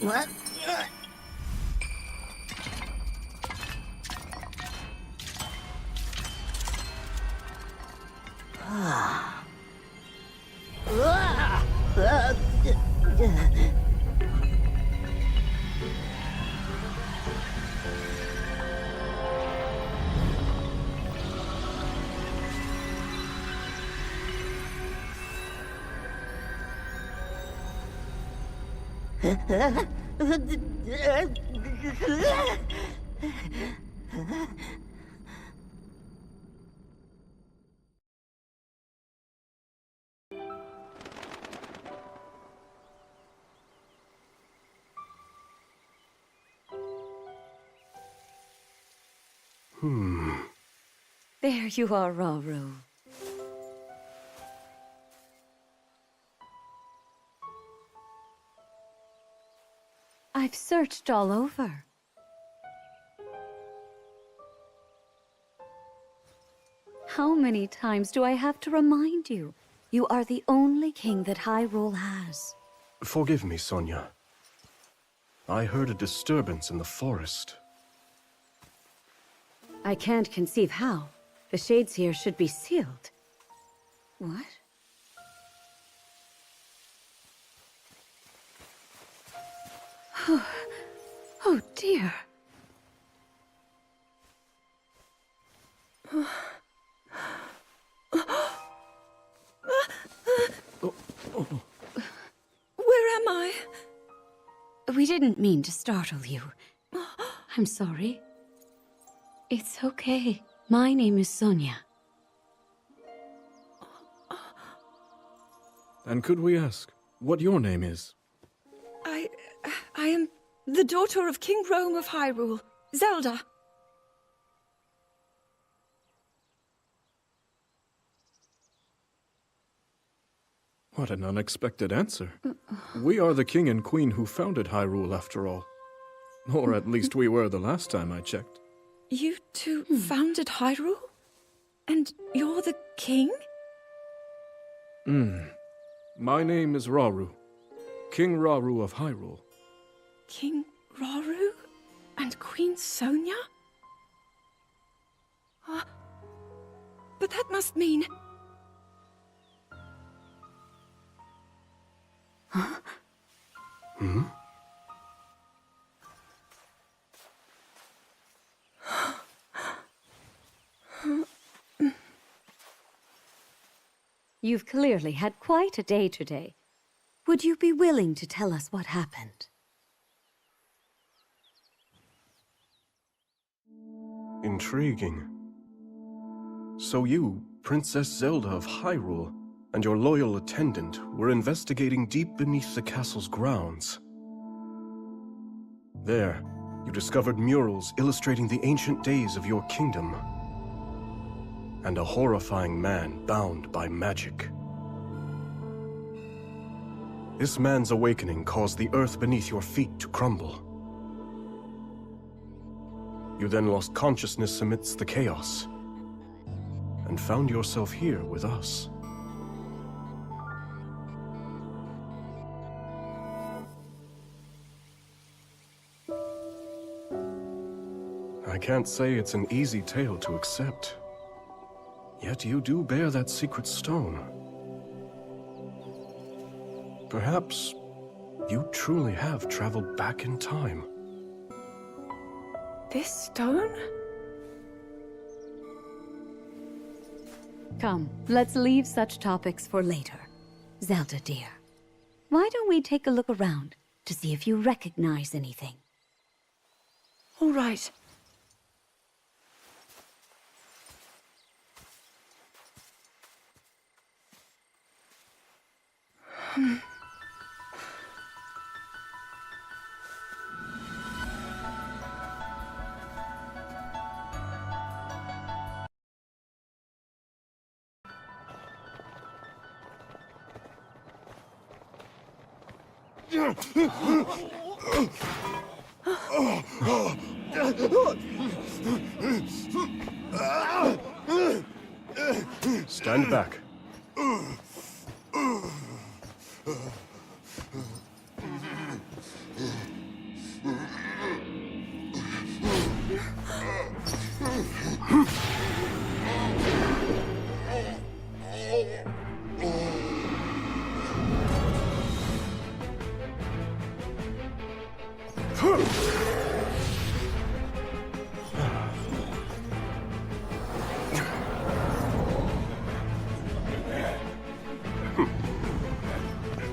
What? There you are, Rauru. I've searched all over. How many times do I have to remind you? You are the only king that Hyrule has. Forgive me, Sonia. I heard a disturbance in the forest. I can't conceive how. The shades here should be sealed. What? Oh dear. Where am I? We didn't mean to startle you. I'm sorry. It's okay. My name is Sonia. And could we ask what your name is? I am the daughter of King Rome of Hyrule, Zelda. What an unexpected answer. We are the king and queen who founded Hyrule, after all. Or at least we were the last time I checked. You two founded Hyrule? And you're the king? My name is Rauru. King Rauru of Hyrule. King Rauru? And Queen Sonia? But that must mean... You've clearly had quite a day today. Would you be willing to tell us what happened? Intriguing. So you, Princess Zelda of Hyrule, and your loyal attendant were investigating deep beneath the castle's grounds. There, you discovered murals illustrating the ancient days of your kingdom, and a horrifying man bound by magic. This man's awakening caused the earth beneath your feet to crumble. You then lost consciousness amidst the chaos, and found yourself here with us. I can't say it's an easy tale to accept. Yet you do bear that secret stone. Perhaps you truly have traveled back in time. This stone? Come, let's leave such topics for later. Zelda, dear, why don't we take a look around to see if you recognize anything? All right. Stand back.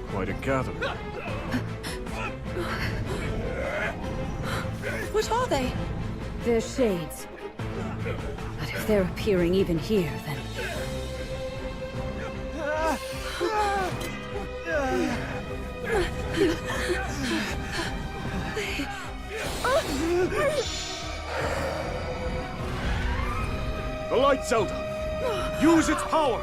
Quite a gathering. What are they? They're shades. But if they're appearing even here, then... The light, Zelda! Use its power!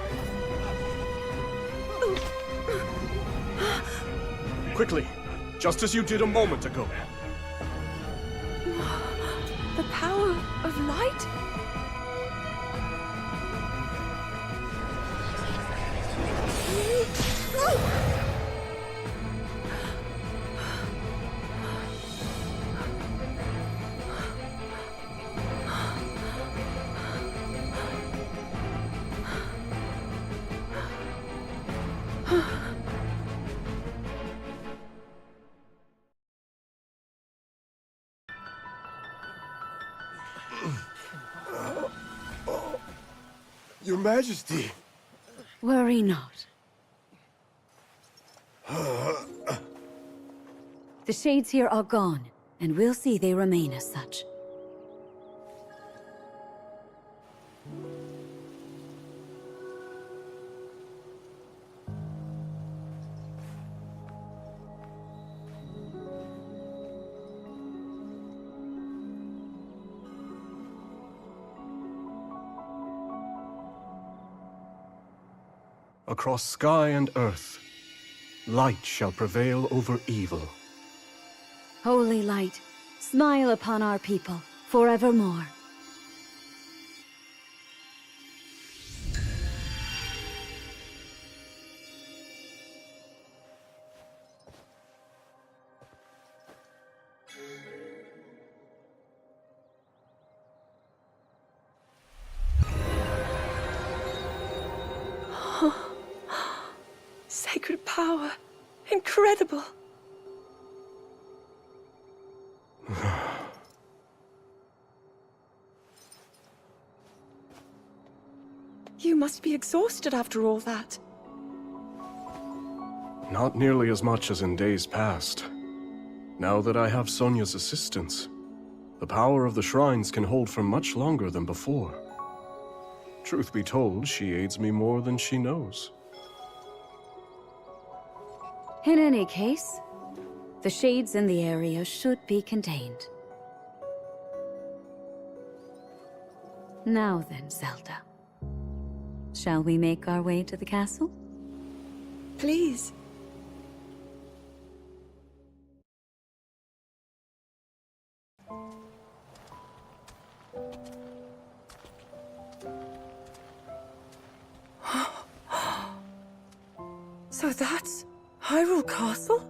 Quickly, just as you did a moment ago. The power of light? Your Majesty! Worry not. The shades here are gone, and we'll see they remain as such. Across sky and earth, light shall prevail over evil. Holy light, smile upon our people forevermore. Sacred power. Incredible. You must be exhausted after all that. Not nearly as much as in days past. Now that I have Sonia's assistance, the power of the shrines can hold for much longer than before. Truth be told, she aids me more than she knows. In any case, the shades in the area should be contained. Now then, Zelda. Shall we make our way to the castle? Please. So that's Hyrule Castle?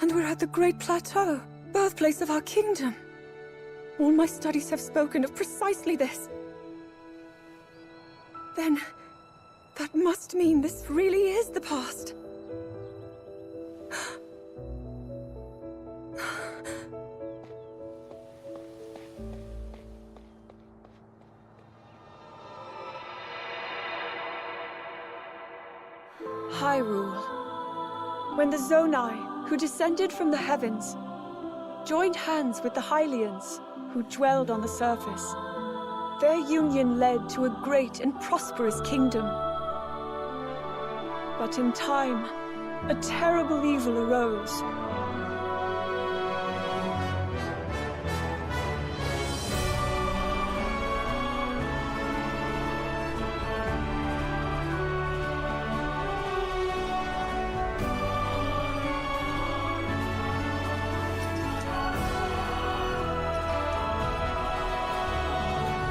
And we're at the Great Plateau, birthplace of our kingdom. All my studies have spoken of precisely this. Then, that must mean this really is the past. Hyrule. When the Zonai, who descended from the heavens, joined hands with the Hylians, who dwelled on the surface. Their union led to a great and prosperous kingdom. But in time, a terrible evil arose.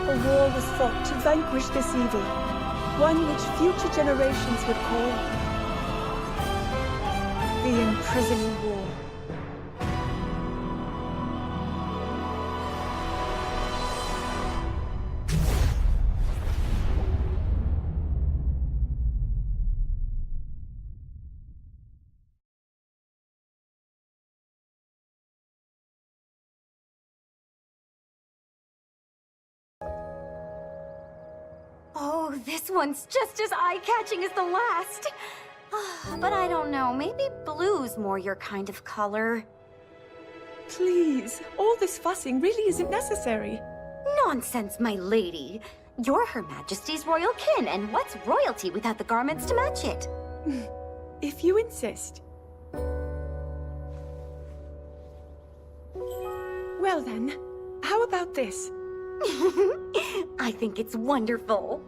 A war was fought to vanquish this evil, one which future generations would call the Imprisonment War. Oh, this one's just as eye-catching as the last. But I don't know, maybe blue's more your kind of color. Please, all this fussing really isn't necessary. Nonsense, my lady. You're Her Majesty's royal kin, and what's royalty without the garments to match it? If you insist. Well then, how about this? I think it's wonderful.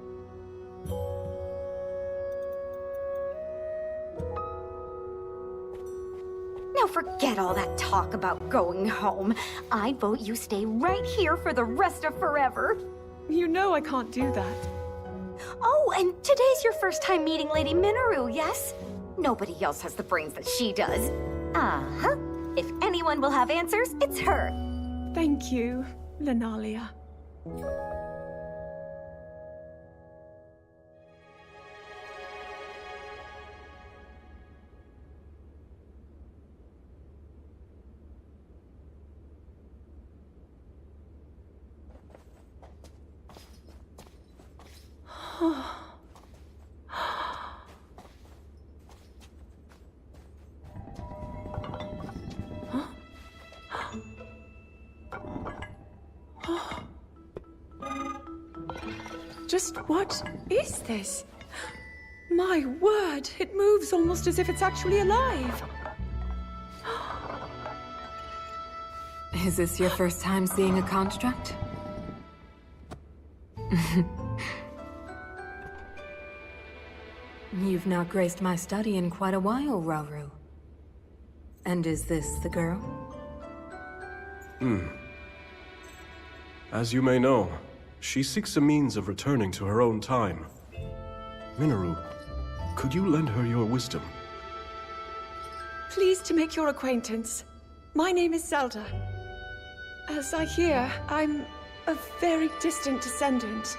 Now forget all that talk about going home. I vote you stay right here for the rest of forever. You know I can't do that. Oh, and today's your first time meeting Lady Minoru, yes? Nobody else has the brains that she does. Uh-huh. If anyone will have answers, it's her. Thank you, Lenalia. Just what is this? My word, it moves almost as if it's actually alive. Is this your first time seeing a construct? You've not graced my study in quite a while, Rauru. And is this the girl? As you may know, she seeks a means of returning to her own time. Minoru, could you lend her your wisdom? Pleased to make your acquaintance. My name is Zelda. As I hear, I'm a very distant descendant.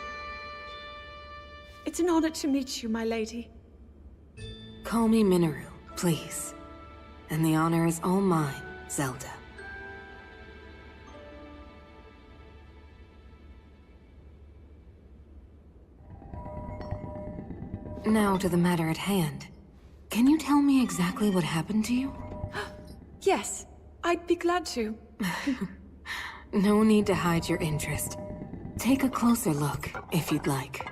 It's an honor to meet you, my lady. Call me Minoru, please. And the honor is all mine, Zelda. Now to the matter at hand. Can you tell me exactly what happened to you? Yes, I'd be glad to. No need to hide your interest. Take a closer look, if you'd like.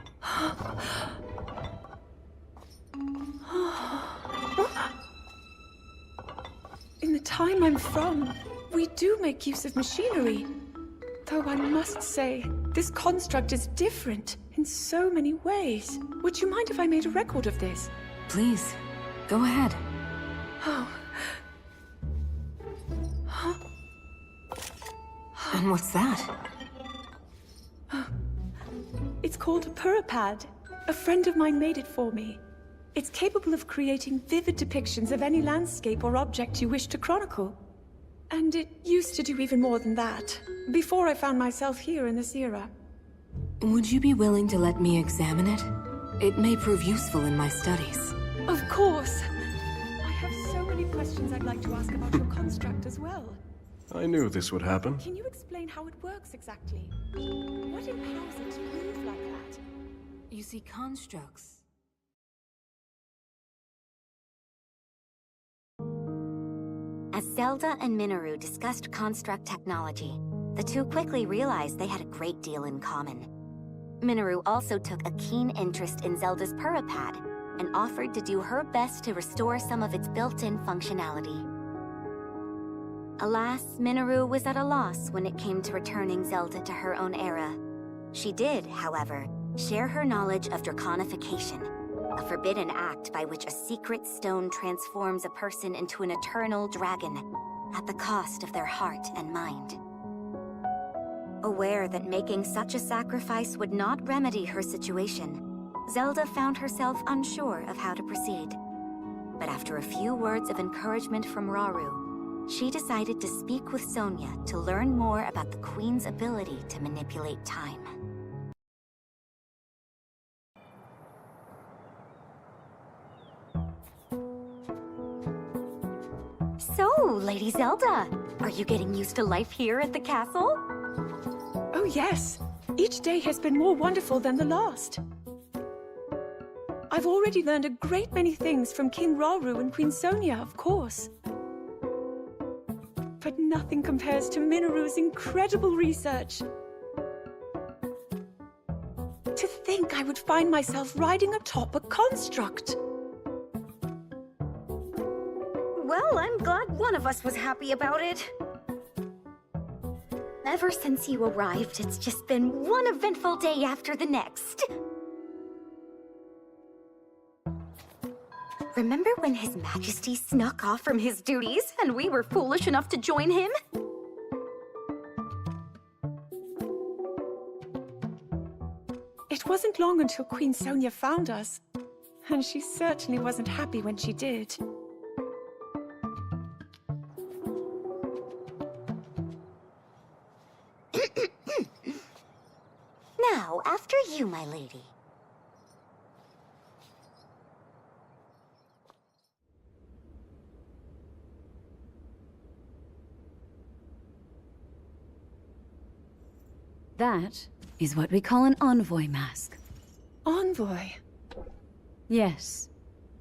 In the time I'm from, we do make use of machinery. Though I must say, this construct is different in so many ways. Would you mind if I made a record of this? Please, go ahead. Oh. And what's that? It's called a Purapad. A friend of mine made it for me. It's capable of creating vivid depictions of any landscape or object you wish to chronicle. And it used to do even more than that, before I found myself here in this era. Would you be willing to let me examine it? It may prove useful in my studies. Of course! I have so many questions I'd like to ask about your construct as well. I knew this would happen. Can you explain how it works exactly? What empowers it to move like that? You see, constructs... As Zelda and Minoru discussed construct technology, the two quickly realized they had a great deal in common. Minoru also took a keen interest in Zelda's Purapad and offered to do her best to restore some of its built-in functionality. Alas, Minoru was at a loss when it came to returning Zelda to her own era. She did, however, share her knowledge of draconification, a forbidden act by which a secret stone transforms a person into an eternal dragon at the cost of their heart and mind. Aware that making such a sacrifice would not remedy her situation, Zelda found herself unsure of how to proceed. But after a few words of encouragement from Rauru, she decided to speak with Sonia to learn more about the Queen's ability to manipulate time. So, Lady Zelda, are you getting used to life here at the castle? Oh yes, each day has been more wonderful than the last. I've already learned a great many things from King Rauru and Queen Sonia, of course. But nothing compares to Minoru's incredible research. To think I would find myself riding atop a construct. Well, I'm glad one of us was happy about it. Ever since you arrived, it's just been one eventful day after the next. Remember when His Majesty snuck off from his duties and we were foolish enough to join him? It wasn't long until Queen Sonia found us, and she certainly wasn't happy when she did. Now, after you, my lady. That is what we call an envoy mask. Envoy? Yes.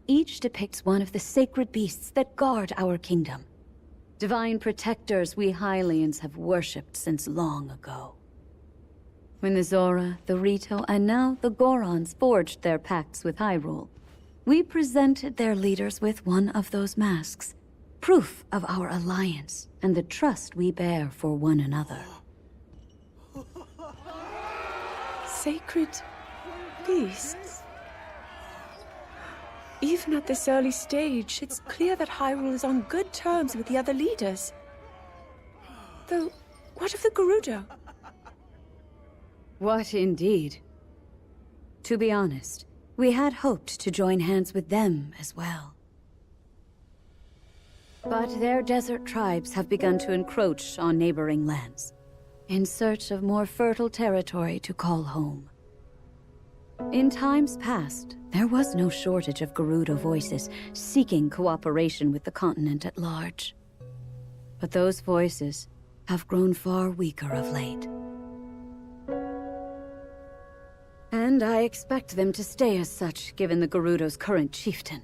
Each depicts one of the sacred beasts that guard our kingdom. Divine protectors we Hylians have worshipped since long ago. When the Zora, the Rito, and now the Gorons forged their pacts with Hyrule, we presented their leaders with one of those masks, proof of our alliance and the trust we bear for one another. Sacred beasts? Even at this early stage, it's clear that Hyrule is on good terms with the other leaders. Though, what of the Gerudo? What indeed? To be honest, we had hoped to join hands with them as well. But their desert tribes have begun to encroach on neighboring lands, in search of more fertile territory to call home. In times past, there was no shortage of Gerudo voices seeking cooperation with the continent at large. But those voices have grown far weaker of late. And I expect them to stay as such, given the Gerudo's current chieftain,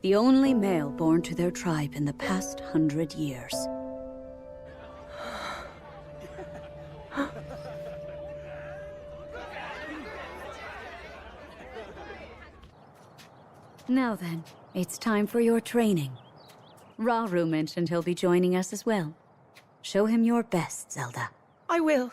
the only male born to their tribe in the past 100 years. Now then, it's time for your training. Rauru mentioned he'll be joining us as well. Show him your best, Zelda. I will.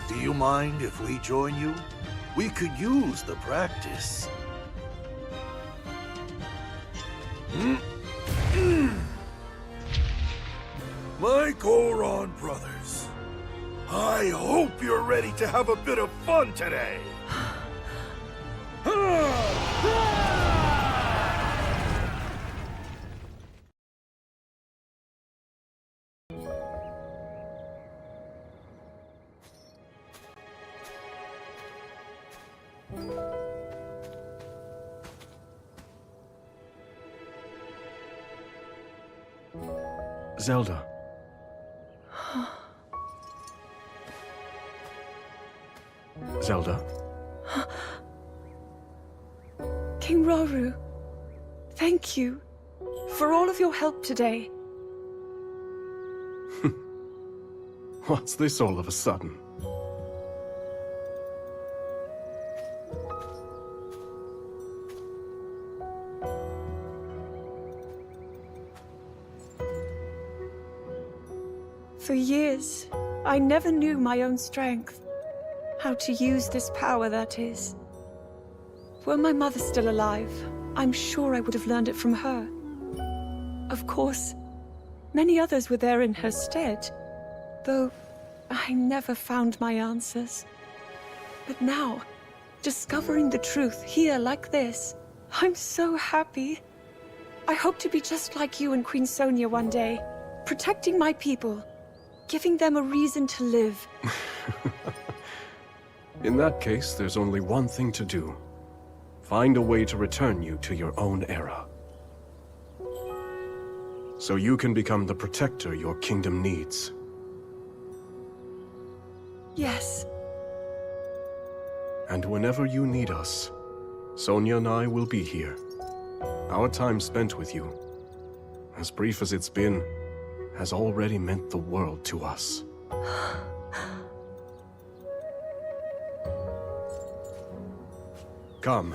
Do you mind if we join you? We could use the practice. My Goron brothers, I hope you're ready to have a bit of fun today. Zelda. Zelda? King Rauru, thank you for all of your help today. What's this all of a sudden? For years, I never knew my own strength. How to use this power, that is. Were my mother still alive, I'm sure I would have learned it from her. Of course, many others were there in her stead, though I never found my answers. But now, discovering the truth here like this, I'm so happy. I hope to be just like you and Queen Sonia one day, protecting my people, giving them a reason to live. In that case, there's only one thing to do. Find a way to return you to your own era. So you can become the protector your kingdom needs. Yes. And whenever you need us, Sonia and I will be here. Our time spent with you, as brief as it's been, has already meant the world to us. Come.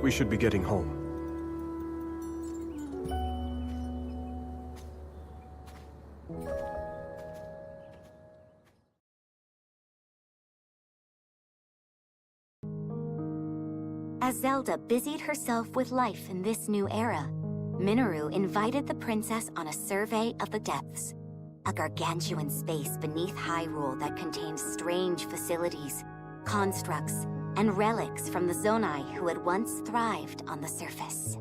We should be getting home. As Zelda busied herself with life in this new era, Minoru invited the princess on a survey of the depths, a gargantuan space beneath Hyrule that contained strange facilities, constructs, and relics from the Zonai who had once thrived on the surface.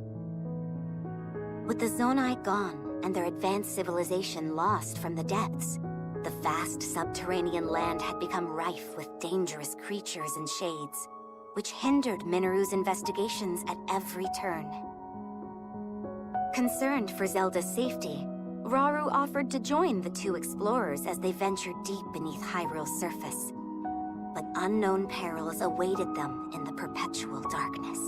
With the Zonai gone and their advanced civilization lost from the depths, the vast subterranean land had become rife with dangerous creatures and shades, which hindered Minoru's investigations at every turn. Concerned for Zelda's safety, Rauru offered to join the two explorers as they ventured deep beneath Hyrule's surface. But unknown perils awaited them in the perpetual darkness.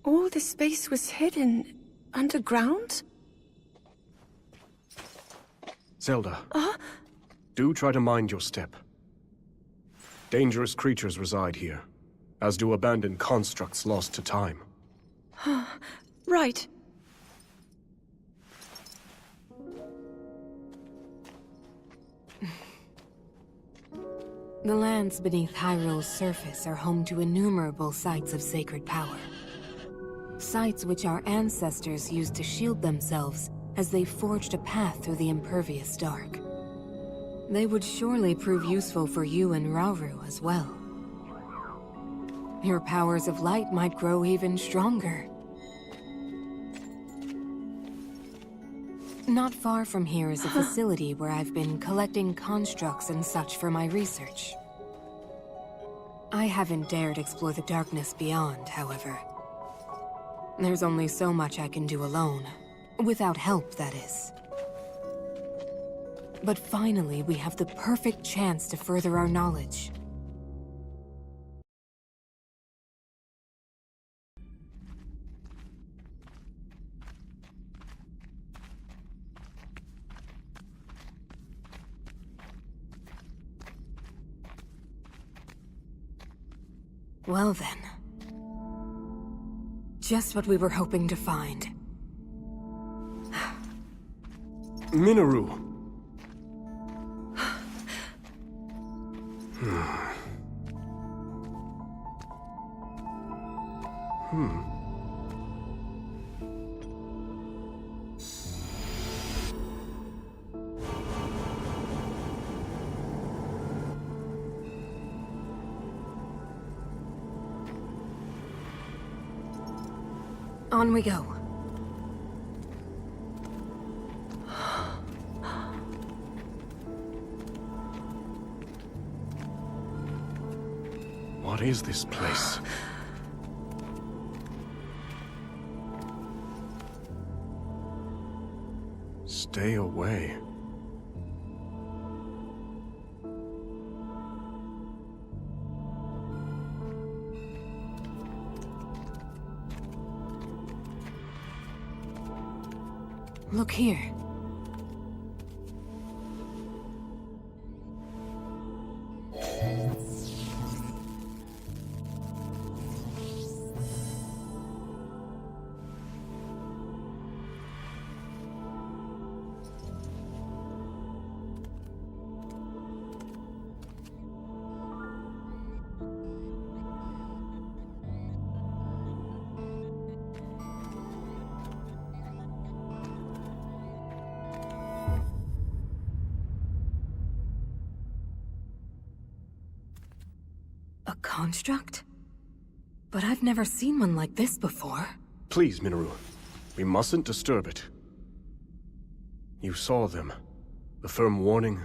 All this space was hidden underground? Zelda. Do try to mind your step. Dangerous creatures reside here, as do abandoned constructs lost to time. Right. The lands beneath Hyrule's surface are home to innumerable sites of sacred power. Sites which our ancestors used to shield themselves as they forged a path through the impervious dark. They would surely prove useful for you and Rauru as well. Your powers of light might grow even stronger. Not far from here is a facility where I've been collecting constructs and such for my research. I haven't dared explore the darkness beyond, however. There's only so much I can do alone. Without help, that is. But finally, we have the perfect chance to further our knowledge. Well then. Just what we were hoping to find. Minoru! On we go. What is this place? Stay away. Look here. A construct? But I've never seen one like this before. Please, Minoru. We mustn't disturb it. You saw them. The firm warning,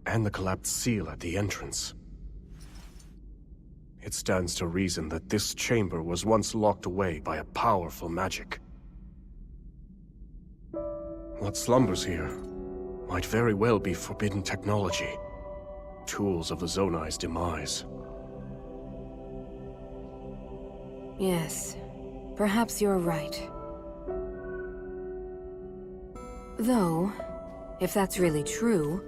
and the collapsed seal at the entrance. It stands to reason that this chamber was once locked away by a powerful magic. What slumbers here might very well be forbidden technology. Tools of the Zonai's demise. Yes, perhaps you're right. Though, if that's really true,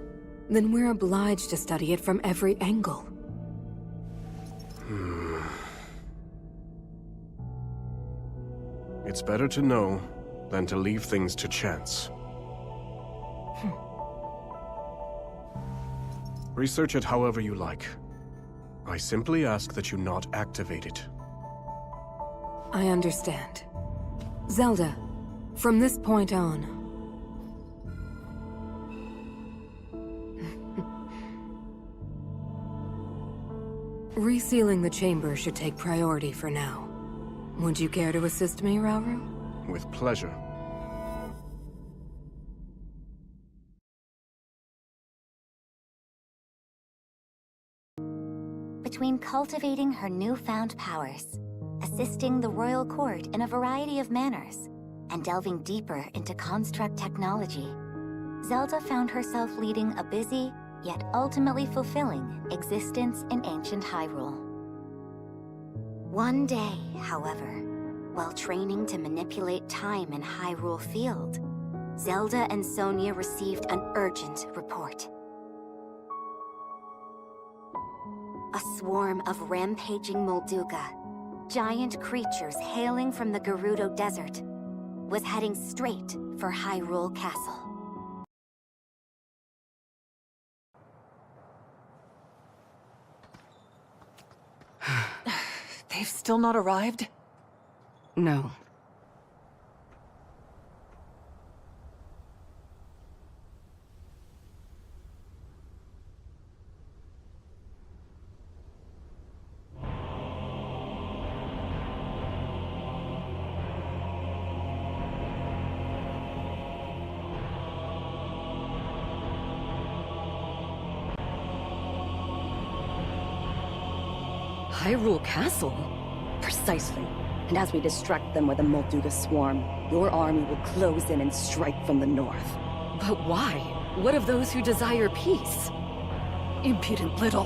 then we're obliged to study it from every angle. It's better to know than to leave things to chance. Research it however you like. I simply ask that you not activate it. I understand. Zelda, from this point on... Resealing the chamber should take priority for now. Would you care to assist me, Rauru? With pleasure. Between cultivating her newfound powers, assisting the royal court in a variety of manners, and delving deeper into construct technology, Zelda found herself leading a busy, yet ultimately fulfilling, existence in ancient Hyrule. One day, however, while training to manipulate time in Hyrule Field, Zelda and Sonia received an urgent report. A swarm of rampaging Molduga, giant creatures hailing from the Gerudo Desert, was heading straight for Hyrule Castle. They've still not arrived? No. Hyrule Castle? Precisely. And as we distract them with a Molduga swarm, your army will close in and strike from the north. But why? What of those who desire peace? Impudent little.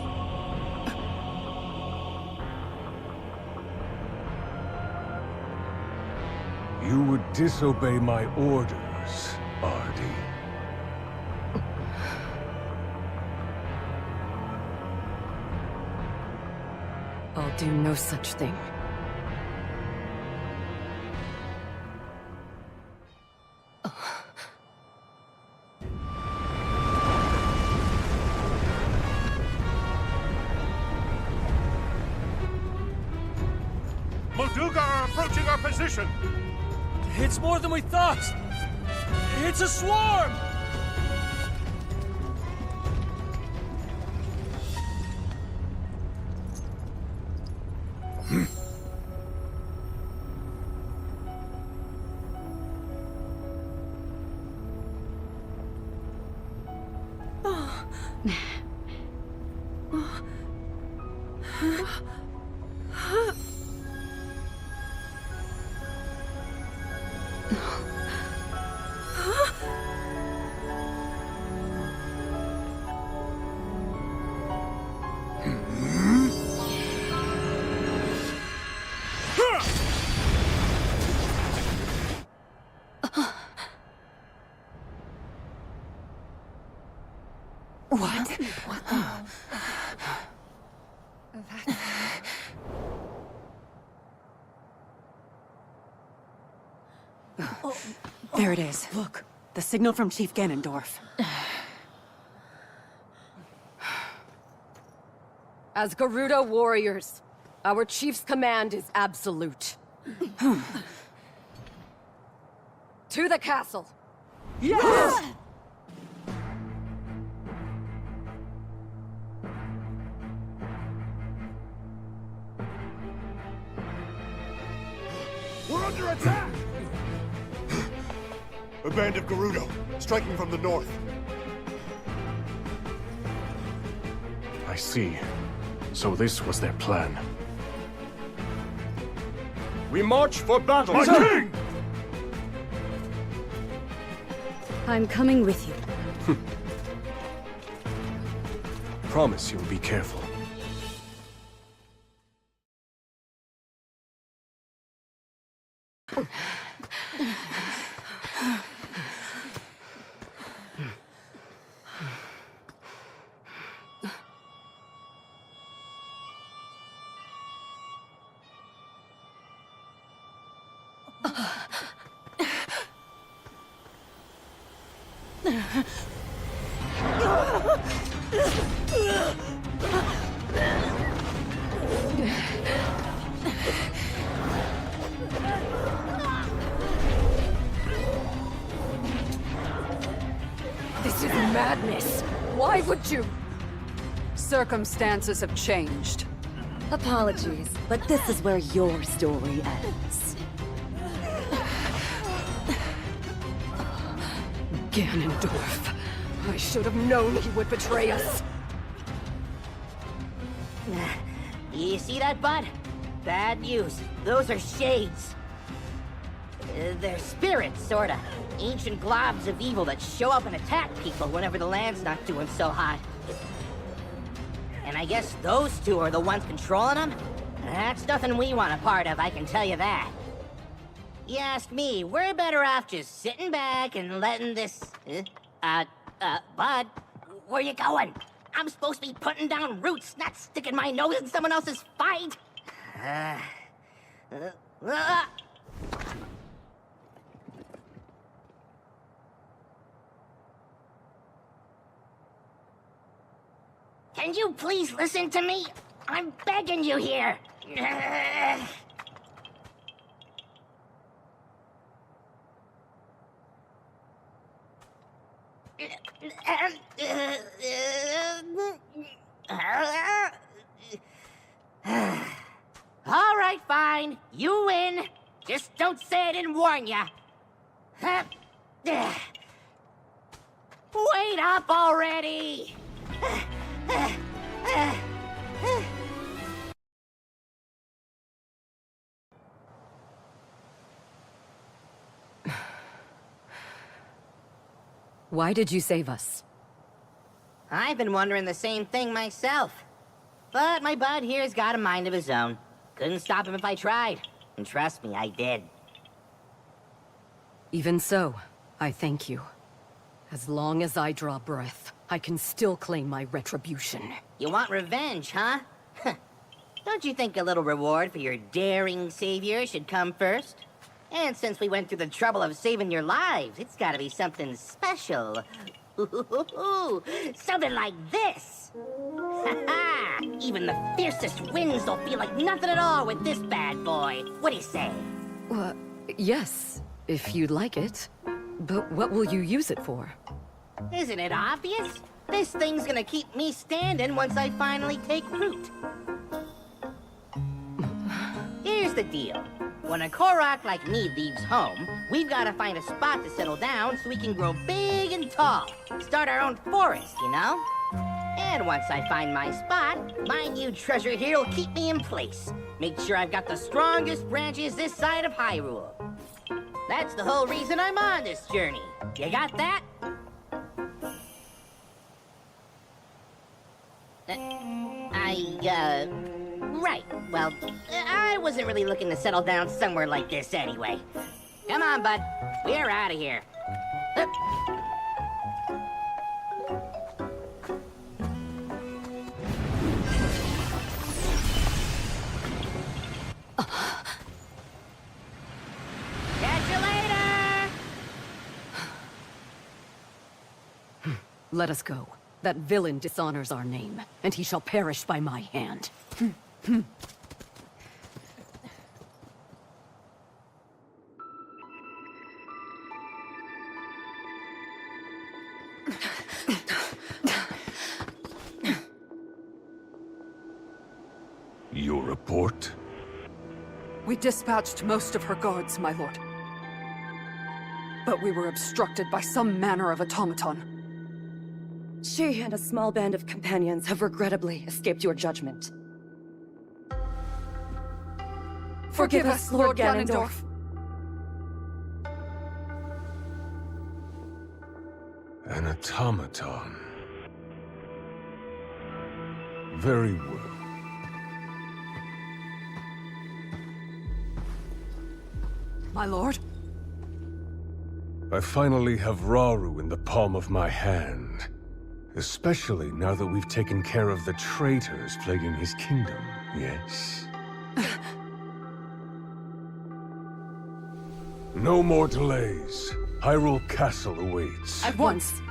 You would disobey my orders, Ardi. I'll do no such thing. approaching our position! It's more than we thought! It's a swarm! What? There it is. Look, the signal from Chief Ganondorf. As Gerudo warriors, our chief's command is absolute. To the castle! Yes! We're under attack! A band of Gerudo, striking from the north. I see. So this was their plan. We march for battle! My king! I'm coming with you. Promise you'll be careful. This is madness! Why would you? Circumstances have changed. Apologies, but this is where your story ends. Ganondorf. I should have known he would betray us. You see that, bud? Bad news. Those are shades. They're spirits, sorta. Ancient globs of evil that show up and attack people whenever the land's not doing so hot. And I guess those two are the ones controlling them? That's nothing we want a part of, I can tell you that. You ask me, we're better off just sitting back and letting this... Bud, where you going? I'm supposed to be putting down roots, not sticking my nose in someone else's fight. Can you please listen to me? I'm begging you here. All right, fine. You win. Just don't say I didn't warn ya. Wait up already! Why did you save us? I've been wondering the same thing myself. But my bud here's got a mind of his own. Couldn't stop him if I tried. And trust me, I did. Even so, I thank you. As long as I draw breath, I can still claim my retribution. You want revenge, huh? Don't you think a little reward for your daring savior should come first? And since we went through the trouble of saving your lives, it's gotta be something special. Something like this. Ha! Even the fiercest winds don't feel like nothing at all with this bad boy. What do you say? Yes, if you'd like it. But what will you use it for? Isn't it obvious? This thing's gonna keep me standing once I finally take root. Here's the deal. When a Korok like me leaves home, we've gotta find a spot to settle down so we can grow big and tall. Start our own forest, you know? And once I find my spot, my new treasure here will keep me in place. Make sure I've got the strongest branches this side of Hyrule. That's the whole reason I'm on this journey. You got that? Right. Well, I wasn't really looking to settle down somewhere like this anyway. Come on, bud. We're out of here. Catch you later! Let us go. That villain dishonors our name, and he shall perish by my hand. Your report? We dispatched most of her guards, my lord. But we were obstructed by some manner of automaton. She and a small band of companions have regrettably escaped your judgment. Forgive us, Lord Ganondorf. An automaton. Very well. My lord? I finally have Rauru in the palm of my hand. Especially now that we've taken care of the traitors plaguing his kingdom, yes? No more delays. Hyrule Castle awaits. At once!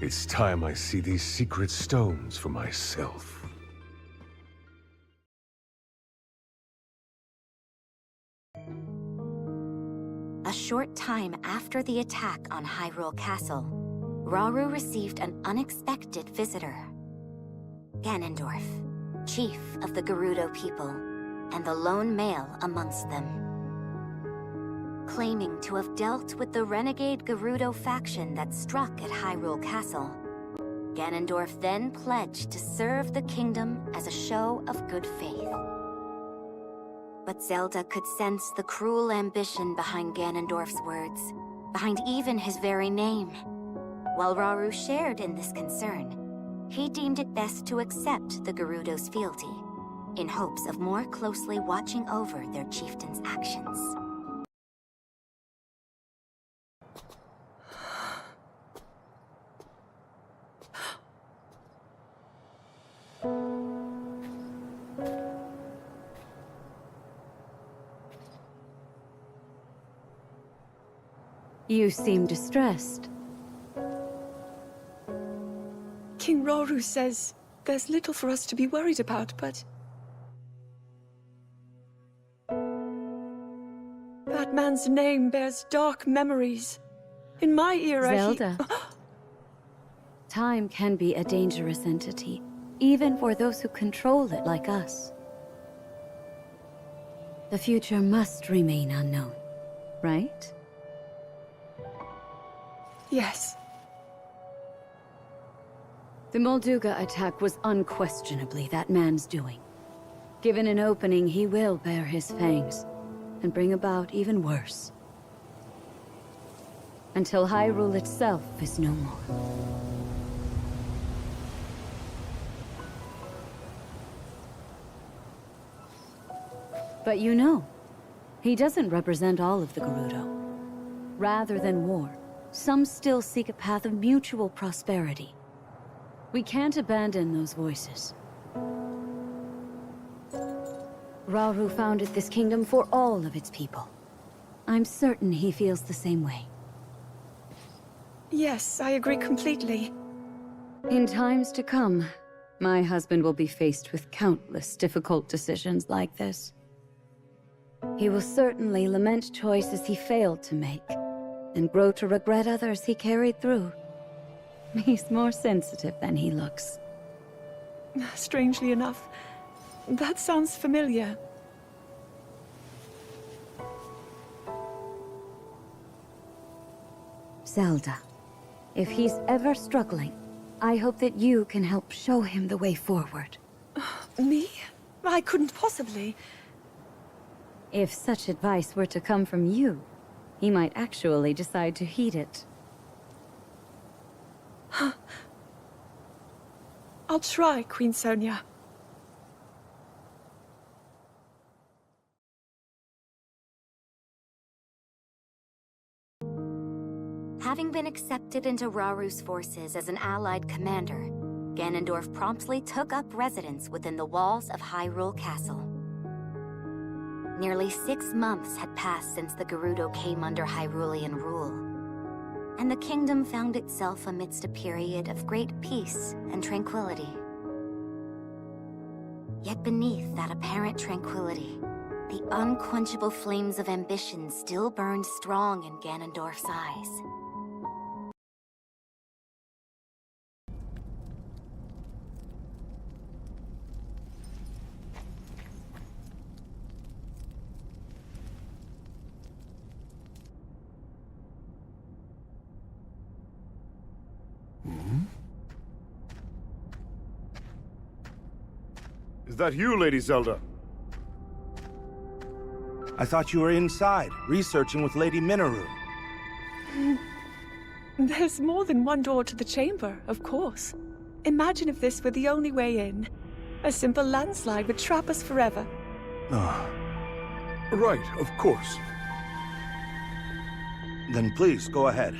It's time I see these secret stones for myself. A short time after the attack on Hyrule Castle, Rauru received an unexpected visitor. Ganondorf, chief of the Gerudo people, and the lone male amongst them. Claiming to have dealt with the renegade Gerudo faction that struck at Hyrule Castle, Ganondorf then pledged to serve the kingdom as a show of good faith. But Zelda could sense the cruel ambition behind Ganondorf's words, behind even his very name. While Rauru shared in this concern, he deemed it best to accept the Gerudo's fealty, in hopes of more closely watching over their chieftain's actions. You seem distressed. King Rauru says there's little for us to be worried about, but... that man's name bears dark memories. In my era, Zelda. Time can be a dangerous entity, even for those who control it like us. The future must remain unknown, right? Yes. The Molduga attack was unquestionably that man's doing. Given an opening, he will bare his fangs, and bring about even worse. Until Hyrule itself is no more. But you know, he doesn't represent all of the Gerudo. Rather than war, some still seek a path of mutual prosperity. We can't abandon those voices. Rauru founded this kingdom for all of its people. I'm certain he feels the same way. Yes, I agree completely. In times to come, my husband will be faced with countless difficult decisions like this. He will certainly lament choices he failed to make, and grow to regret others he carried through. He's more sensitive than he looks. Strangely enough, that sounds familiar. Zelda, if he's ever struggling, I hope that you can help show him the way forward. Me? I couldn't possibly. If such advice were to come from you, he might actually decide to heed it. I'll try, Queen Sonia. Having been accepted into Raru's forces as an allied commander, Ganondorf promptly took up residence within the walls of Hyrule Castle. Nearly 6 months had passed since the Gerudo came under Hyrulean rule, and the kingdom found itself amidst a period of great peace and tranquility. Yet beneath that apparent tranquility, the unquenchable flames of ambition still burned strong in Ganondorf's eyes. Is that you, Lady Zelda? I thought you were inside, researching with Lady Minoru. There's more than one door to the chamber, of course. Imagine if this were the only way in. A simple landslide would trap us forever. Right, of course. Then please, go ahead.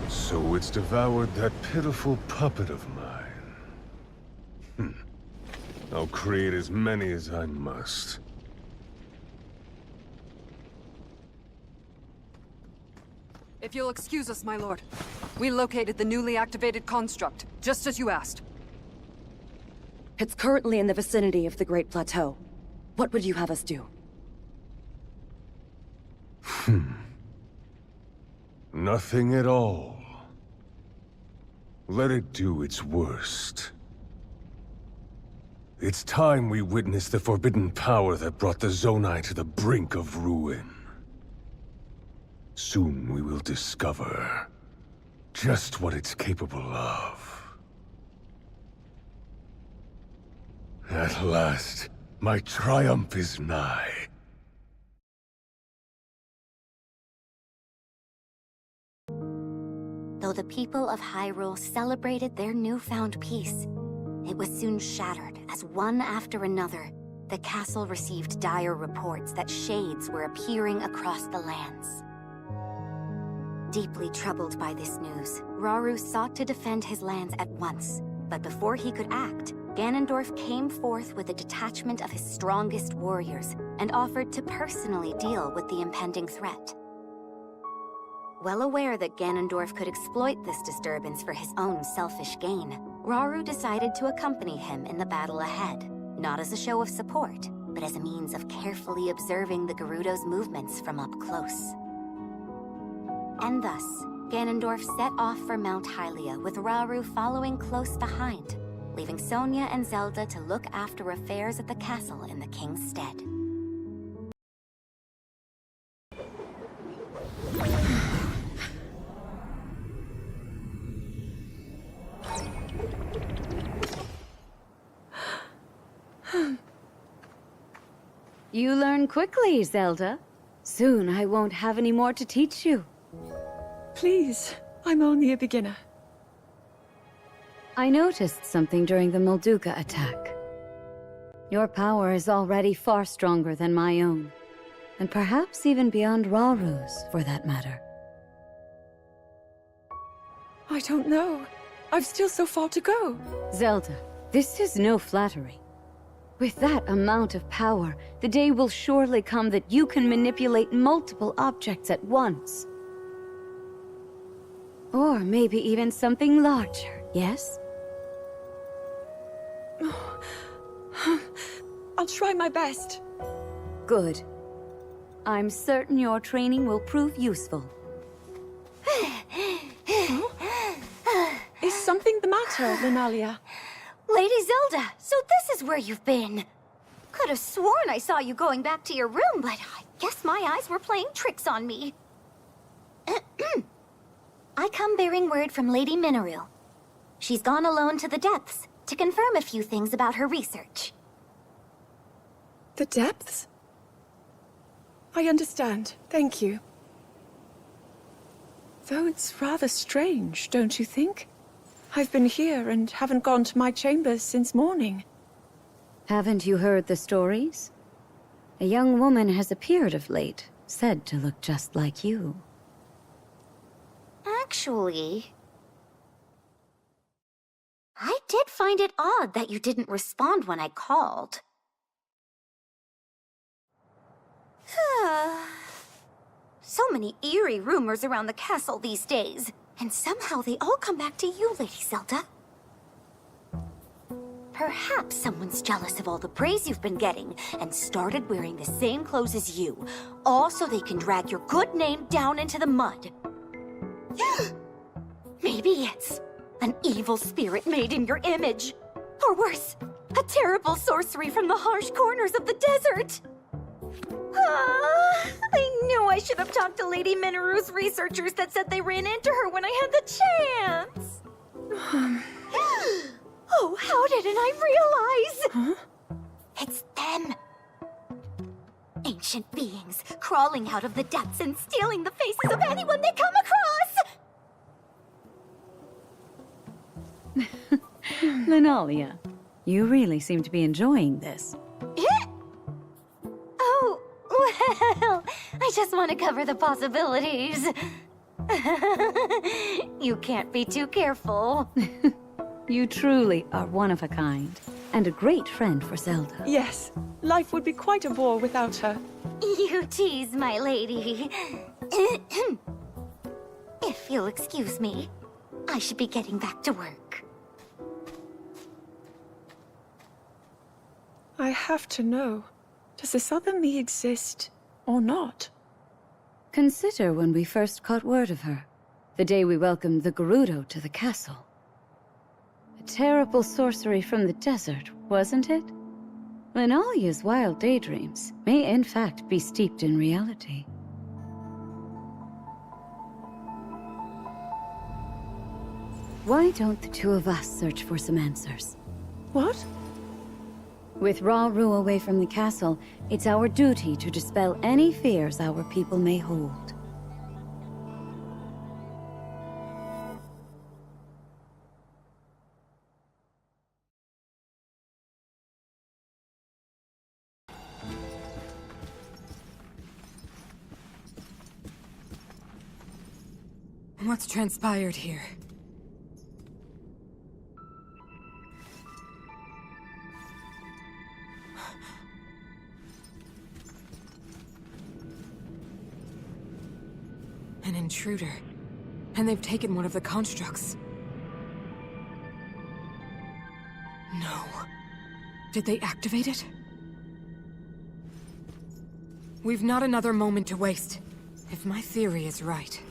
So it's devoured that pitiful puppet of mine. I'll create as many as I must. If you'll excuse us, my lord. We located the newly activated construct, just as you asked. It's currently in the vicinity of the Great Plateau. What would you have us do? Nothing at all. Let it do its worst. It's time we witness the forbidden power that brought the Zonai to the brink of ruin. Soon we will discover just what it's capable of. At last, my triumph is nigh. Though the people of Hyrule celebrated their newfound peace, it was soon shattered as one after another, the castle received dire reports that shades were appearing across the lands. Deeply troubled by this news, Rauru sought to defend his lands at once, but before he could act, Ganondorf came forth with a detachment of his strongest warriors and offered to personally deal with the impending threat. Well aware that Ganondorf could exploit this disturbance for his own selfish gain, Rauru decided to accompany him in the battle ahead, not as a show of support, but as a means of carefully observing the Gerudo's movements from up close. And thus, Ganondorf set off for Mount Hylia with Rauru following close behind, leaving Sonia and Zelda to look after affairs at the castle in the king's stead. You learn quickly, Zelda. Soon I won't have any more to teach you. Please, I'm only a beginner. I noticed something during the Molduga attack. Your power is already far stronger than my own, and perhaps even beyond Rauru's, for that matter. I don't know. I've still so far to go. Zelda, this is no flattery. With that amount of power, the day will surely come that you can manipulate multiple objects at once. Or maybe even something larger, yes? I'll try my best. Good. I'm certain your training will prove useful. Is something the matter, Lunalia? Lady Zelda, so this is where you've been. Could have sworn I saw you going back to your room, but I guess my eyes were playing tricks on me. I come bearing word from Lady Mineru. She's gone alone to the depths to confirm a few things about her research. The depths? I understand. Thank you. Though it's rather strange, don't you think? I've been here and haven't gone to my chambers since morning. Haven't you heard the stories? A young woman has appeared of late, said to look just like you. Actually, I did find it odd that you didn't respond when I called. So many eerie rumors around the castle these days, and somehow they all come back to you, Lady Zelda. Perhaps someone's jealous of all the praise you've been getting and started wearing the same clothes as you, all so they can drag your good name down into the mud. Maybe it's an evil spirit made in your image. Or worse, a terrible sorcery from the harsh corners of the desert. I knew I should have talked to Lady Mineru's researchers that said they ran into her when I had the chance. Oh, how didn't I realize? Huh? It's them. Ancient beings crawling out of the depths and stealing the faces of anyone they come across. Lunalia, you really seem to be enjoying this. Oh, well, I just want to cover the possibilities. You can't be too careful. You truly are one of a kind, and a great friend for Zelda. Yes, life would be quite a bore without her. You tease, my lady. If you'll excuse me, I should be getting back to work. I have to know. Does this other me exist, or not? consider when we first caught word of her. The day we welcomed the Gerudo to the castle. A terrible sorcery from the desert, wasn't it? Linalia's wild daydreams may in fact be steeped in reality. Why don't the two of us search for some answers? What? With Hyrule away from the castle, it's our duty to dispel any fears our people may hold. What's transpired here? An intruder. And they've taken one of the constructs. No. Did they activate it? We've not another moment to waste. If my theory is right.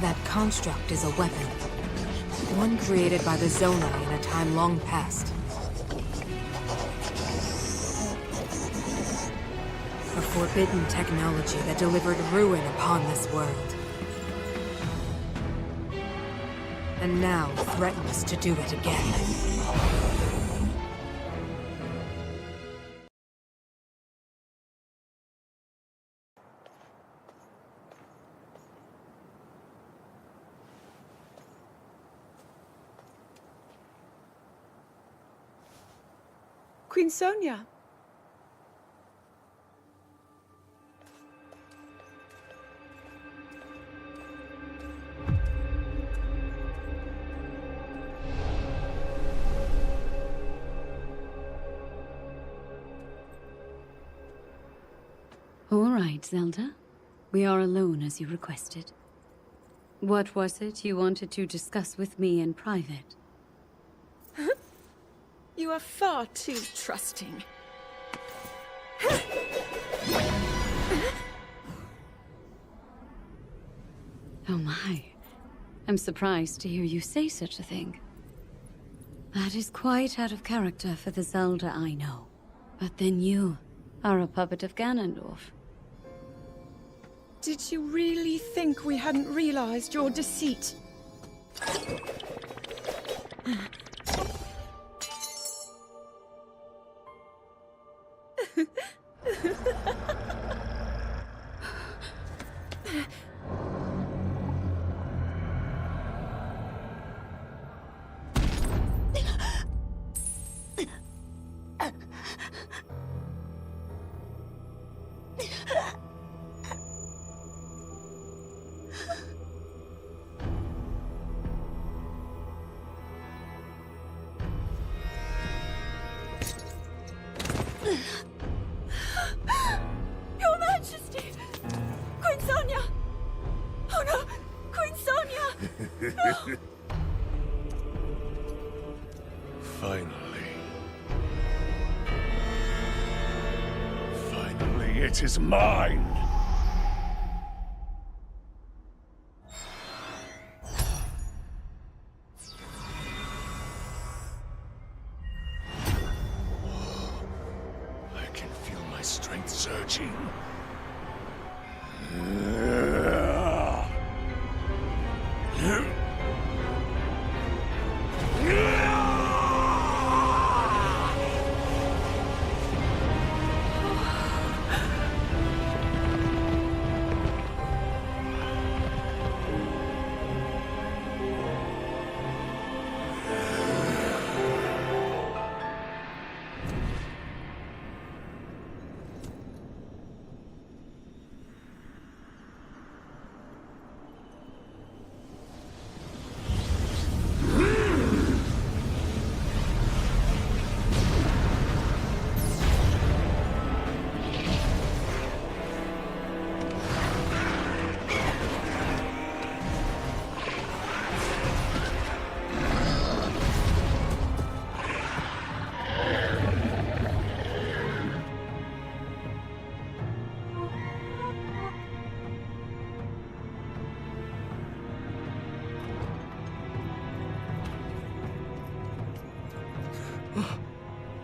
That construct is a weapon. One created by the Zonai in a time long past. A forbidden technology that delivered ruin upon this world. And now threatens to do it again. Queen Sonia. All right, Zelda. We are alone as you requested. What was it you wanted to discuss with me in private? You are far too trusting. Oh my. I'm surprised to hear you say such a thing. That is quite out of character for the Zelda I know. But then you are a puppet of Ganondorf. Did you really think we hadn't realized your deceit? Your Majesty! Queen Sonia! Oh no! Queen Sonia! No! Finally. Finally, it is mine! Strength surging.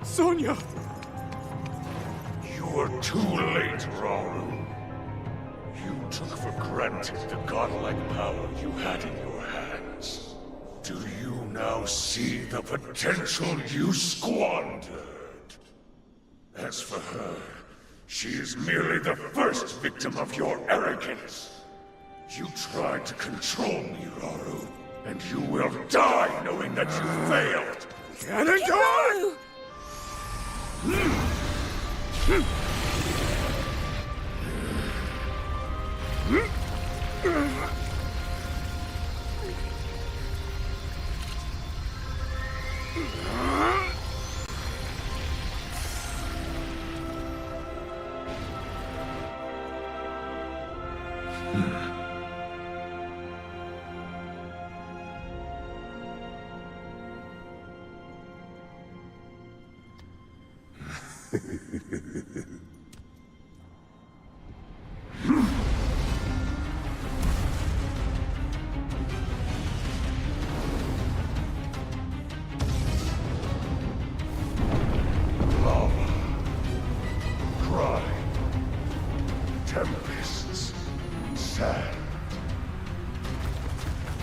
Sonya! You're too late, Rauru. You took for granted the godlike power you had in your hands. Do you now see the potential you squandered? As for her, she is merely the first victim of your arrogance. You tried to control me, Rauru, and you will die knowing that you failed. Ganondorf! Tempests, sand.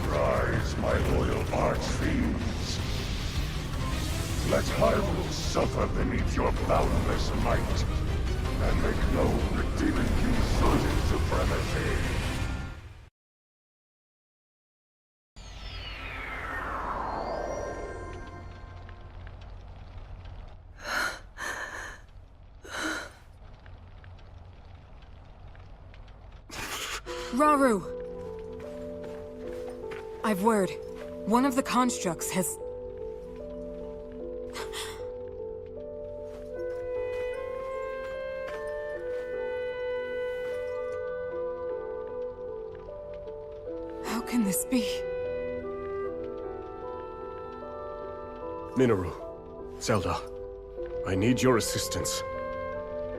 Rise, my loyal archfiends. Let Hyrule suffer beneath your boundless might, and make known the Demon King's certain supremacy. Rauru! I've word. One of the constructs has... How can this be? Minoru, Zelda, I need your assistance.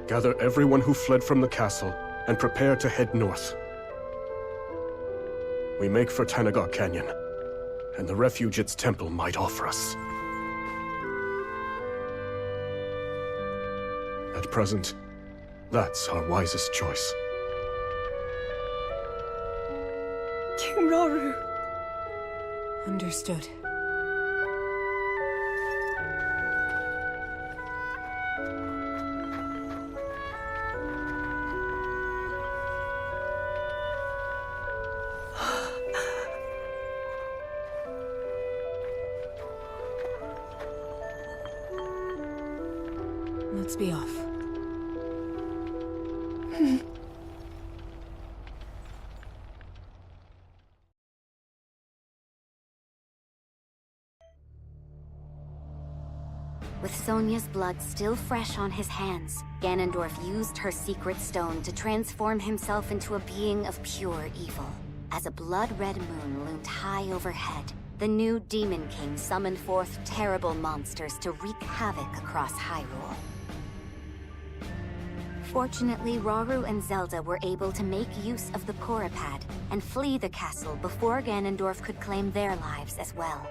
Gather everyone who fled from the castle and prepare to head north. We make for Tanagar Canyon, and the refuge its temple might offer us. At present, that's our wisest choice. King Rauru. Understood. Let's be off. With Sonya's blood still fresh on his hands, Ganondorf used her secret stone to transform himself into a being of pure evil. As a blood-red moon loomed high overhead, the new Demon King summoned forth terrible monsters to wreak havoc across Hyrule. Fortunately, Rauru and Zelda were able to make use of the Porapad and flee the castle before Ganondorf could claim their lives as well.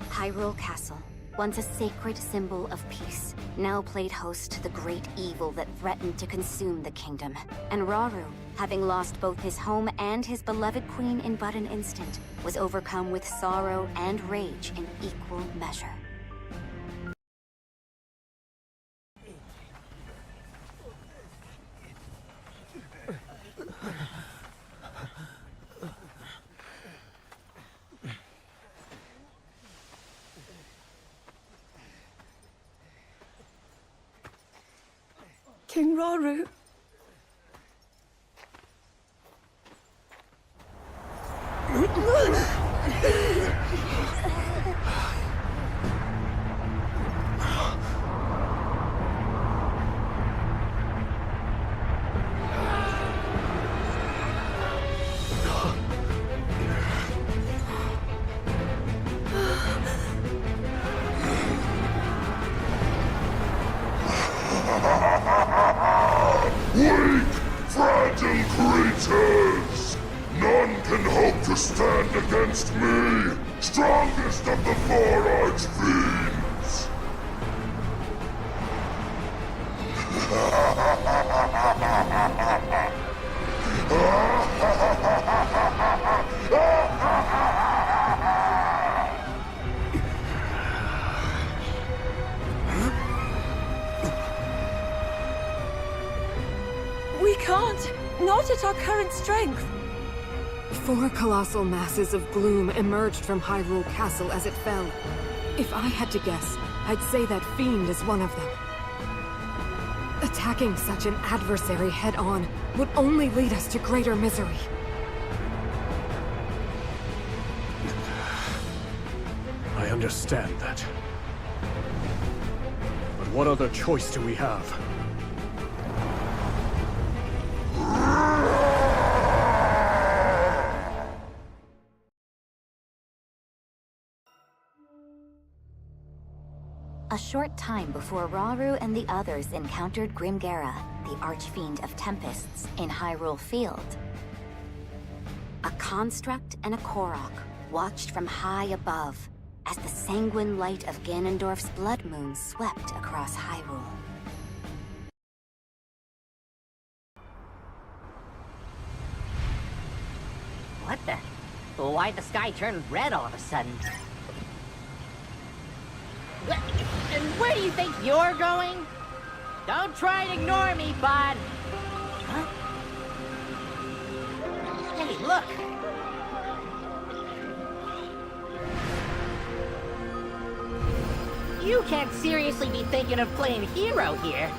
Hyrule Castle, once a sacred symbol of peace, now played host to the great evil that threatened to consume the kingdom. And Rauru, having lost both his home and his beloved queen in but an instant, was overcome with sorrow and rage in equal measure. King Rauru. Weak, fragile creatures! None can hope to stand against me! me, strongest of the four archfiends! We can't. Not at our current strength. 4 colossal masses of gloom emerged from Hyrule Castle as it fell. If I had to guess, I'd say that Fiend is one of them. Attacking such an adversary head-on would only lead us to greater misery. I understand that. But what other choice do we have? A short time before Rauru and the others encountered Grimgera, the Archfiend of Tempests, in Hyrule Field. A construct and a Korok watched from high above as the sanguine light of Ganondorf's blood moon swept across Hyrule. What the? Why'd the sky turn red all of a sudden? And where do you think you're going? Don't try and ignore me, bud! Huh? Hey, look! You can't seriously be thinking of playing hero here.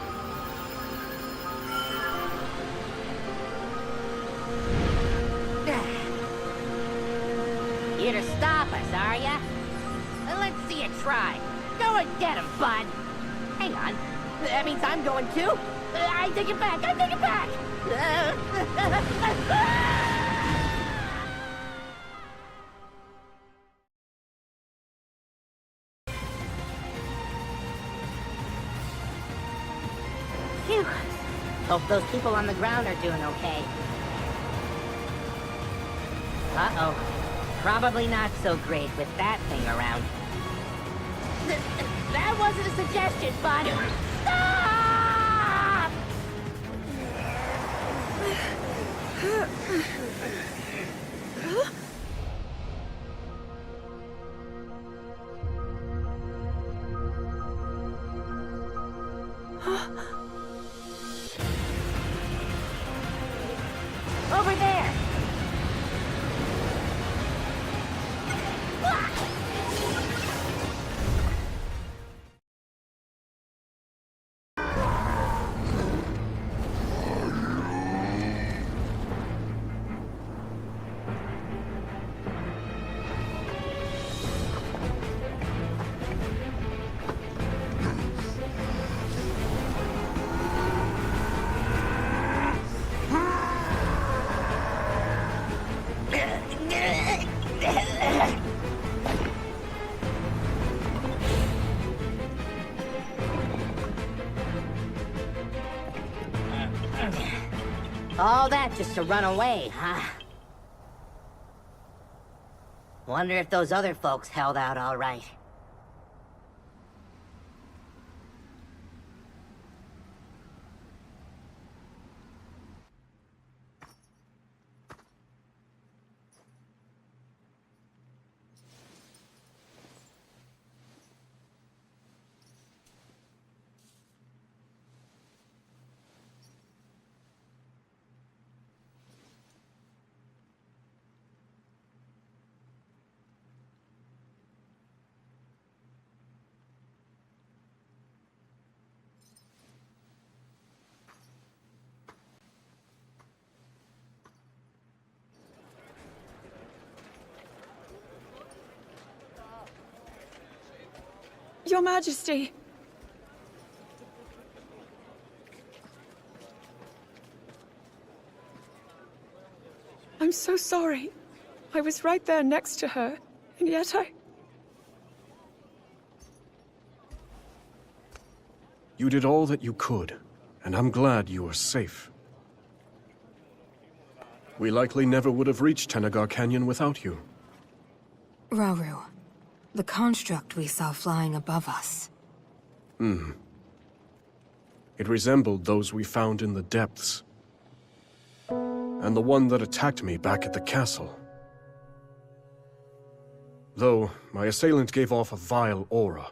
Here to stop us, are ya? Let's see you try. Go and get him, bud. Hang on. That means I'm going too. I take it back. I take it back. Phew. Hope those people on the ground are doing okay. Uh-oh. Probably not so great with that thing around. That wasn't a suggestion, bud! Stop! Over there! All that just to run away, huh? Wonder if those other folks held out all right. Your Majesty! I'm so sorry. I was right there next to her, and yet You did all that you could, and I'm glad you are safe. We likely never would have reached Tenagar Canyon without you. Rauru, the construct we saw flying above us. It resembled those we found in the depths. And the one that attacked me back at the castle. Though, my assailant gave off a vile aura.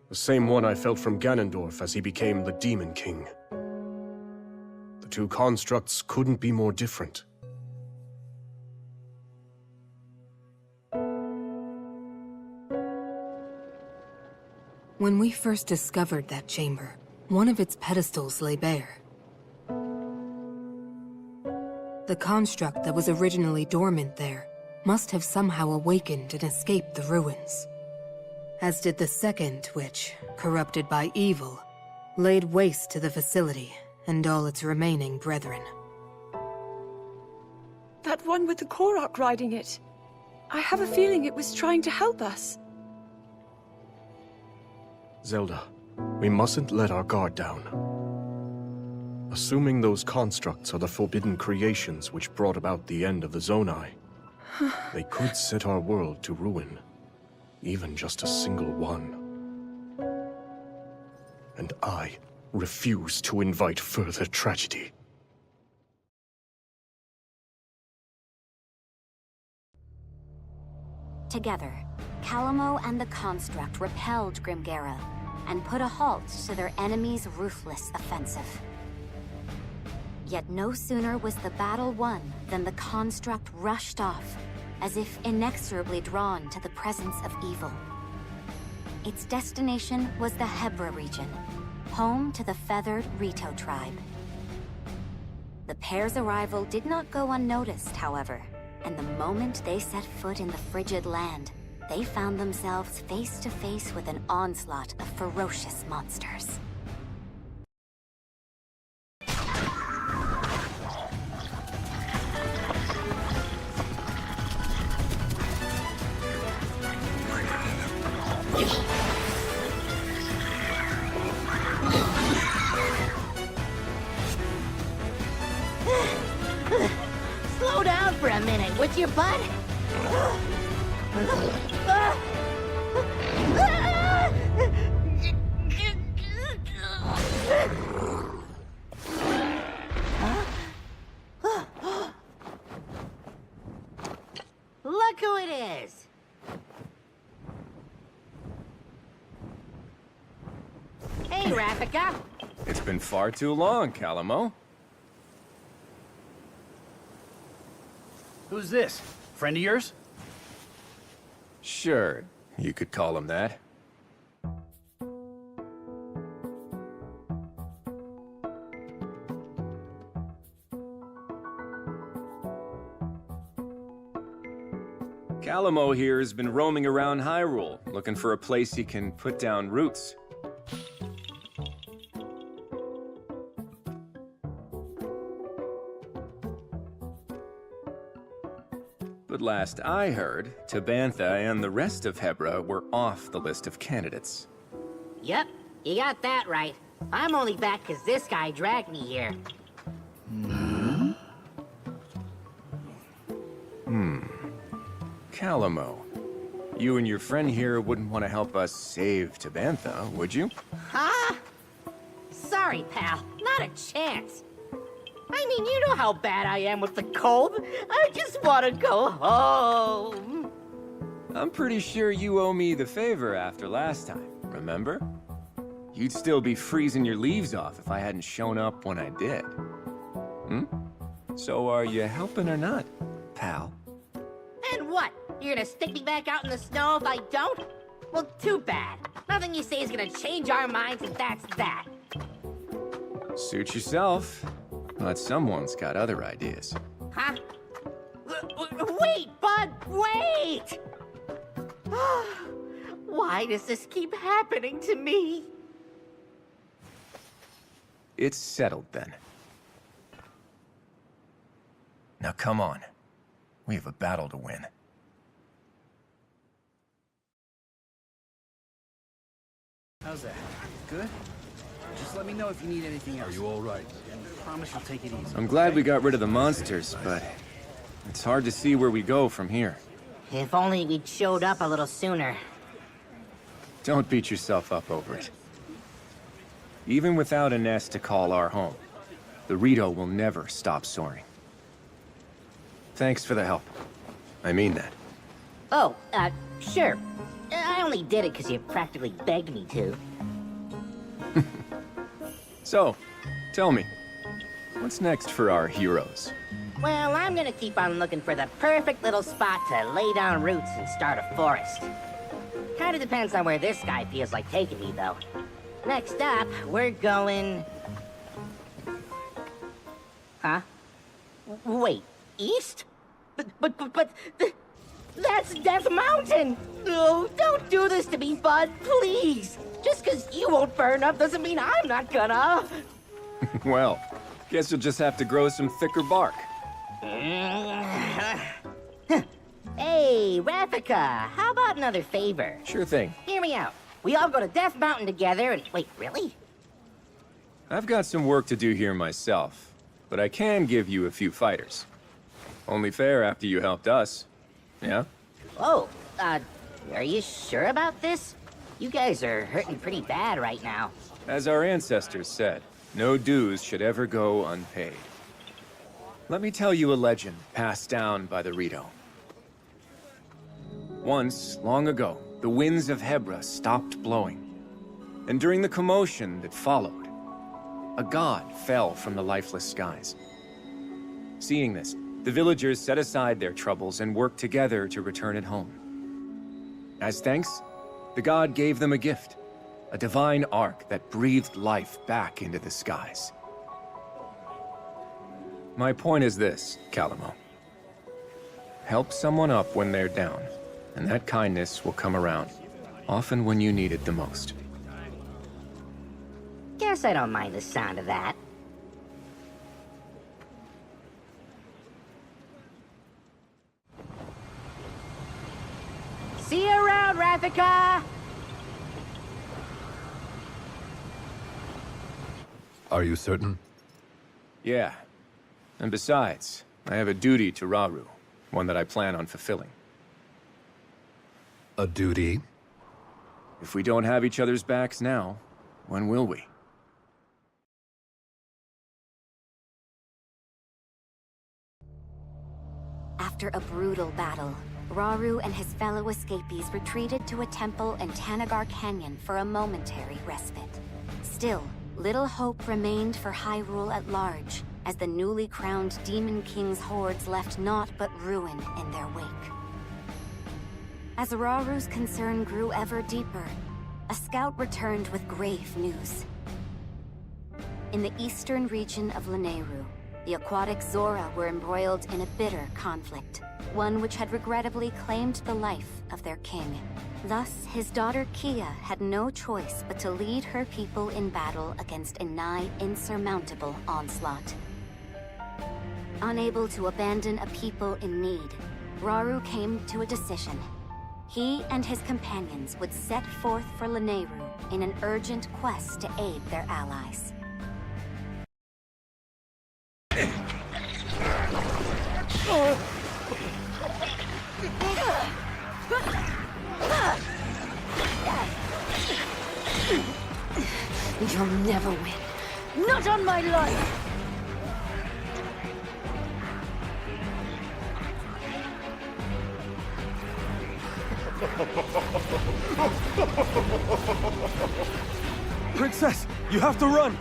The same one I felt from Ganondorf as he became the Demon King. The two constructs couldn't be more different. When we first discovered that chamber, one of its pedestals lay bare. The construct that was originally dormant there must have somehow awakened and escaped the ruins. As did the second, which, corrupted by evil, laid waste to the facility and all its remaining brethren. That one with the Korok riding it. I have a feeling it was trying to help us. Zelda, we mustn't let our guard down. Assuming those constructs are the forbidden creations which brought about the end of the Zonai, they could set our world to ruin. Even just a single one. And I refuse to invite further tragedy. Together, Calamo and the Construct repelled Grimgera and put a halt to their enemy's ruthless offensive. Yet no sooner was the battle won than the Construct rushed off, as if inexorably drawn to the presence of evil. Its destination was the Hebra region, home to the feathered Rito tribe. The pair's arrival did not go unnoticed, however, and the moment they set foot in the frigid land, they found themselves face to face with an onslaught of ferocious monsters. Slow down for a minute, would you, bud? Look who it is! Hey, Rafika! It's been far too long, Calamo. Who's this? Friend of yours? Sure, you could call him that. Calamo here has been roaming around Hyrule, looking for a place he can put down roots. But last I heard, Tabantha and the rest of Hebra were off the list of candidates. Yep, you got that right. I'm only back because this guy dragged me here. Calamo, you and your friend here wouldn't want to help us save Tabantha, would you? Huh? Sorry, pal. Not a chance. I mean, you know how bad I am with the cold. I just want to go home. I'm pretty sure you owe me the favor after last time, remember? You'd still be freezing your leaves off if I hadn't shown up when I did. So are you helping or not, pal? And what? You're gonna stick me back out in the snow if I don't? Well, too bad. Nothing you say is gonna change our minds, and that's that. Suit yourself. But someone's got other ideas. Huh? Wait, bud, wait! Why does this keep happening to me? It's settled then. Now come on. We have a battle to win. How's that? Good? Just let me know if you need anything else. Are you all right? And promise you'll take it easy. I'm glad we got rid of the monsters, but it's hard to see where we go from here. If only we'd showed up a little sooner. Don't beat yourself up over it. Even without a nest to call our home, the Rito will never stop soaring. Thanks for the help. I mean that. Oh, sure. I only did it because you practically begged me to. So, tell me, what's next for our heroes? Well, I'm gonna keep on looking for the perfect little spot to lay down roots and start a forest. Kinda depends on where this guy feels like taking me, though. Next up, we're going... Huh? Wait, east? But... That's Death Mountain! No, don't do this to me, bud, please! Just because you won't burn up doesn't mean I'm not gonna! Well, guess you'll just have to grow some thicker bark. Hey, Rafika, how about another favor? Sure thing. Hear me out. We all go to Death Mountain together and... Wait, really? I've got some work to do here myself, but I can give you a few fighters. Only fair after you helped us. Yeah? Oh, are you sure about this? You guys are hurting pretty bad right now. As our ancestors said, no dues should ever go unpaid. Let me tell you a legend passed down by the Rito. Once, long ago, the winds of Hebra stopped blowing. And during the commotion that followed, a god fell from the lifeless skies. Seeing this, the villagers set aside their troubles and worked together to return it home. As thanks, the god gave them a gift, a divine ark that breathed life back into the skies. My point is this, Calamo. Help someone up when they're down, and that kindness will come around, often when you need it the most. Guess I don't mind the sound of that. See you around, Rafika! Are you certain? Yeah. And besides, I have a duty to Rauru, one that I plan on fulfilling. A duty? If we don't have each other's backs now, when will we? After a brutal battle, Rauru and his fellow escapees retreated to a temple in Tanagar Canyon for a momentary respite. Still, little hope remained for Hyrule at large, as the newly crowned Demon King's hordes left naught but ruin in their wake. As Rauru's concern grew ever deeper, a scout returned with grave news. In the eastern region of Lanayru, the aquatic Zora were embroiled in a bitter conflict, one which had regrettably claimed the life of their king. Thus, his daughter Kia had no choice but to lead her people in battle against a nigh insurmountable onslaught. Unable to abandon a people in need, Rauru came to a decision. He and his companions would set forth for Lanayru in an urgent quest to aid their allies. You'll never win. Not on my life! Princess, you have to run!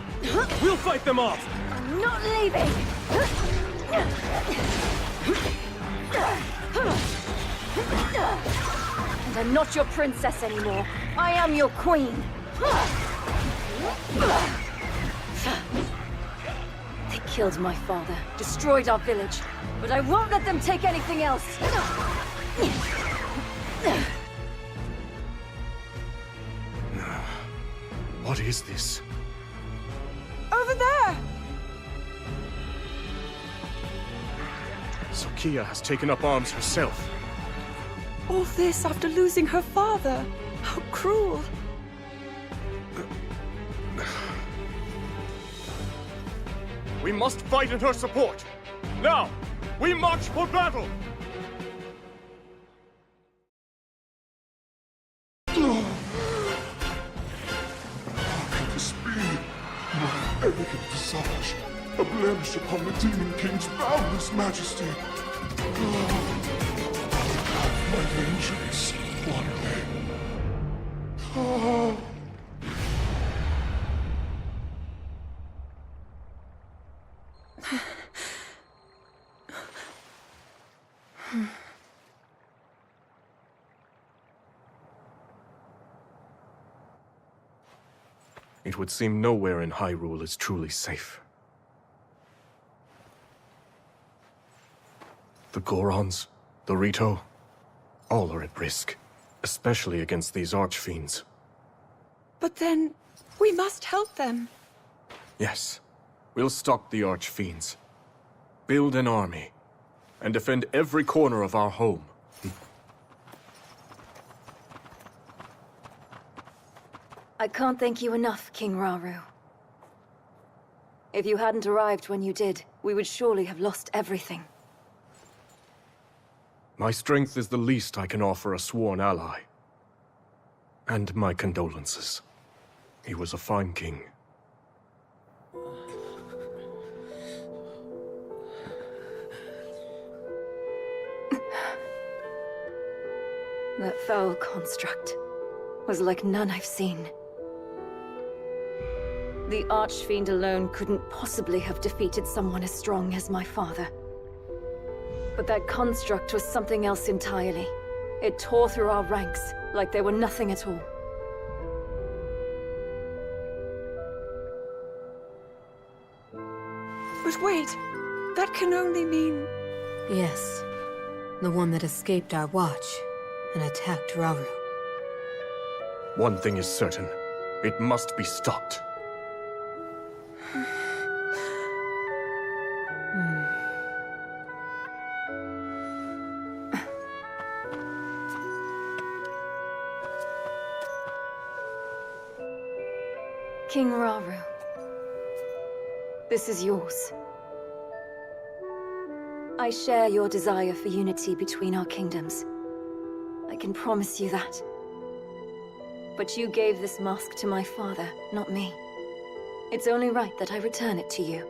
We'll fight them off! I'm not leaving! And I'm not your princess anymore. I am your queen. They killed my father, destroyed our village, but I won't let them take anything else. What is this? Over there! So Kia has taken up arms herself. All this after losing her father. How cruel. We must fight in her support. Now, we march for battle! wicked visage, a blemish upon the Demon King's boundless majesty. I'll have my vengeance one day. It would seem nowhere in Hyrule is truly safe. The Gorons, the Rito, all are at risk, especially against these archfiends. But then, we must help them. Yes, we'll stop the archfiends, build an army, and defend every corner of our home. I can't thank you enough, King Rauru. If you hadn't arrived when you did, we would surely have lost everything. My strength is the least I can offer a sworn ally. And my condolences. He was a fine king. That foul construct was like none I've seen. The Archfiend alone couldn't possibly have defeated someone as strong as my father. But that construct was something else entirely. It tore through our ranks like they were nothing at all. But wait, that can only mean... Yes, the one that escaped our watch and attacked Rauru. One thing is certain. It must be stopped. King Rauru, this is yours. I share your desire for unity between our kingdoms. I can promise you that. But you gave this mask to my father, not me. It's only right that I return it to you.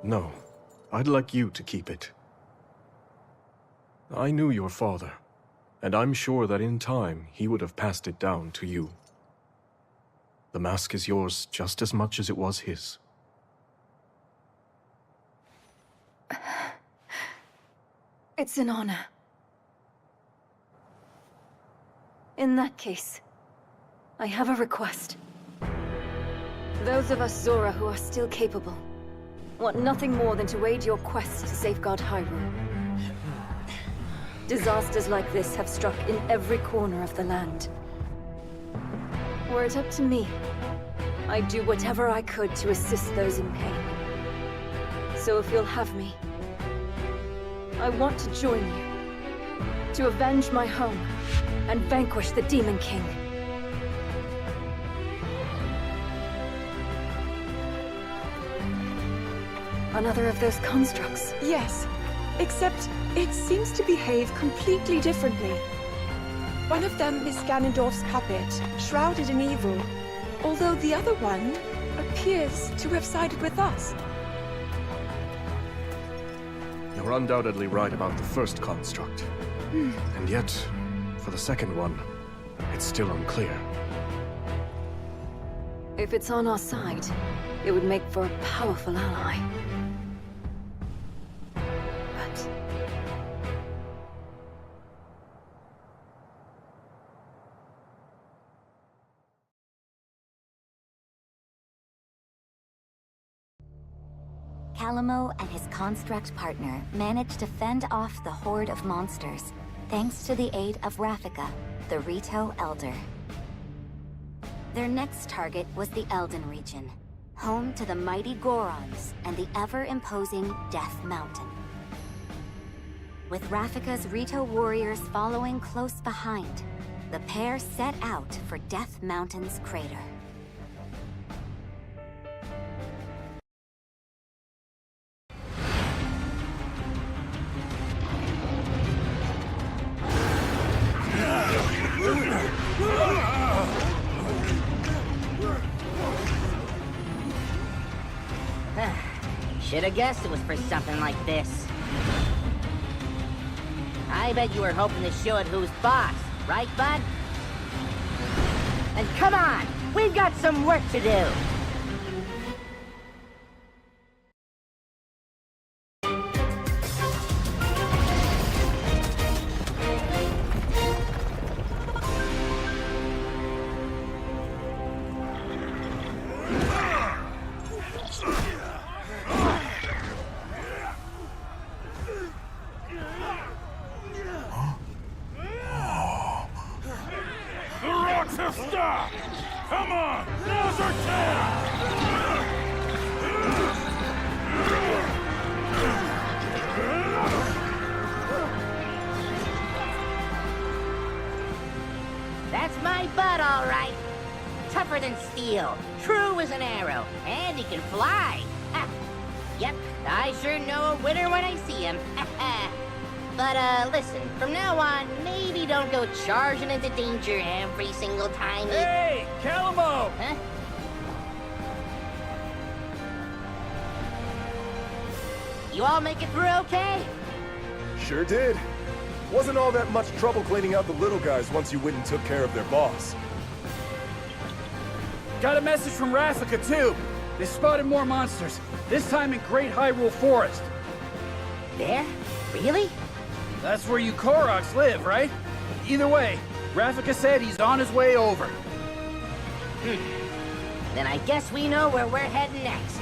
No, I'd like you to keep it. I knew your father, and I'm sure that in time he would have passed it down to you. The mask is yours just as much as it was his. It's an honor. In that case, I have a request. Those of us Zora who are still capable want nothing more than to aid your quest to safeguard Hyrule. Disasters like this have struck in every corner of the land. Were it up to me, I'd do whatever I could to assist those in pain. So if you'll have me, I want to join you, to avenge my home, and vanquish the Demon King. Another of those constructs? Yes, except it seems to behave completely differently. One of them is Ganondorf's puppet, shrouded in evil, although the other one appears to have sided with us. You're undoubtedly right about the first construct. And yet, for the second one, it's still unclear. If it's on our side, it would make for a powerful ally. But... Calamo and his construct partner managed to fend off the horde of monsters, thanks to the aid of Rafika, the Rito Elder. Their next target was the Elden region, home to the mighty Gorons and the ever-imposing Death Mountain. With Rafika's Rito warriors following close behind, the pair set out for Death Mountain's crater. Should've guessed it was for something like this. I bet you were hoping to show it who's boss, right, bud? And come on, we've got some work to do. Stop! Come on! Now's our chance! That's my bud, all right. Tougher than steel, true as an arrow, and he can fly. Ha. Yep, I sure know a winner when I see him. But, listen, from now on, maybe don't go charging into danger every single time you... Hey, Calamo! Huh? You all make it through okay? Sure did. Wasn't all that much trouble cleaning out the little guys once you went and took care of their boss. Got a message from Rafika, too. They spotted more monsters, this time in Great Hyrule Forest. There? Really? That's where you Koroks live, right? Either way, Rafika said he's on his way over. Then I guess we know where we're heading next.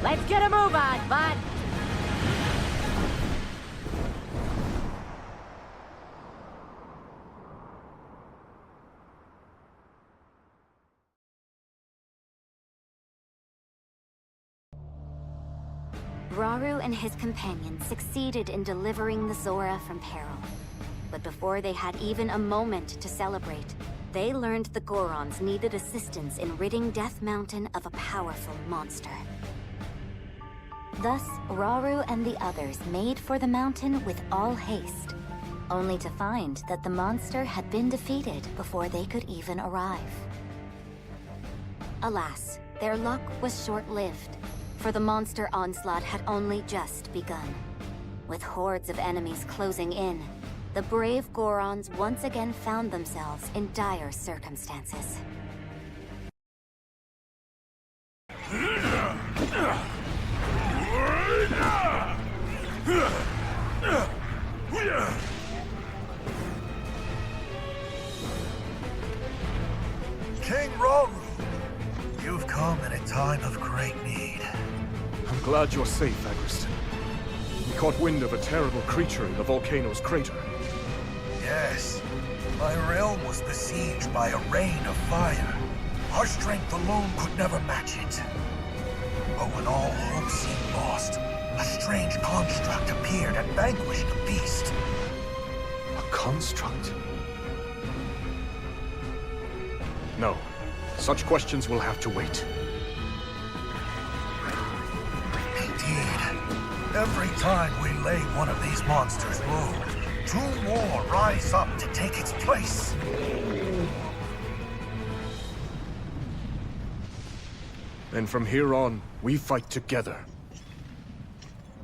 Let's get a move on, bud! Rauru and his companions succeeded in delivering the Zora from peril. But before they had even a moment to celebrate, they learned the Gorons needed assistance in ridding Death Mountain of a powerful monster. Thus, Rauru and the others made for the mountain with all haste, only to find that the monster had been defeated before they could even arrive. Alas, their luck was short-lived, for the monster onslaught had only just begun. With hordes of enemies closing in, the brave Gorons once again found themselves in dire circumstances. King Rauru, you've come in a time of great need. I'm glad you're safe, Agriston. We caught wind of a terrible creature in the volcano's crater. Yes, my realm was besieged by a rain of fire. Our strength alone could never match it. But when all hope seemed lost, a strange construct appeared and vanquished the beast. A construct? No. Such questions will have to wait. Indeed. Every time we lay one of these monsters low, two more rise up to take its place. And from here on, we fight together.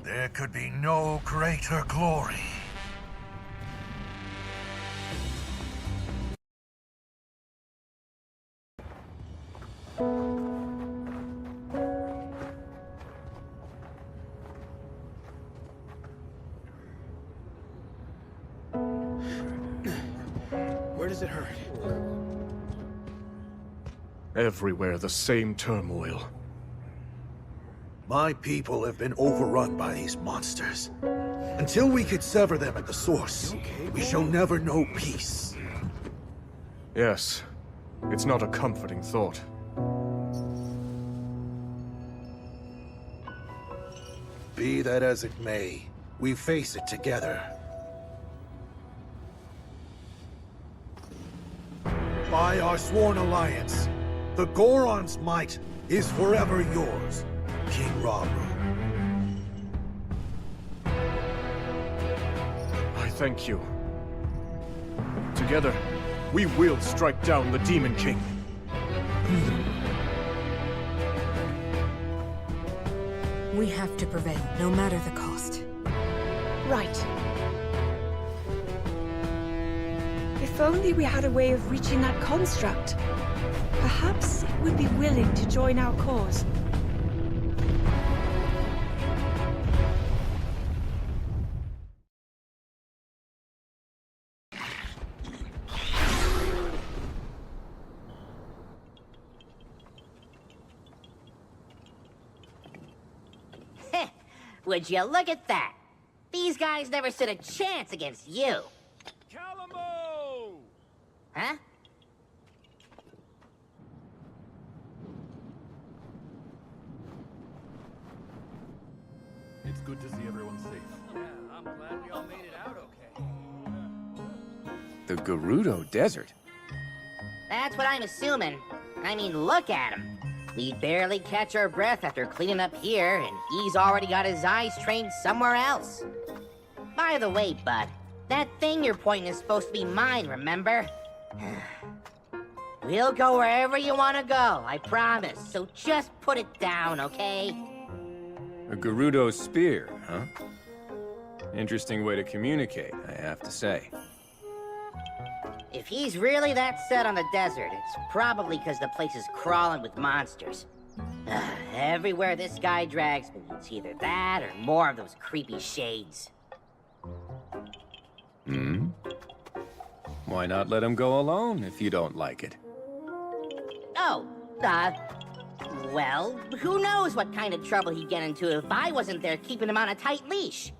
There could be no greater glory. Where does it hurt? Everywhere the same turmoil. My people have been overrun by these monsters. Until we could sever them at the source, we shall never know peace. Yes. It's not a comforting thought. Be that as it may, we face it together. By our sworn alliance, the Goron's might is forever yours, King Rauru. I thank you. Together, we will strike down the Demon King. We have to prevail, no matter the cost. Right. If only we had a way of reaching that construct. Perhaps it would be willing to join our cause. Would you look at that? These guys never stood a chance against you. Calamo! Huh? It's good to see everyone safe. Yeah, I'm glad we all made it out okay. The Gerudo Desert? That's what I'm assuming. I mean, look at him. We barely catch our breath after cleaning up here, and he's already got his eyes trained somewhere else. By the way, bud, that thing you're pointing is supposed to be mine, remember? We'll go wherever you want to go, I promise. So just put it down, okay? A Gerudo spear, huh? Interesting way to communicate, I have to say. If he's really that set on the desert, it's probably because the place is crawling with monsters. Everywhere this guy drags me, it's either that or more of those creepy shades. Hmm? Why not let him go alone if you don't like it? Oh, well, who knows what kind of trouble he'd get into if I wasn't there keeping him on a tight leash.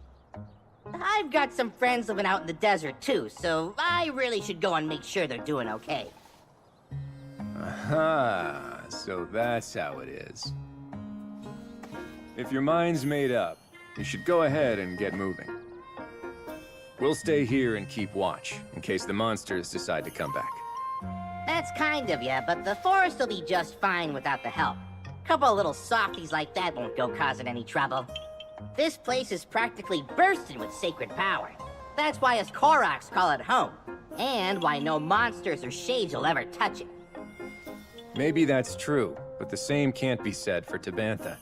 I've got some friends living out in the desert, too, so I really should go and make sure they're doing okay. Aha, so that's how it is. If your mind's made up, you should go ahead and get moving. We'll stay here and keep watch, in case the monsters decide to come back. That's kind of you, but the forest will be just fine without the help. A couple of little softies like that won't go causing any trouble. This place is practically bursting with sacred power. That's why us Koroks call it home, and why no monsters or shades will ever touch it. Maybe that's true, but the same can't be said for Tabantha.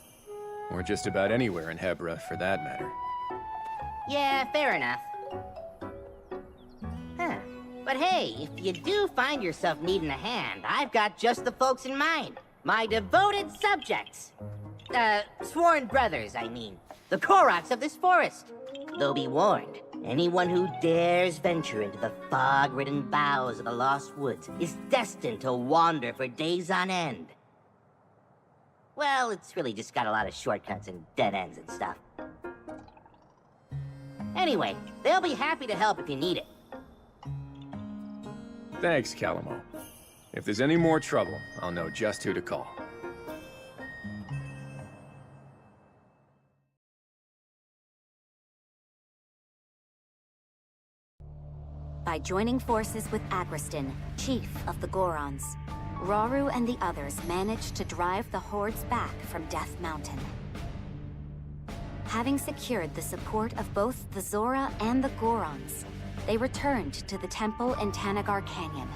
Or just about anywhere in Hebra, for that matter. Yeah, fair enough. Huh. But hey, if you do find yourself needing a hand, I've got just the folks in mind. My devoted subjects. Sworn brothers, I mean. The Koroks of this forest. Though be warned, anyone who dares venture into the fog-ridden boughs of the Lost Woods is destined to wander for days on end. Well, it's really just got a lot of shortcuts and dead ends and stuff. Anyway, they'll be happy to help if you need it. Thanks, Calamo. If there's any more trouble, I'll know just who to call. By joining forces with Agriston, chief of the Gorons, Rauru and the others managed to drive the hordes back from Death Mountain. Having secured the support of both the Zora and the Gorons, they returned to the temple in Tanagar Canyon,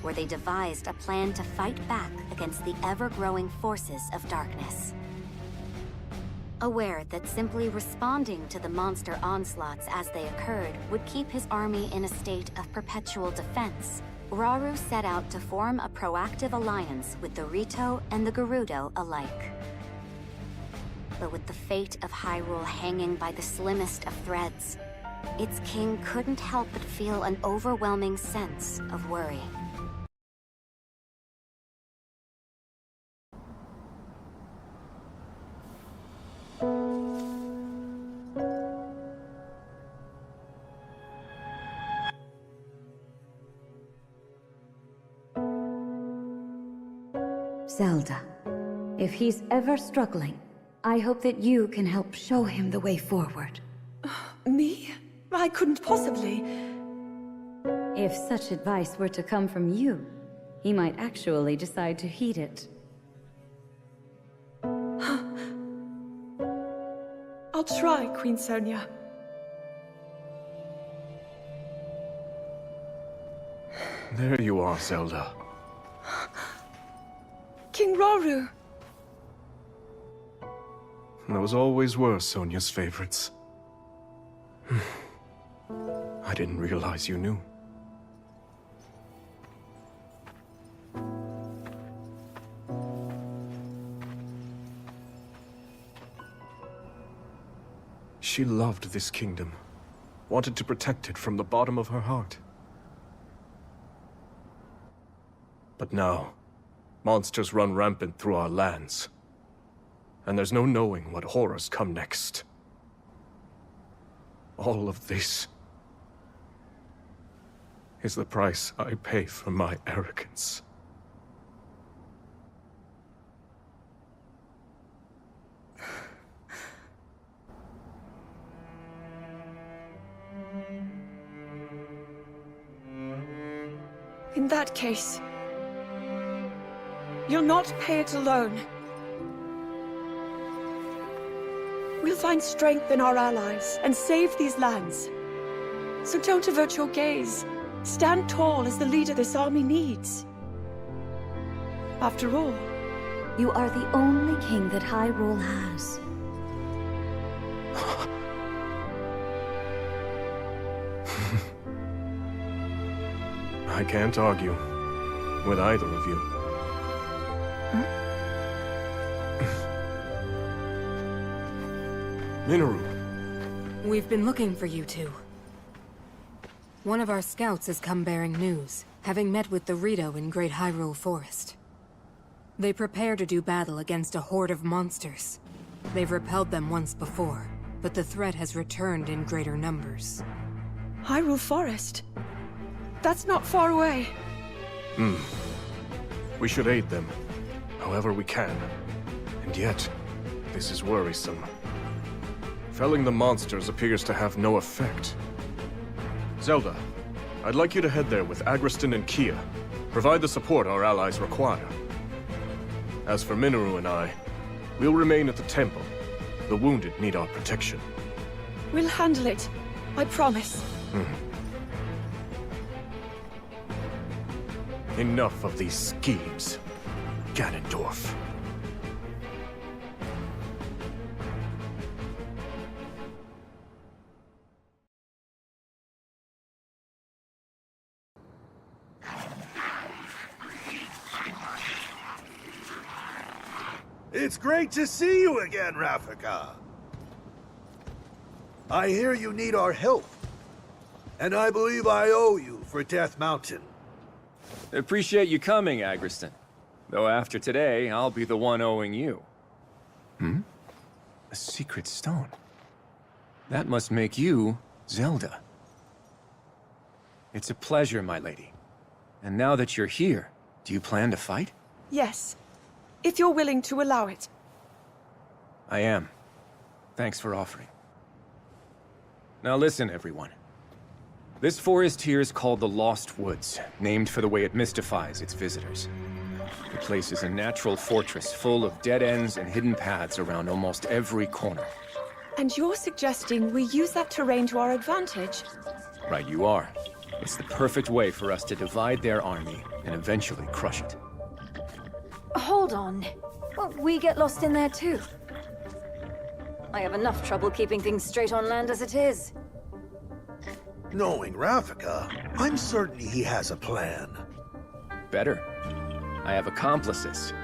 where they devised a plan to fight back against the ever-growing forces of darkness. Aware that simply responding to the monster onslaughts as they occurred would keep his army in a state of perpetual defense, Rauru set out to form a proactive alliance with the Rito and the Gerudo alike. But with the fate of Hyrule hanging by the slimmest of threads, its king couldn't help but feel an overwhelming sense of worry. Zelda, if he's ever struggling, I hope that you can help show him the way forward. Me? I couldn't possibly. If such advice were to come from you, he might actually decide to heed it. I'll try, Queen Sonia. There you are, Zelda. King Rauru! Those always were Sonia's favorites. I didn't realize you knew. She loved this kingdom, wanted to protect it from the bottom of her heart. But now, monsters run rampant through our lands, and there's no knowing what horrors come next. All of this is the price I pay for my arrogance. In that case, you'll not pay it alone. We'll find strength in our allies and save these lands. So don't avert your gaze. Stand tall as the leader this army needs. After all, you are the only king that Hyrule has. I can't argue with either of you. Minoru. We've been looking for you two. One of our scouts has come bearing news, having met with the Rito in Great Hyrule Forest. They prepare to do battle against a horde of monsters. They've repelled them once before, but the threat has returned in greater numbers. Hyrule Forest? That's not far away. We should aid them, however we can. And yet, this is worrisome. Felling the monsters appears to have no effect. Zelda, I'd like you to head there with Agriston and Kia. Provide the support our allies require. As for Minoru and I, we'll remain at the temple. The wounded need our protection. We'll handle it. I promise. Enough of these schemes, Ganondorf. It's great to see you again, Rafika. I hear you need our help, and I believe I owe you for Death Mountain. Appreciate you coming, Agriston. Though after today, I'll be the one owing you. A secret stone. That must make you Zelda. It's a pleasure, my lady. And now that you're here, do you plan to fight? Yes, if you're willing to allow it. I am. Thanks for offering. Now listen, everyone. This forest here is called the Lost Woods, named for the way it mystifies its visitors. The place is a natural fortress full of dead ends and hidden paths around almost every corner. And you're suggesting we use that terrain to our advantage? Right you are. It's the perfect way for us to divide their army and eventually crush it. Hold on. Well, we get lost in there too. I have enough trouble keeping things straight on land as it is. Knowing Rafika, I'm certain he has a plan. Better. I have accomplices.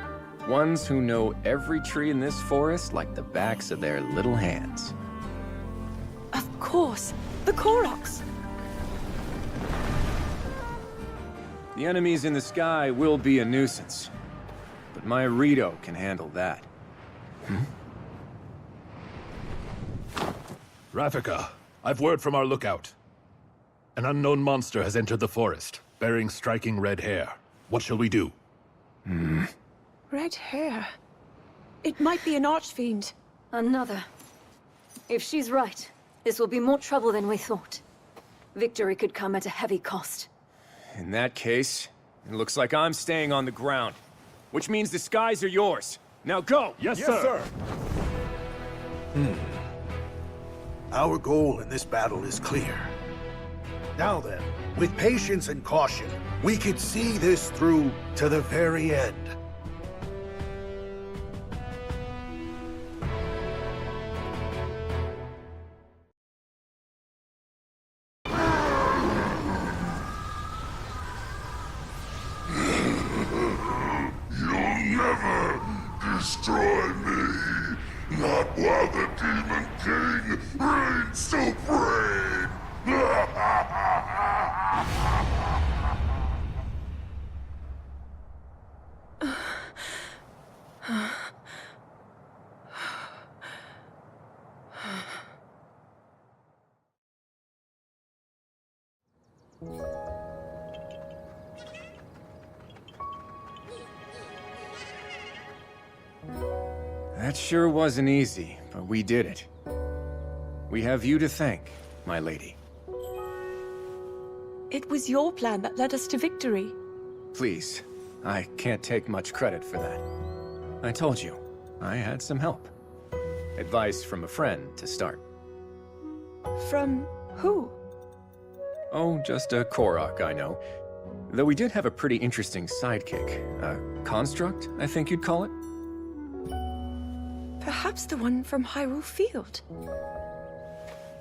Ones who know every tree in this forest like the backs of their little hands. Of course. The Koroks. The enemies in the sky will be a nuisance. But my Rito can handle that. Rafika, I've word from our lookout. An unknown monster has entered the forest, bearing striking red hair. What shall we do? Red hair. It might be an archfiend. Another. If she's right, this will be more trouble than we thought. Victory could come at a heavy cost. In that case, it looks like I'm staying on the ground. Which means the skies are yours. Now go! Yes, sir! Our goal in this battle is clear. Now then, with patience and caution, we could see this through to the very end. destroy me! Not while the Demon King reigns supreme! That sure wasn't easy, but we did it. We have you to thank, my lady. It was your plan that led us to victory. Please, I can't take much credit for that. I told you, I had some help. Advice from a friend to start. From who? Oh, just a Korok, I know. Though we did have a pretty interesting sidekick. A construct, I think you'd call it? Perhaps the one from Hyrule Field.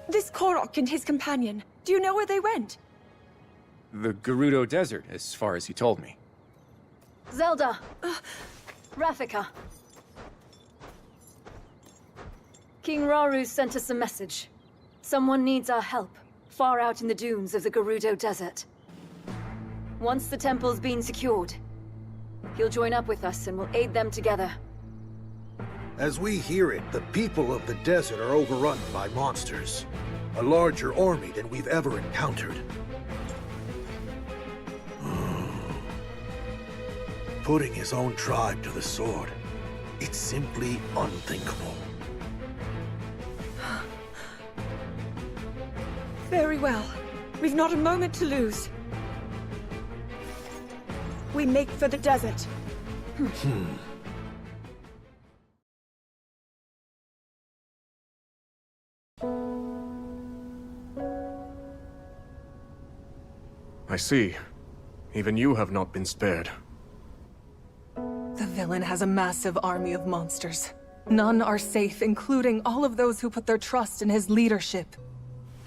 This Korok and his companion, do you know where they went? The Gerudo Desert, as far as he told me. Zelda! Rafika. King Rauru sent us a message. Someone needs our help, far out in the dunes of the Gerudo Desert. Once the temple's been secured, he'll join up with us and we'll aid them together. As we hear it, the people of the desert are overrun by monsters. A larger army than we've ever encountered. Putting his own tribe to the sword. It's simply unthinkable. Very well. We've not a moment to lose. We make for the desert. I see. Even you have not been spared. The villain has a massive army of monsters. None are safe, including all of those who put their trust in his leadership.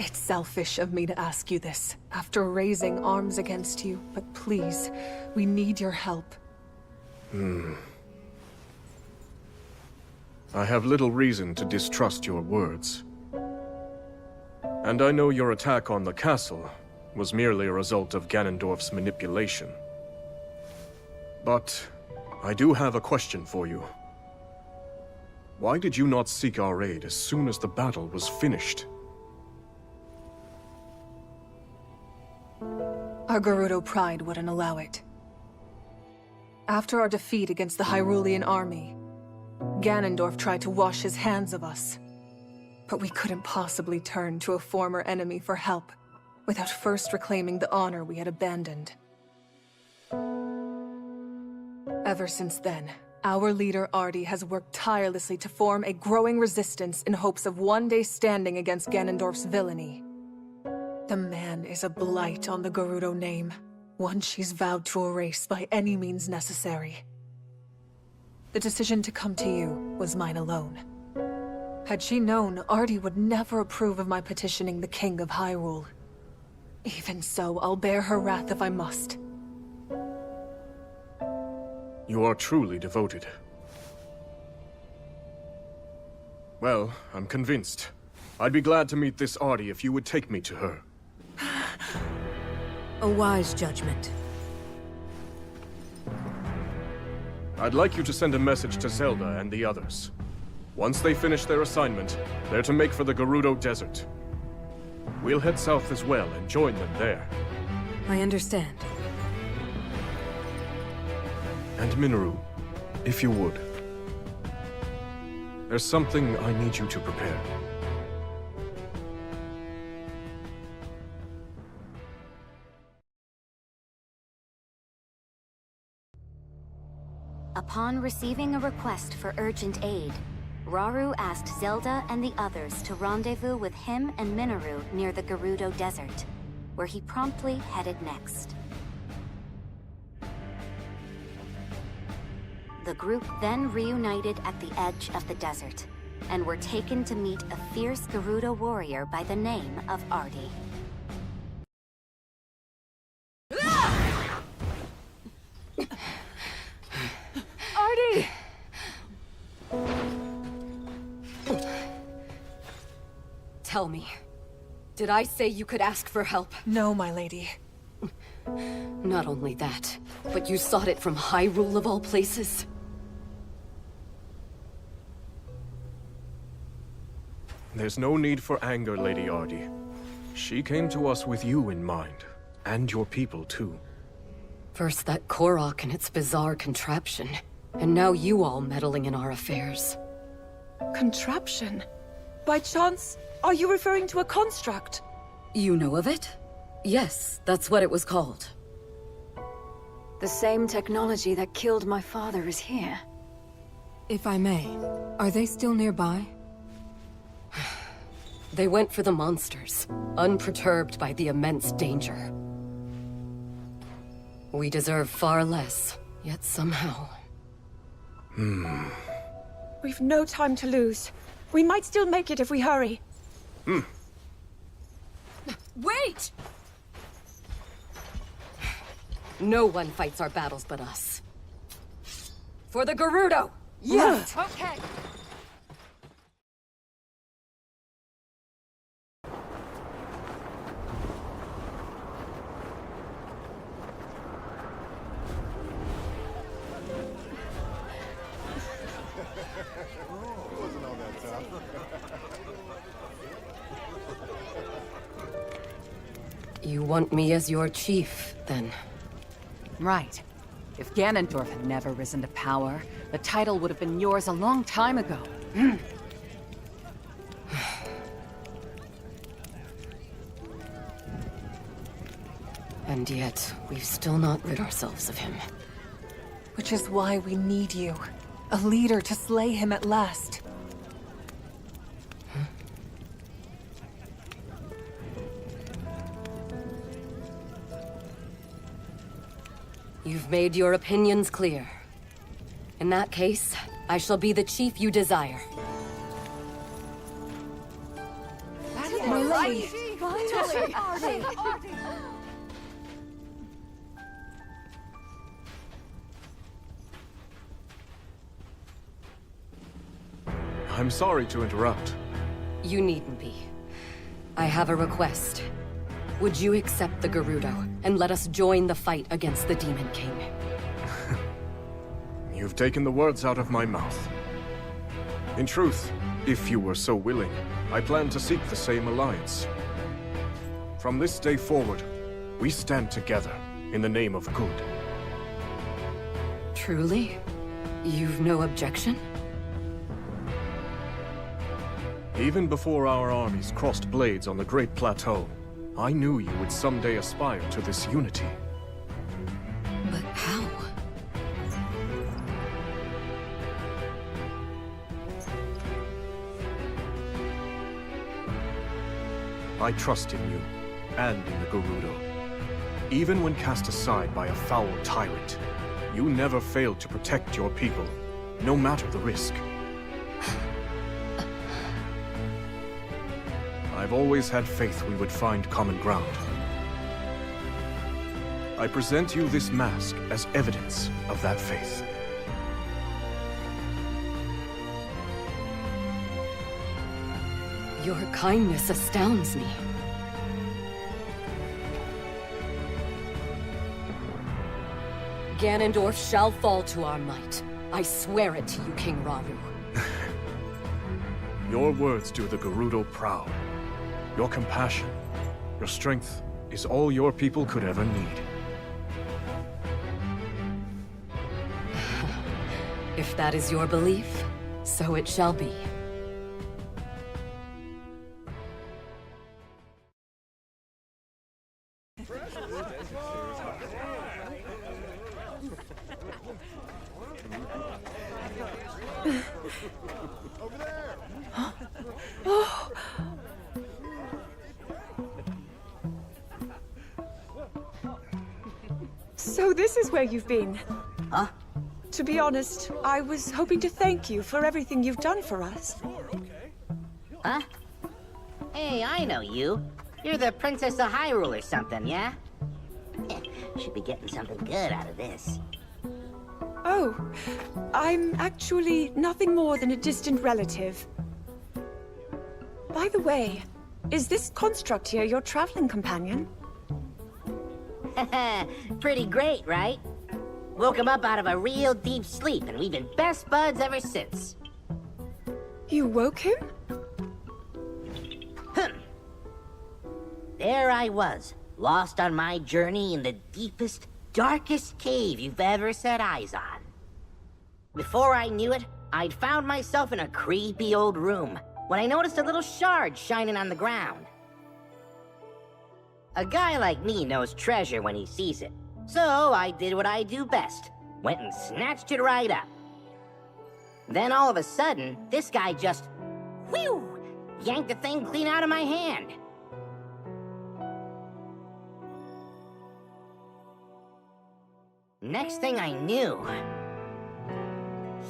It's selfish of me to ask you this, after raising arms against you, but please, we need your help. I have little reason to distrust your words. And I know your attack on the castle was merely a result of Ganondorf's manipulation. But I do have a question for you. Why did you not seek our aid as soon as the battle was finished? Our Gerudo pride wouldn't allow it. After our defeat against the Hyrulean army, Ganondorf tried to wash his hands of us. But we couldn't possibly turn to a former enemy for help without first reclaiming the honor we had abandoned. Ever since then, our leader Artie has worked tirelessly to form a growing resistance in hopes of one day standing against Ganondorf's villainy. The man is a blight on the Gerudo name, one she's vowed to erase by any means necessary. The decision to come to you was mine alone. Had she known, Artie would never approve of my petitioning the King of Hyrule. Even so, I'll bear her wrath if I must. You are truly devoted. Well, I'm convinced. I'd be glad to meet this Artie if you would take me to her. A wise judgment. I'd like you to send a message to Zelda and the others. Once they finish their assignment, they're to make for the Gerudo Desert. We'll head south as well and join them there. I understand. And Minoru, if you would. There's something I need you to prepare. Upon receiving a request for urgent aid, Rauru asked Zelda and the others to rendezvous with him and Minoru near the Gerudo Desert, where he promptly headed next. The group then reunited at the edge of the desert, and were taken to meet a fierce Gerudo warrior by the name of Artie. Artie! tell me. Did I say you could ask for help? No, my lady. Not only that, but you sought it from Hyrule of all places? There's no need for anger, Lady Ardi. She came to us with you in mind, and your people too. First that Korok and its bizarre contraption, and now you all meddling in our affairs. Contraption? By chance, are you referring to a construct? You know of it? Yes, that's what it was called. The same technology that killed my father is here. If I may, are they still nearby? They went for the monsters, unperturbed by the immense danger. We deserve far less, yet somehow... We've no time to lose. We might still make it if we hurry. Wait! No one fights our battles but us. For the Gerudo! Yes! Okay! You want me as your chief, then? Right. If Ganondorf had never risen to power, the title would have been yours a long time ago. And yet, we've still not rid ourselves of him. Which is why we need you. A leader to slay him at last. You've made your opinions clear. In that case, I shall be the chief you desire. My lady! I'm sorry to interrupt. You needn't be. I have a request. Would you accept the Gerudo, and let us join the fight against the Demon King? You've taken the words out of my mouth. In truth, if you were so willing, I plan to seek the same alliance. From this day forward, we stand together in the name of good. Truly? You've no objection? Even before our armies crossed blades on the Great Plateau, I knew you would someday aspire to this unity. But how? I trust in you, and in the Gerudo. Even when cast aside by a foul tyrant, you never failed to protect your people, no matter the risk. I've always had faith we would find common ground. I present you this mask as evidence of that faith. Your kindness astounds me. Ganondorf shall fall to our might. I swear it to you, King Rauru. Your words do the Gerudo proud. Your compassion, your strength, is all your people could ever need. If that is your belief, so it shall be. So this is where you've been? Huh? To be honest, I was hoping to thank you for everything you've done for us. Huh? Hey, I know you. You're the Princess of Hyrule or something, yeah? Should be getting something good out of this. Oh, I'm actually nothing more than a distant relative. By the way, Is this construct here your traveling companion? Pretty great, right? Woke him up out of a real deep sleep, and we've been best buds ever since. You woke him? There I was, lost on my journey in the deepest, darkest cave you've ever set eyes on. Before I knew it, I'd found myself in a creepy old room when I noticed a little shard shining on the ground. A guy like me knows treasure when he sees it, so I did what I do best. Went and snatched it right up. Then all of a sudden, this guy just, whew, yanked the thing clean out of my hand. Next thing I knew,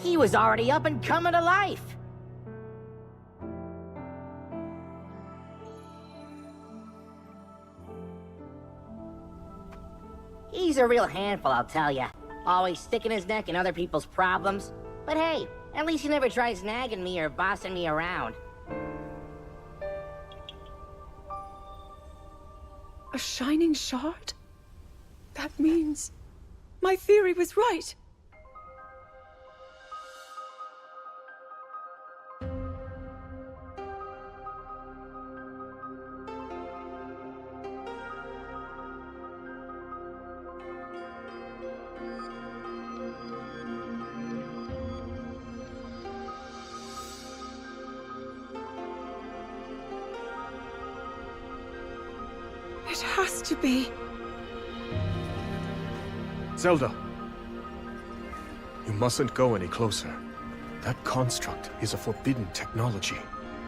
he was already up and coming to life. He's a real handful, I'll tell ya. Always sticking his neck in other people's problems. But hey, at least he never tries nagging me or bossing me around. A shining shard? That means my theory was right. It has to be. Zelda! You mustn't go any closer. That construct is a forbidden technology.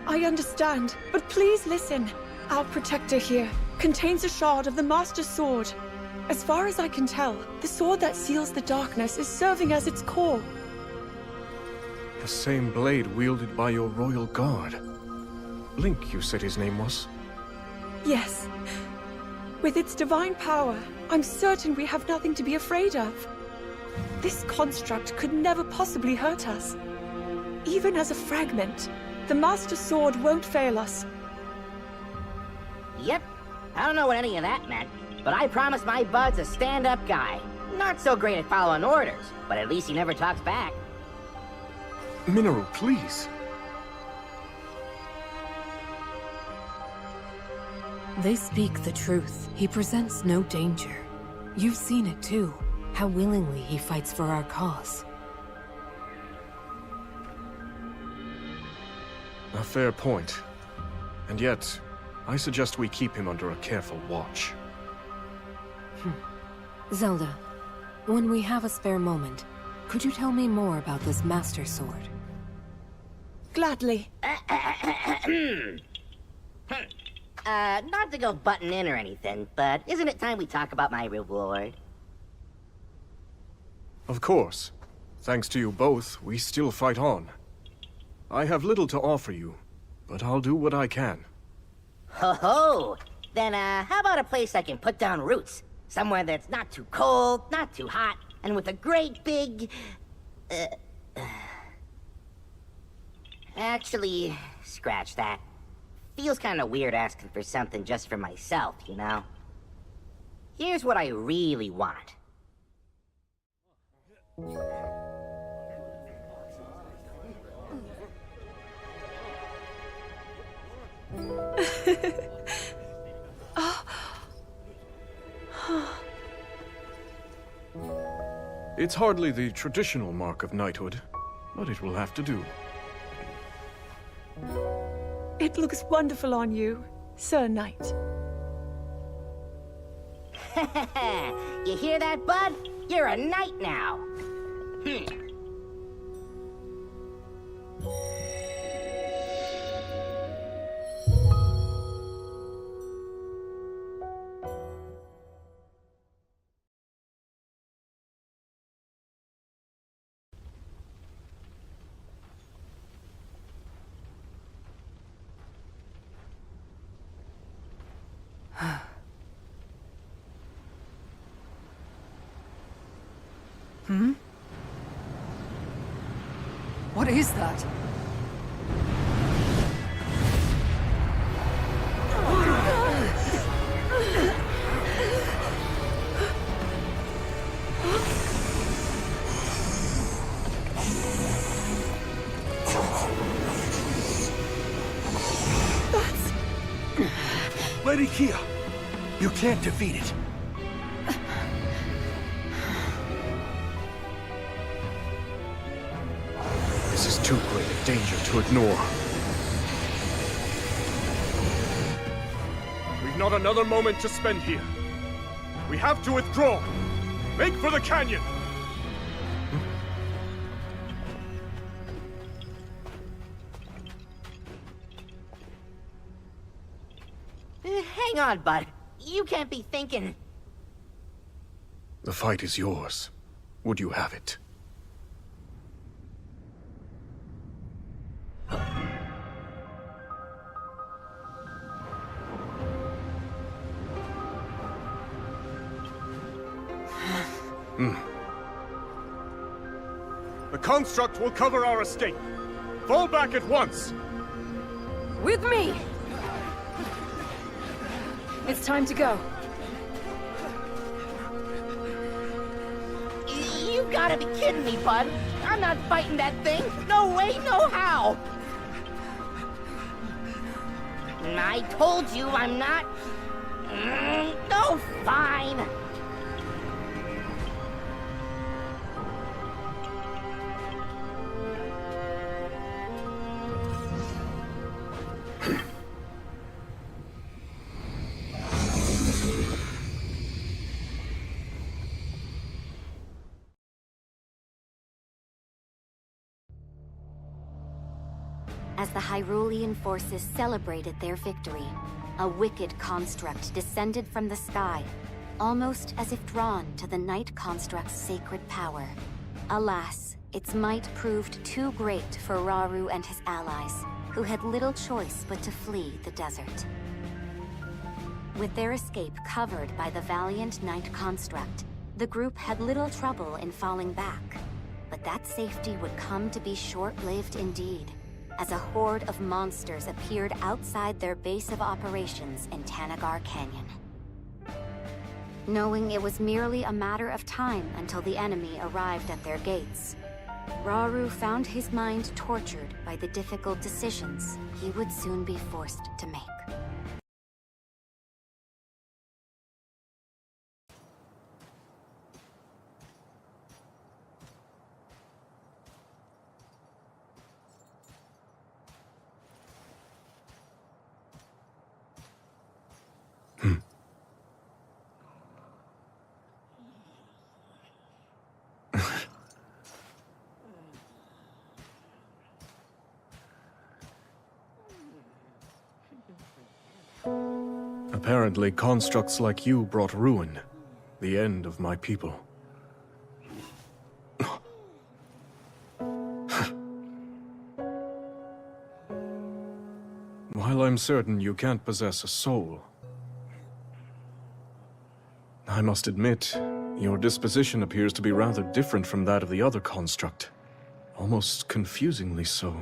I understand, but please listen. Our protector here contains a shard of the Master Sword. As far as I can tell, the sword that seals the darkness is serving as its core. The same blade wielded by your royal guard. Link, you said his name was? Yes. With its divine power, I'm certain we have nothing to be afraid of. This construct could never possibly hurt us. Even as a fragment, the Master Sword won't fail us. Yep. I don't know what any of that meant, but I promised my bud's a stand-up guy. Not so great at following orders, but at least he never talks back. Minoru, please. They speak the truth. He presents no danger. You've seen it too, how willingly he fights for our cause. A fair point. And yet, I suggest we keep him under a careful watch. Zelda, when we have a spare moment, could you tell me more about this Master Sword? Gladly. Not to go butting in or anything, but isn't it time we talk about my reward? Of course. Thanks to you both, we still fight on. I have little to offer you, but I'll do what I can. Ho ho! Then, how about a place I can put down roots? Somewhere that's not too cold, not too hot, and with a great big... Actually, scratch that. Feels kinda weird asking for something just for myself, you know? Here's what I really want. It's hardly the traditional mark of knighthood, but it will have to do. It looks wonderful on you, Sir Knight. You hear that, bud? You're a knight now. What is that? Lady Kia, you can't defeat it. This is too great a danger to ignore. We've not another moment to spend here. We have to withdraw. Make for the canyon. Hang on, bud. You can't be thinking... The fight is yours. Would you have it? The construct will cover our escape. Fall back at once. With me! It's time to go. You gotta be kidding me, bud. I'm not fighting that thing. No way, no how. I told you I'm not... No, fine. As the Hyrulean forces celebrated their victory, a wicked construct descended from the sky, almost as if drawn to the Night Construct's sacred power. Alas, its might proved too great for Rauru and his allies, who had little choice but to flee the desert. With their escape covered by the valiant Night Construct, the group had little trouble in falling back. But that safety would come to be short-lived indeed, as a horde of monsters appeared outside their base of operations in Tanagar Canyon. Knowing it was merely a matter of time until the enemy arrived at their gates, Rauru found his mind tortured by the difficult decisions he would soon be forced to make. Apparently, constructs like you brought ruin, the end of my people. While I'm certain you can't possess a soul, I must admit, your disposition appears to be rather different from that of the other construct. Almost confusingly so.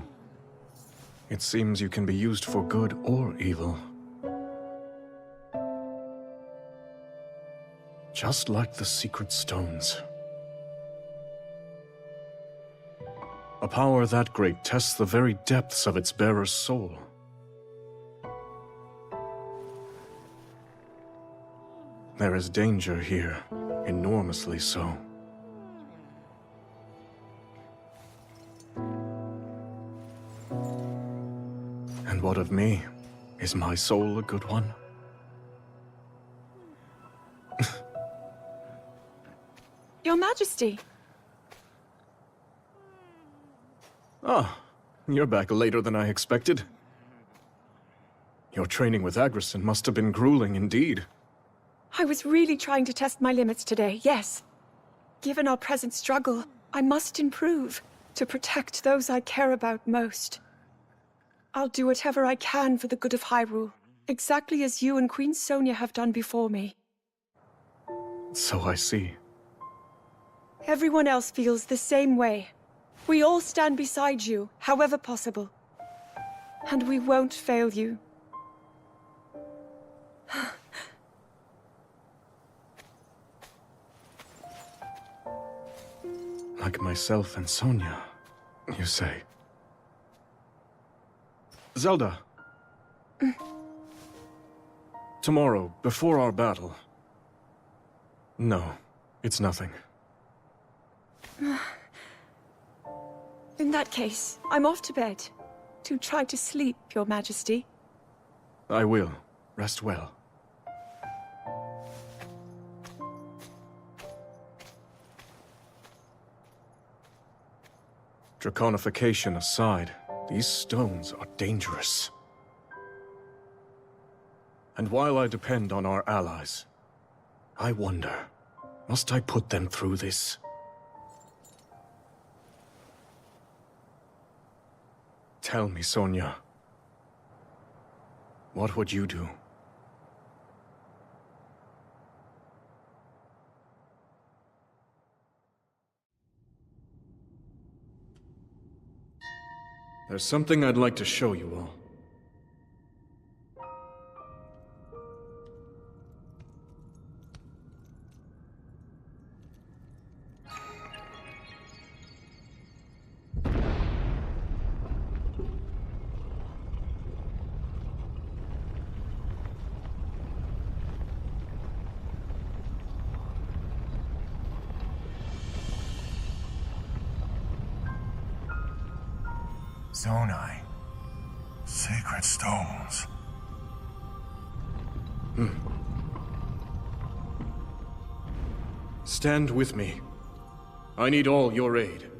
It seems you can be used for good or evil. Just like the secret stones. A power that great tests the very depths of its bearer's soul. There is danger here, enormously so. And what of me? Is my soul a good one? Your Majesty! Ah, you're back later than I expected. Your training with Agrison must have been grueling indeed. I was really trying to test my limits today, yes. Given our present struggle, I must improve to protect those I care about most. I'll do whatever I can for the good of Hyrule, exactly as you and Queen Sonia have done before me. So I see. Everyone else feels the same way. We all stand beside you, however possible. And we won't fail you. Like myself and Sonia, you say. Tomorrow, before our battle. No, it's nothing. In that case, I'm off to bed. Do try to sleep, Your Majesty. I will. Rest well. Draconification aside, these stones are dangerous. And while I depend on our allies, I wonder, must I put them through this? Tell me, Sonia. What would you do? There's something I'd like to show you all. Zonai. Sacred stones. Stand with me. I need all your aid.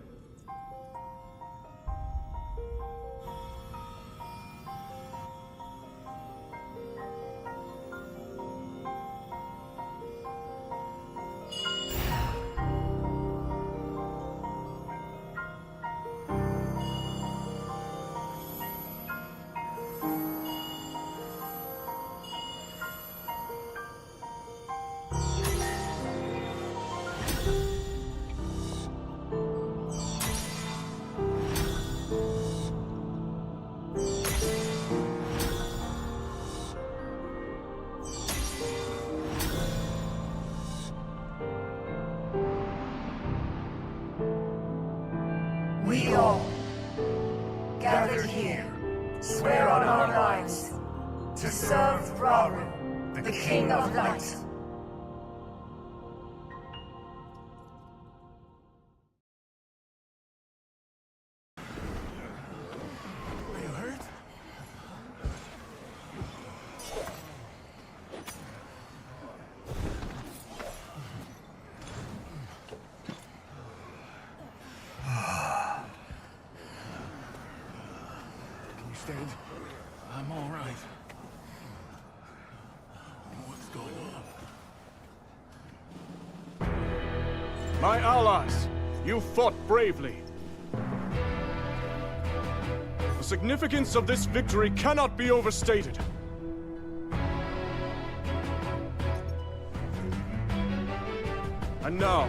We all, gathered here, swear on our lives to serve Rauru, the King of Light. Are you hurt? Stand. I'm all right. What's going on? My allies, you fought bravely. The significance of this victory cannot be overstated. And now,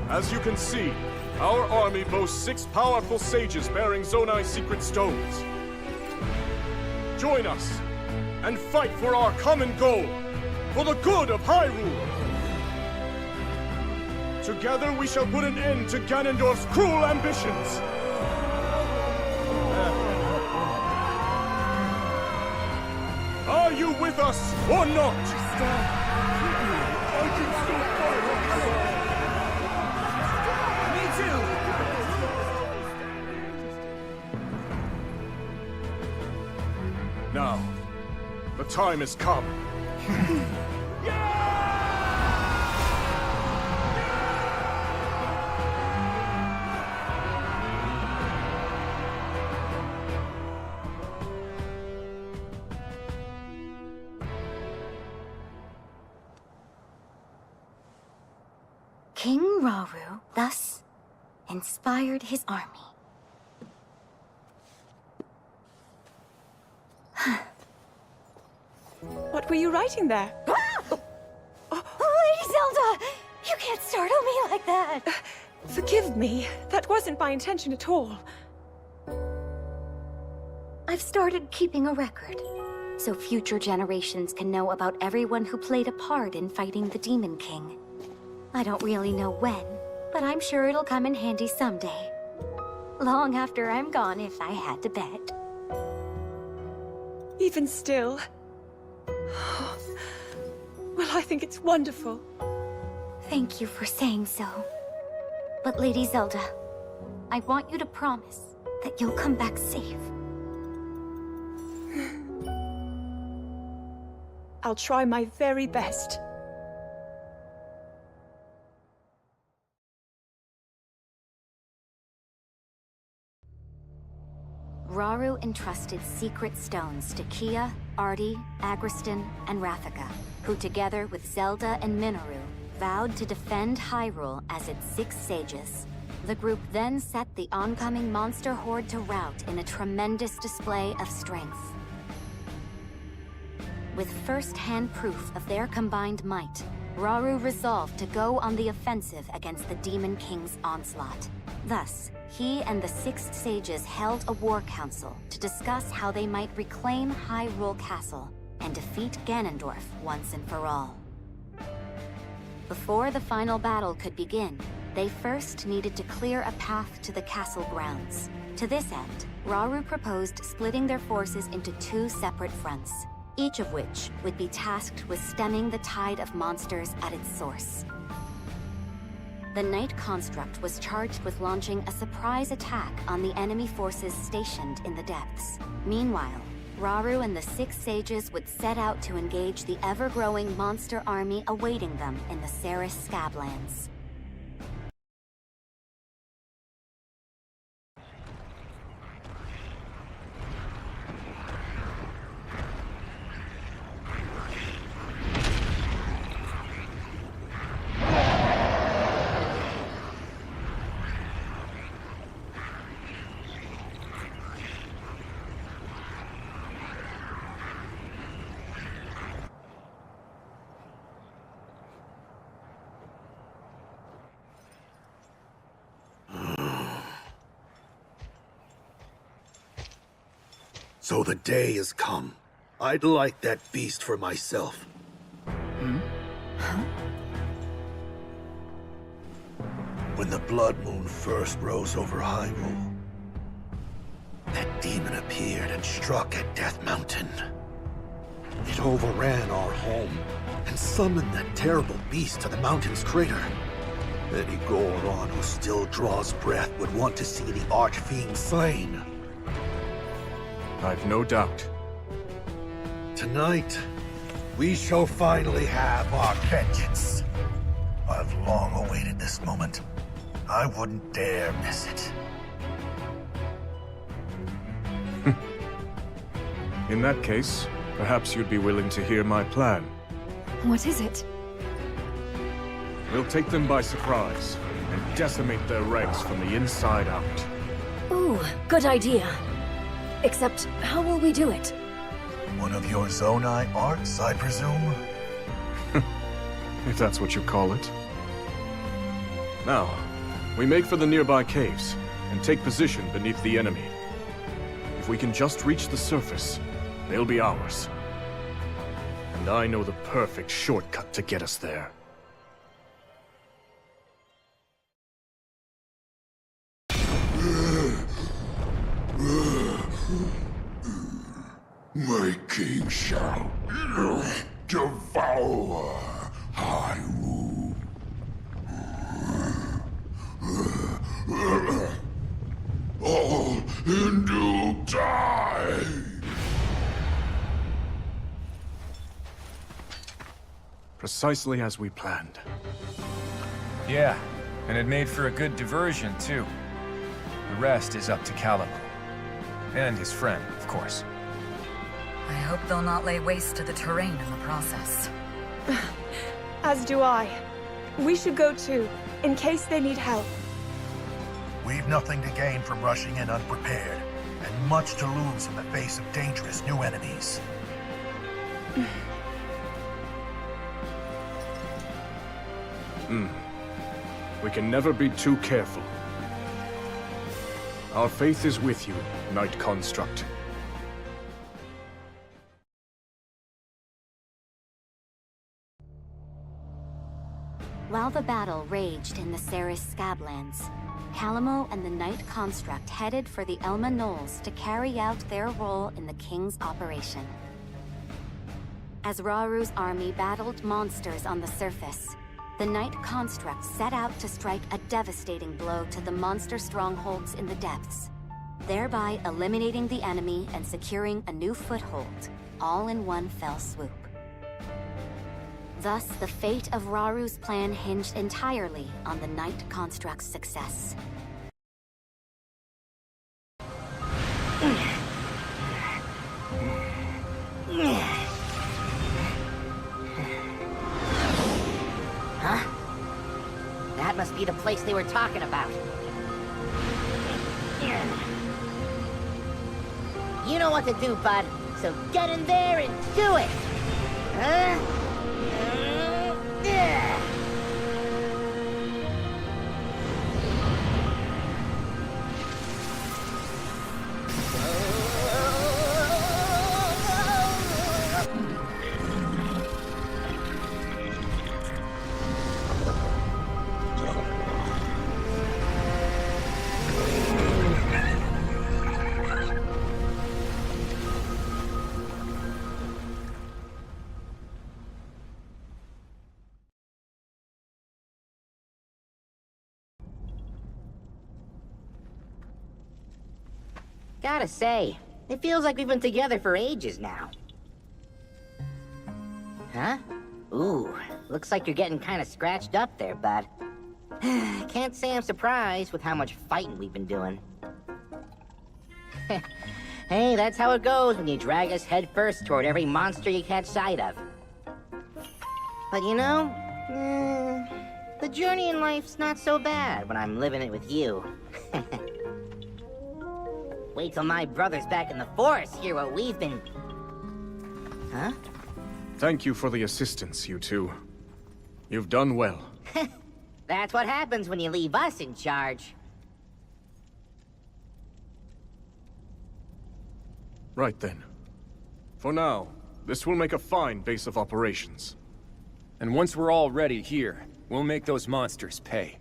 as you can see, our army boasts 6 powerful sages bearing Zonai's secret stones. Join us, and fight for our common goal, for the good of Hyrule! Together we shall put an end to Ganondorf's cruel ambitions! Are you with us, or not? Now, the time has come. King Rauru thus inspired his army. What were you writing there? Lady Zelda! You can't startle me like that! Forgive me. That wasn't my intention at all. I've started keeping a record, so future generations can know about everyone who played a part in fighting the Demon King. I don't really know when, but I'm sure it'll come in handy someday. Long after I'm gone, if I had to bet. Even still, I think it's wonderful. Thank you for saying so. But Lady Zelda, I want you to promise that you'll come back safe. I'll try my very best. Rauru entrusted secret stones to Kia, Artie, Agriston, and Rafika, who together with Zelda and Minoru, vowed to defend Hyrule as its 6 sages. The group then set the oncoming monster horde to rout in a tremendous display of strength. With first-hand proof of their combined might, Rauru resolved to go on the offensive against the Demon King's onslaught. Thus, he and the 6 sages held a war council to discuss how they might reclaim Hyrule Castle and defeat Ganondorf once and for all. Before the final battle could begin, they first needed to clear a path to the castle grounds. To this end, Rauru proposed splitting their forces into 2 separate fronts, each of which would be tasked with stemming the tide of monsters at its source. The Knight Construct was charged with launching a surprise attack on the enemy forces stationed in the depths. Meanwhile, Rauru and the 6 sages would set out to engage the ever-growing monster army awaiting them in the Ceres Scablands. So the day has come. I'd like that beast for myself. When the Blood Moon first rose over Hyrule, that demon appeared and struck at Death Mountain. It overran our home and summoned that terrible beast to the mountain's crater. Any Goron who still draws breath would want to see the Archfiend slain. I've no doubt. Tonight, we shall finally have our vengeance. I've long awaited this moment. I wouldn't dare miss it. In that case, perhaps you'd be willing to hear my plan. What is it? We'll take them by surprise and decimate their ranks from the inside out. Ooh, good idea. Except, how will we do it? One of your Zonai arts, I presume? If that's what you call it. Now, we make for the nearby caves and take position beneath the enemy. If we can just reach the surface, they'll be ours. And I know the perfect shortcut to get us there. My king shall devour Hyrule. All in due time. Precisely as we planned. Yeah, and it made for a good diversion, too. The rest is up to Calamo. And his friend, of course. I hope they'll not lay waste to the terrain in the process. As do I. We should go too, in case they need help. We've nothing to gain from rushing in unprepared, and much to lose in the face of dangerous new enemies. We can never be too careful. Our faith is with you, Knight Construct. While the battle raged in the Ceres Scablands, Calamo and the Knight Construct headed for the Elma Knolls to carry out their role in the King's operation. As Raru's army battled monsters on the surface, the Night Construct set out to strike a devastating blow to the monster strongholds in the depths, thereby eliminating the enemy and securing a new foothold, all in one fell swoop. Thus, the fate of Raru's plan hinged entirely on the Night Construct's success. Huh? That must be the place they were talking about. You know what to do, bud. So get in there and do it! Gotta say, it feels like we've been together for ages now. Huh? Ooh, looks like you're getting kinda scratched up there, bud. Can't say I'm surprised with how much fighting we've been doing. Hey, that's how it goes when you drag us headfirst toward every monster you catch sight of. But you know, the journey in life's not so bad when I'm living it with you. Wait till my brother's back in the forest, hear what we've been... Huh? Thank you for the assistance, you two. You've done well. That's what happens when you leave us in charge. Right then. For now, this will make a fine base of operations. And once we're all ready here, we'll make those monsters pay.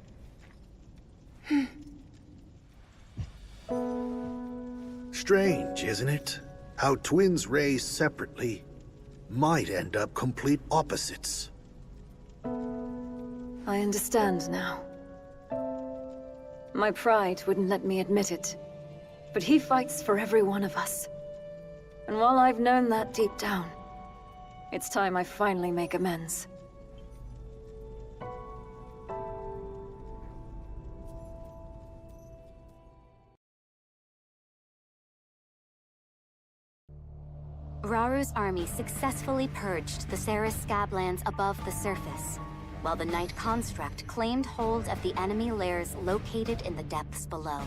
Strange, isn't it? How twins raised separately might end up complete opposites. I understand now. My pride wouldn't let me admit it, but he fights for every one of us. And while I've known that deep down, it's time I finally make amends. Raru's army successfully purged the Sarah's Scablands above the surface, while the Night Construct claimed hold of the enemy lairs located in the depths below.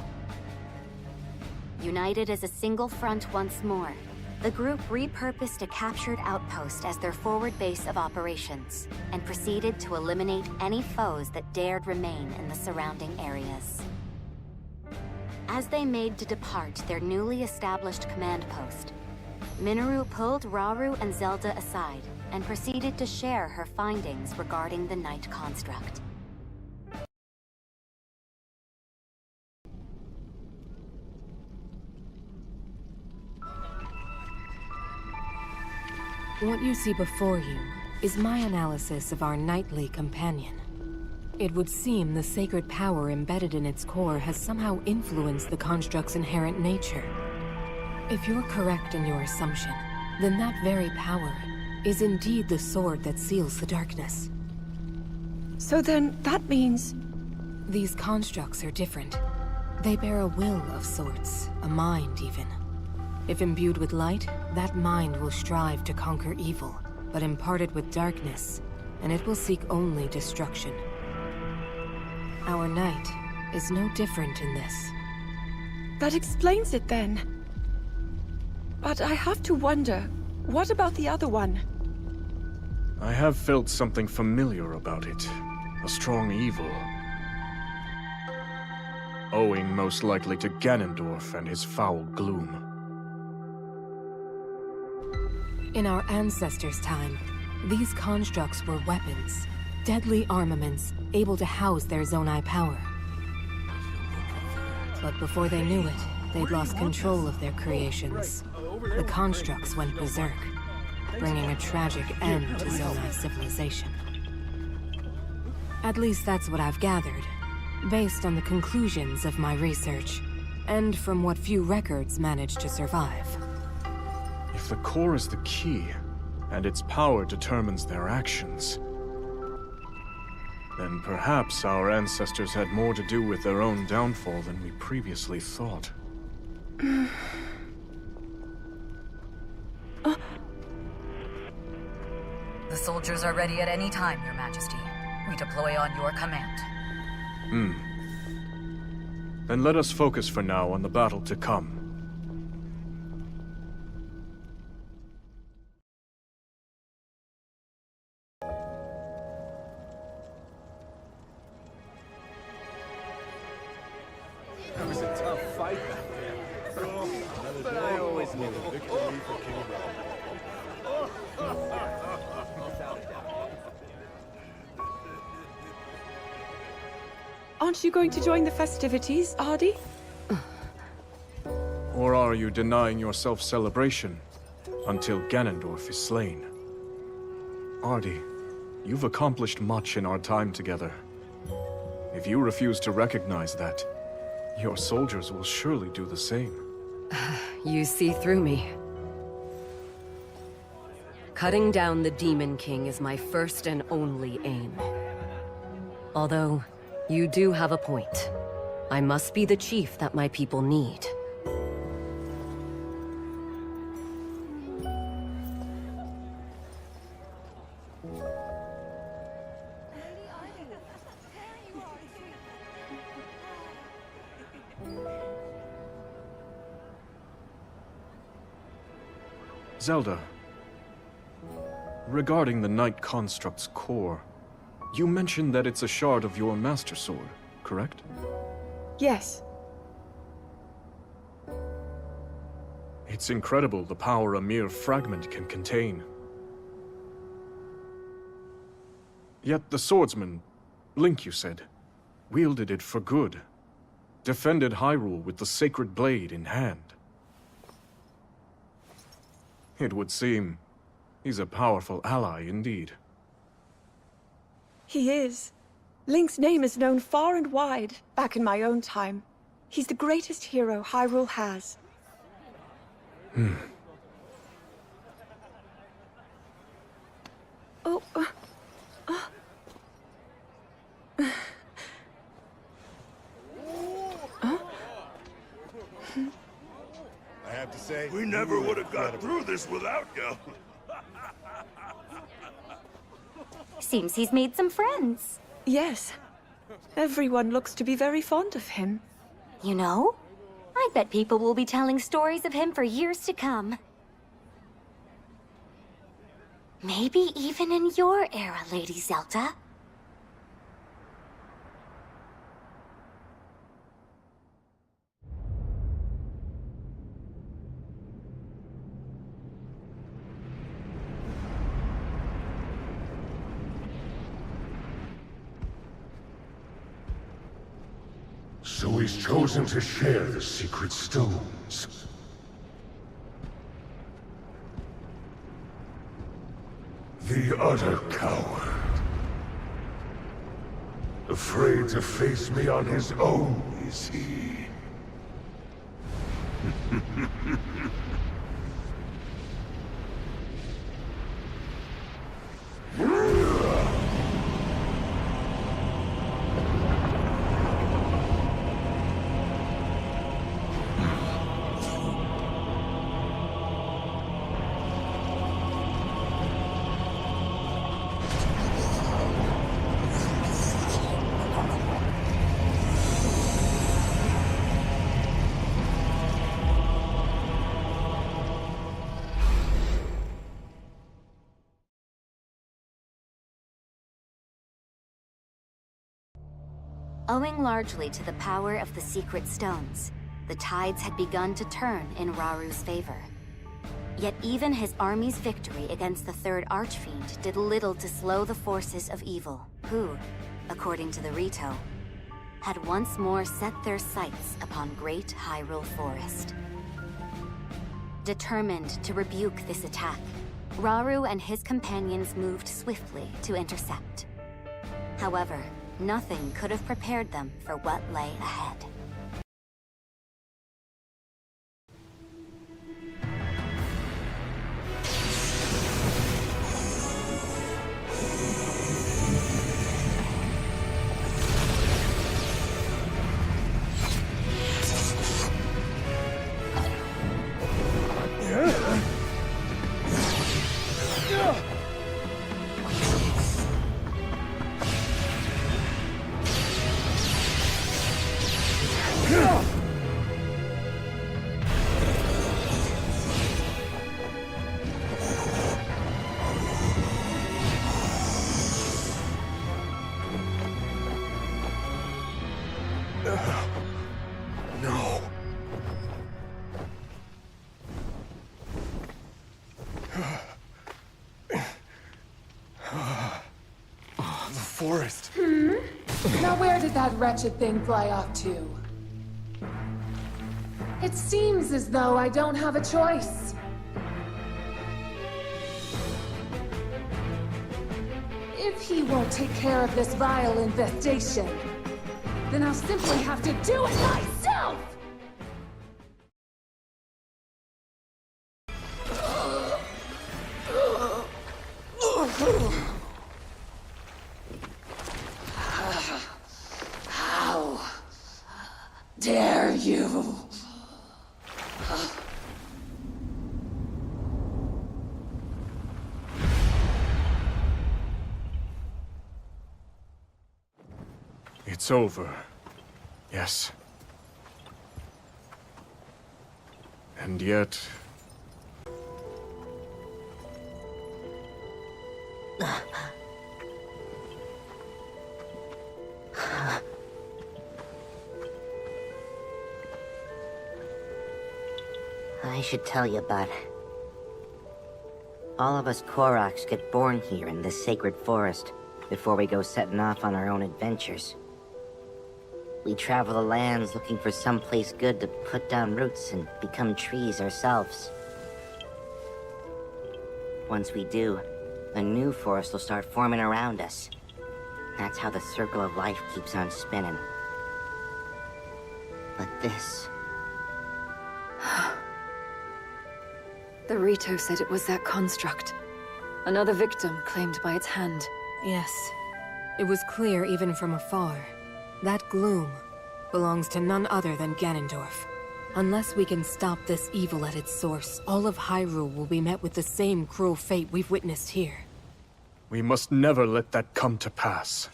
United as a single front once more, the group repurposed a captured outpost as their forward base of operations, and proceeded to eliminate any foes that dared remain in the surrounding areas. As they made to depart their newly established command post, Minoru pulled Raru and Zelda aside and proceeded to share her findings regarding the Night Construct. What you see before you is my analysis of our knightly companion. It would seem the sacred power embedded in its core has somehow influenced the construct's inherent nature. If you're correct in your assumption, then that very power is indeed the sword that seals the darkness. So then, that means... These constructs are different. They bear a will of sorts, a mind even. If imbued with light, that mind will strive to conquer evil, but imparted with darkness, and it will seek only destruction. Our knight is no different in this. That explains it then. But I have to wonder, what about the other one? I have felt something familiar about it. A strong evil. Owing most likely to Ganondorf and his foul gloom. In our ancestors' time, these constructs were weapons, deadly armaments, able to house their Zonai power. But before they knew it, they'd lost control of their creations. The constructs went berserk. bringing a tragic end to Zonai civilization. At least that's what I've gathered, based on the conclusions of my research, and from what few records managed to survive. If the core is the key, and its power determines their actions, then perhaps our ancestors had more to do with their own downfall than we previously thought. The soldiers are ready at any time, Your Majesty. We deploy on your command. Then let us focus for now on the battle to come. That was a tough fight back there. But I always knew a victory for King Aren't you going to join the festivities, Ardy? Or are you denying yourself celebration until Ganondorf is slain? Ardy, you've accomplished much in our time together. If you refuse to recognize that, your soldiers will surely do the same. You see through me. Cutting down the Demon King is my first and only aim. Although, you do have a point. I must be the chief that my people need. Zelda, regarding the Night Construct's core, you mentioned that it's a shard of your Master Sword, correct? Yes. It's incredible the power a mere fragment can contain. Yet the swordsman, Link you said, wielded it for good, defended Hyrule with the sacred blade in hand. It would seem he's a powerful ally indeed. He is. Link's name is known far and wide, back in my own time. He's the greatest hero Hyrule has. Oh, I have to say, we never would have got through this without you. Seems he's made some friends. yes. Everyone looks to be very fond of him. You know, I bet people will be telling stories of him for years to come. Maybe even in your era, Lady Zelda. So he's chosen to share the secret stones. The utter coward. Afraid to face me on his own, is he? Owing largely to the power of the secret stones, the tides had begun to turn in Raru's favor. Yet even his army's victory against the Third Archfiend did little to slow the forces of evil, who, according to the Rito, had once more set their sights upon Great Hyrule Forest. Determined to rebuke this attack, Rauru and his companions moved swiftly to intercept. However, nothing could have prepared them for what lay ahead. No. The forest. Now where did that wretched thing fly off to? It seems as though I don't have a choice. If he won't take care of this vile infestation, then I'll simply have to do it myself! How dare you? It's over. Yes. And yet... I should tell you, bud. All of us Koroks get born here in this sacred forest before we go setting off on our own adventures. We travel the lands looking for some place good to put down roots and become trees ourselves. Once we do, a new forest will start forming around us. That's how the circle of life keeps on spinning. But this... The Rito said it was that construct. Another victim claimed by its hand. Yes. It was clear even from afar. That gloom belongs to none other than Ganondorf. Unless we can stop this evil at its source, all of Hyrule will be met with the same cruel fate we've witnessed here. We must never let that come to pass.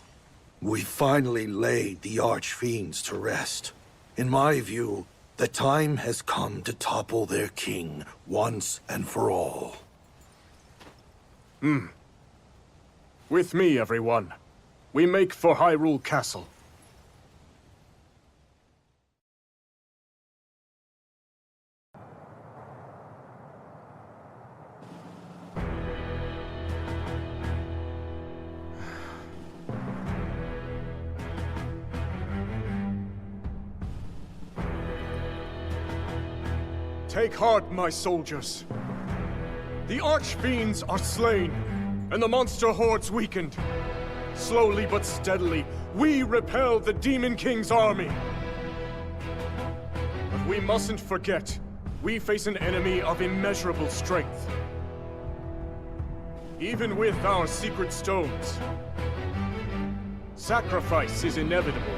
We finally laid the Archfiends to rest. In my view, the time has come to topple their king once and for all. With me, everyone. We make for Hyrule Castle. Take heart, my soldiers. The Archfiends are slain, and the monster hordes weakened. Slowly but steadily, we repel the Demon King's army. But we mustn't forget, we face an enemy of immeasurable strength. Even with our secret stones, sacrifice is inevitable.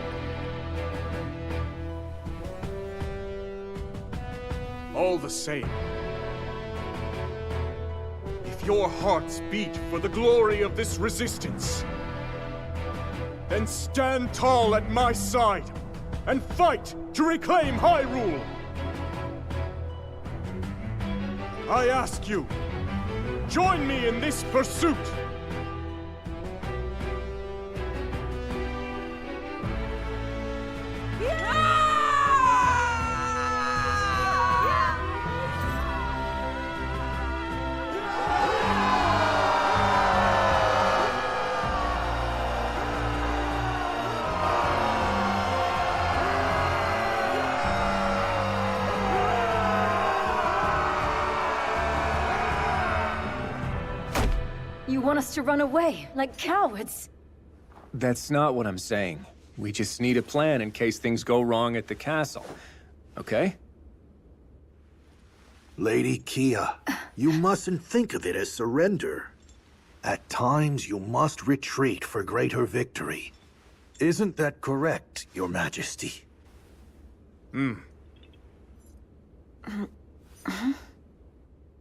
All the same, if your hearts beat for the glory of this resistance, then stand tall at my side and fight to reclaim Hyrule! I ask you, join me in this pursuit! You want us to run away, like cowards? That's not what I'm saying. We just need a plan in case things go wrong at the castle. Okay? Lady Kia, you mustn't think of it as surrender. At times, you must retreat for greater victory. Isn't that correct, Your Majesty?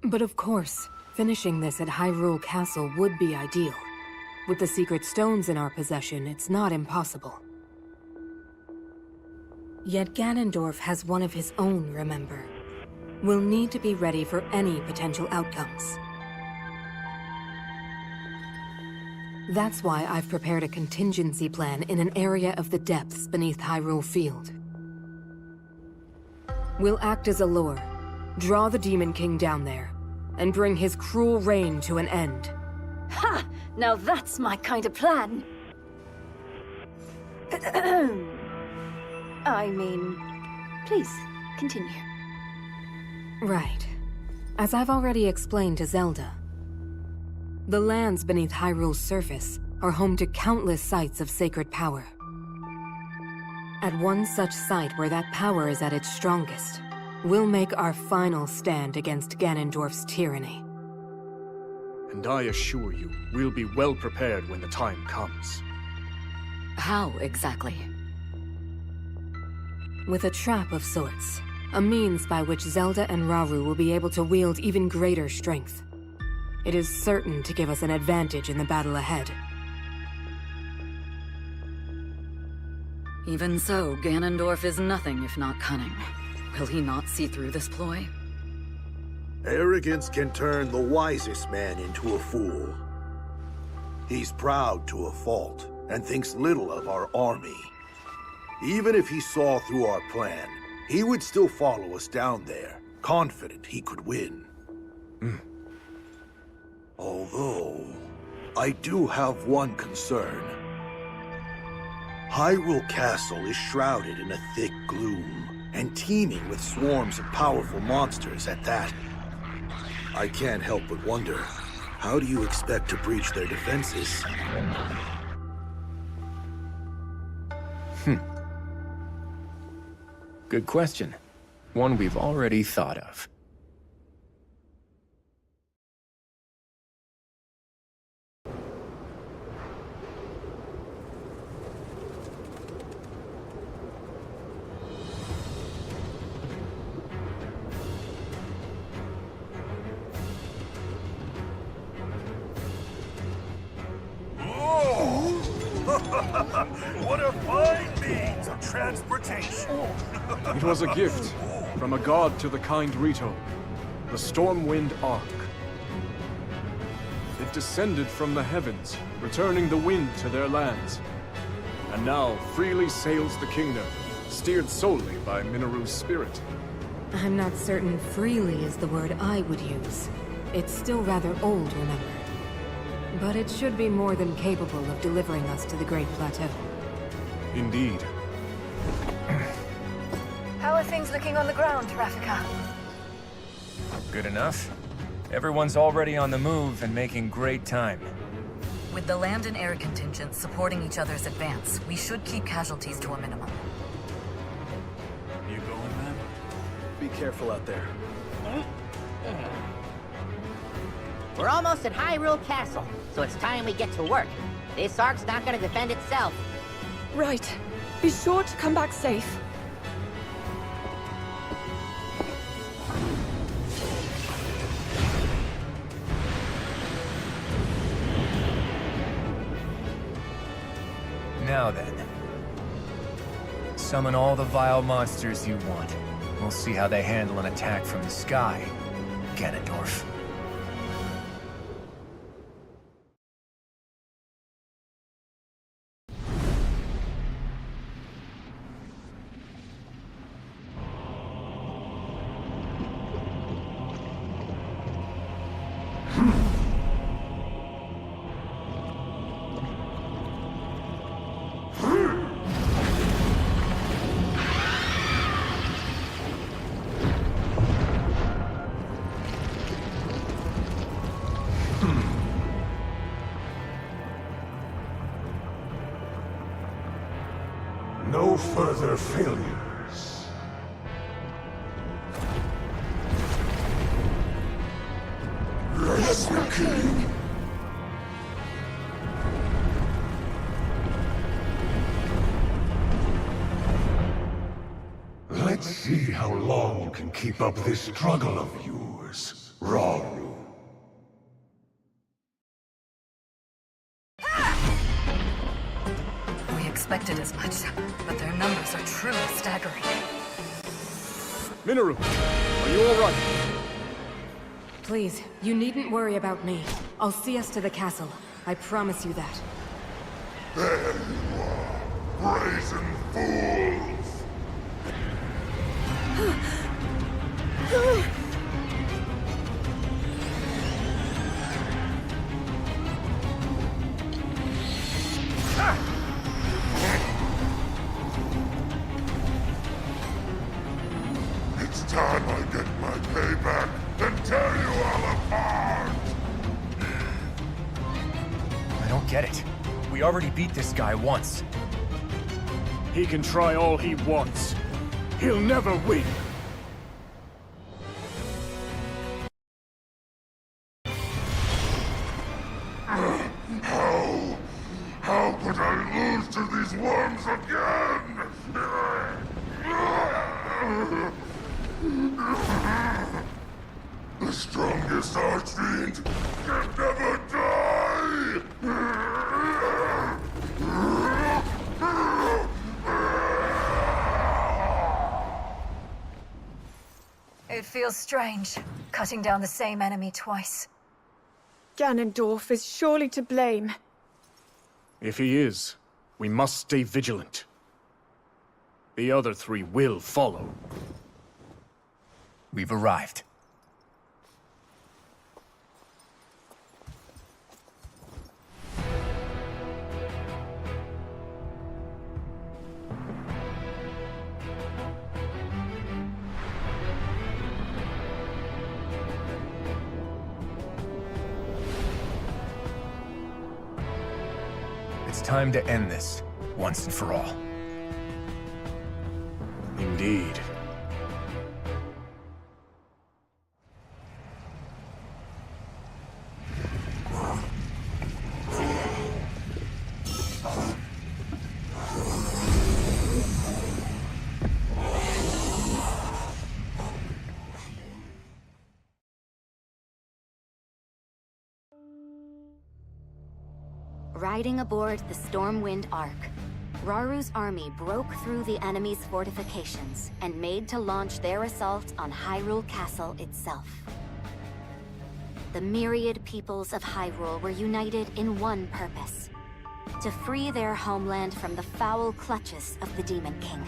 But of course, finishing this at Hyrule Castle would be ideal. With the secret stones in our possession, it's not impossible. Yet Ganondorf has one of his own, remember? We'll need to be ready for any potential outcomes. That's why I've prepared a contingency plan in an area of the depths beneath Hyrule Field. We'll act as a lure, draw the Demon King down there, and bring his cruel reign to an end. Ha! Now that's my kind of plan! I mean, please, continue. Right. As I've already explained to Zelda, the lands beneath Hyrule's surface are home to countless sites of sacred power. At one such site where that power is at its strongest, we'll make our final stand against Ganondorf's tyranny. And I assure you, we'll be well prepared when the time comes. How exactly? With a trap of sorts. A means by which Zelda and Rauru will be able to wield even greater strength. It is certain to give us an advantage in the battle ahead. Even so, Ganondorf is nothing if not cunning. Will he not see through this ploy? Arrogance can turn the wisest man into a fool. He's proud to a fault, and thinks little of our army. Even if he saw through our plan, he would still follow us down there, confident he could win. Although, I do have one concern. Hyrule Castle is shrouded in a thick gloom, and teeming with swarms of powerful monsters at that. I can't help but wonder, how do you expect to breach their defenses? Good question. One we've already thought of. What a fine means of transportation! It was a gift from a god to the kind Rito, the Stormwind Ark. It descended from the heavens, returning the wind to their lands, and now freely sails the kingdom, steered solely by Mineru's spirit. I'm not certain freely is the word I would use. It's still rather old, remember? But it should be more than capable of delivering us to the Great Plateau. Indeed. How are things looking on the ground, Rafika? Good enough. Everyone's already on the move and making great time. With the land and air contingents supporting each other's advance, we should keep casualties to a minimum. You going, man? Be careful out there. We're almost at Hyrule Castle, so it's time we get to work. This Ark's not gonna defend itself. Right. Be sure to come back safe. Now then. Summon all the vile monsters you want. We'll see how they handle an attack from the sky, Ganondorf. no further failures. Yes, the king. Let's see how long you can keep up this struggle of yours, Rauru. We expected as much, but their numbers are truly staggering. Minoru, are you alright? Please, you needn't worry about me. I'll see us to the castle. I promise you that. There you are, brazen fools! It's time I get my payback and tear you all apart! I don't get it. We already beat this guy once. He can try all he wants. He'll never win. How could I lose to these worms again? The strongest archfiend can never die! It feels strange, cutting down the same enemy twice. Ganondorf is surely to blame. If he is, we must stay vigilant. The other three will follow. We've arrived. It's time to end this, once and for all. Indeed. Riding aboard the Stormwind Ark, Raru's army broke through the enemy's fortifications and made to launch their assault on Hyrule Castle itself. The myriad peoples of Hyrule were united in one purpose: to free their homeland from the foul clutches of the Demon King.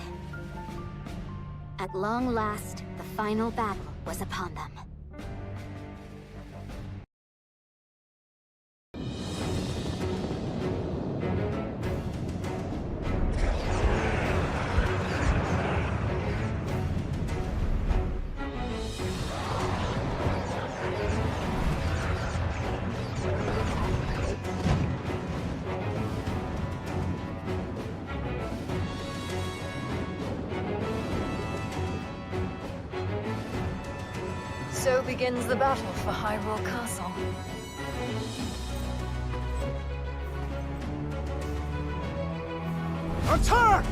At long last, the final battle was upon them. So begins the battle for Hyrule Castle. Attack!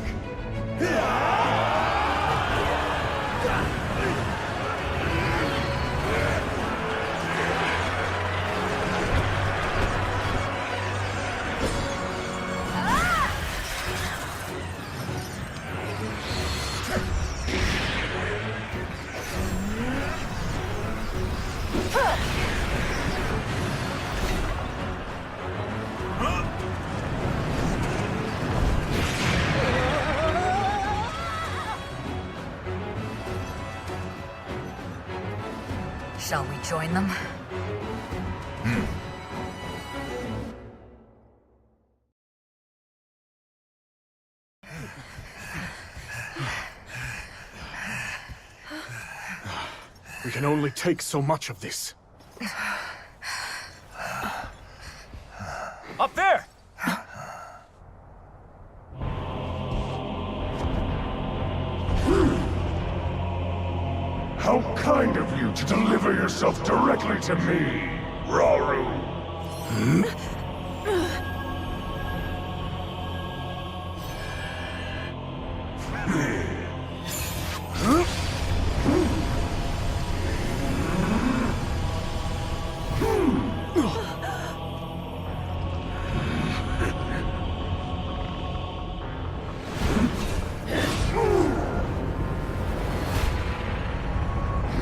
Shall we join them? We can only take so much of this. Up there! How kind of you to deliver yourself directly to me, Rauru.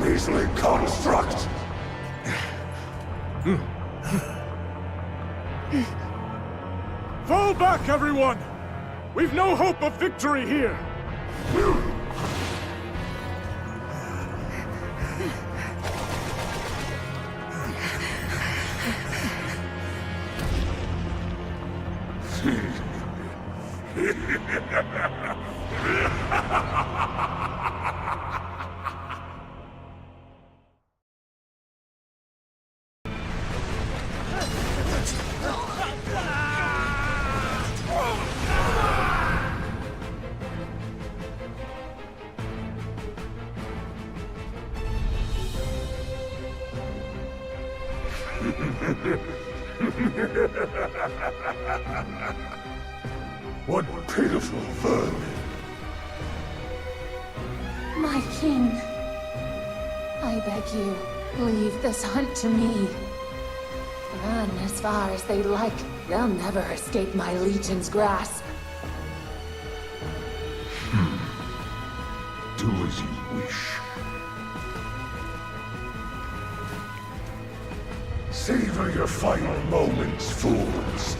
Measly construct! Fall back, everyone! We've no hope of victory here! What pitiful vermin! My king, I beg you, leave this hunt to me. Run as far as they like. They'll never escape my legion's grasp. Do as you wish. Savor your final moments, fools.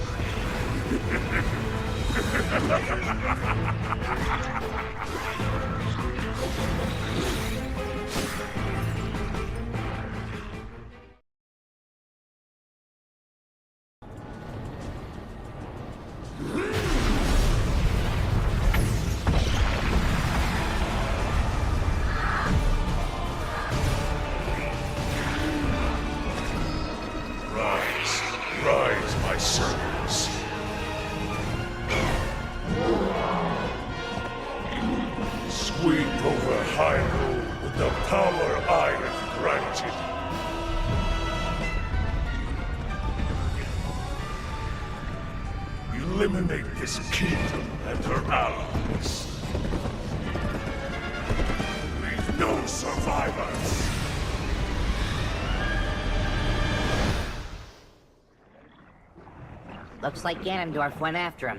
Rise, my servants. Sweep over Hyrule with the power I have granted. Eliminate this kingdom and her allies. Leave no survivors. Looks like Ganondorf went after him,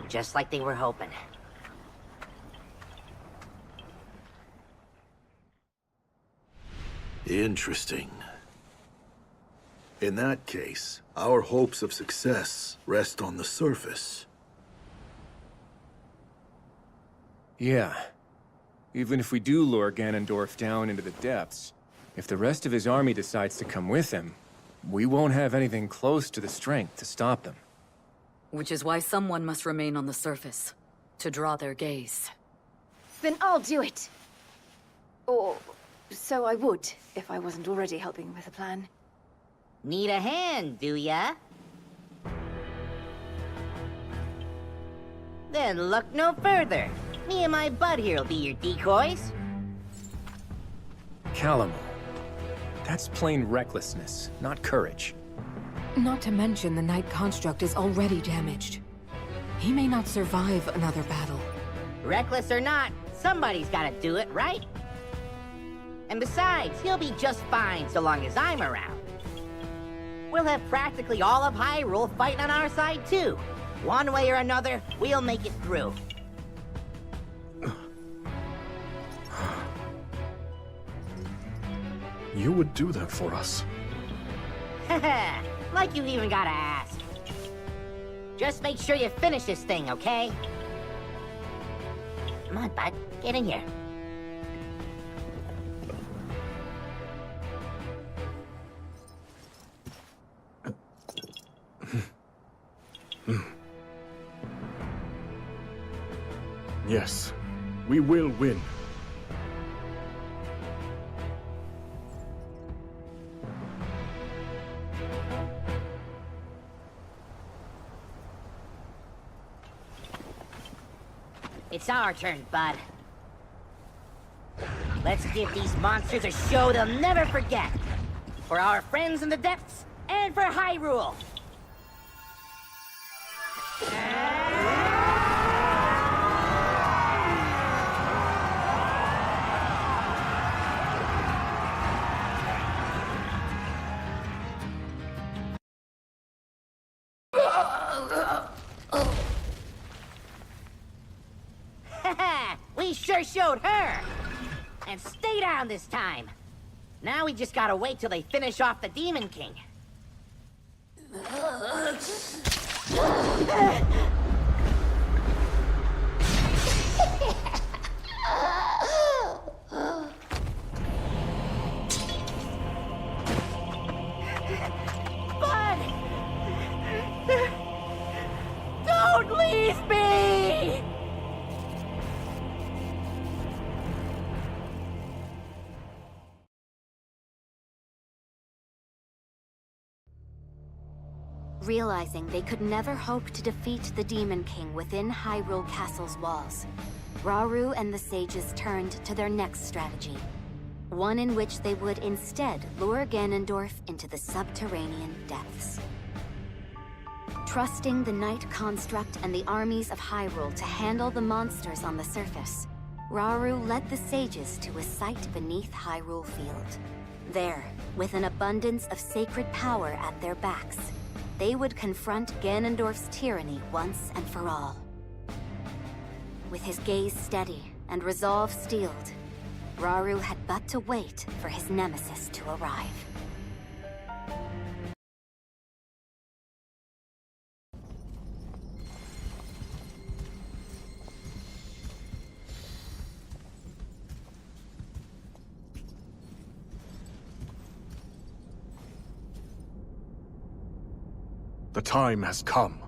just like they were hoping. Interesting. In that case, our hopes of success rest on the surface. Yeah. Even if we do lure Ganondorf down into the depths, if the rest of his army decides to come with him, we won't have anything close to the strength to stop them. Which is why someone must remain on the surface, to draw their gaze. Then I'll do it. Or so I would, if I wasn't already helping with the plan. Need a hand, do ya? Then look no further. Me and my bud here'll be your decoys. Calamo. That's plain recklessness, not courage. Not to mention the Knight construct is already damaged. He may not survive another battle. Reckless or not, somebody's gotta do it, right? And besides, he'll be just fine so long as I'm around. We'll have practically all of Hyrule fighting on our side, too. One way or another, we'll make it through. You would do that for us? Haha, like you even gotta ask. Just make sure you finish this thing, okay? Come on, bud, get in here. Yes, we will win. It's our turn, bud. Let's give these monsters a show they'll never forget. For our friends in the depths, and for Hyrule! We sure showed her! And stay down this time! Now we just gotta wait till they finish off the Demon King. Bud! Don't leave me! Realizing they could never hope to defeat the Demon King within Hyrule Castle's walls, Rauru and the sages turned to their next strategy. One in which they would instead lure Ganondorf into the subterranean depths. Trusting the Night Construct and the armies of Hyrule to handle the monsters on the surface, Rauru led the sages to a site beneath Hyrule Field. There, with an abundance of sacred power at their backs, they would confront Ganondorf's tyranny once and for all. With his gaze steady and resolve steeled, Rauru had but to wait for his nemesis to arrive. The time has come.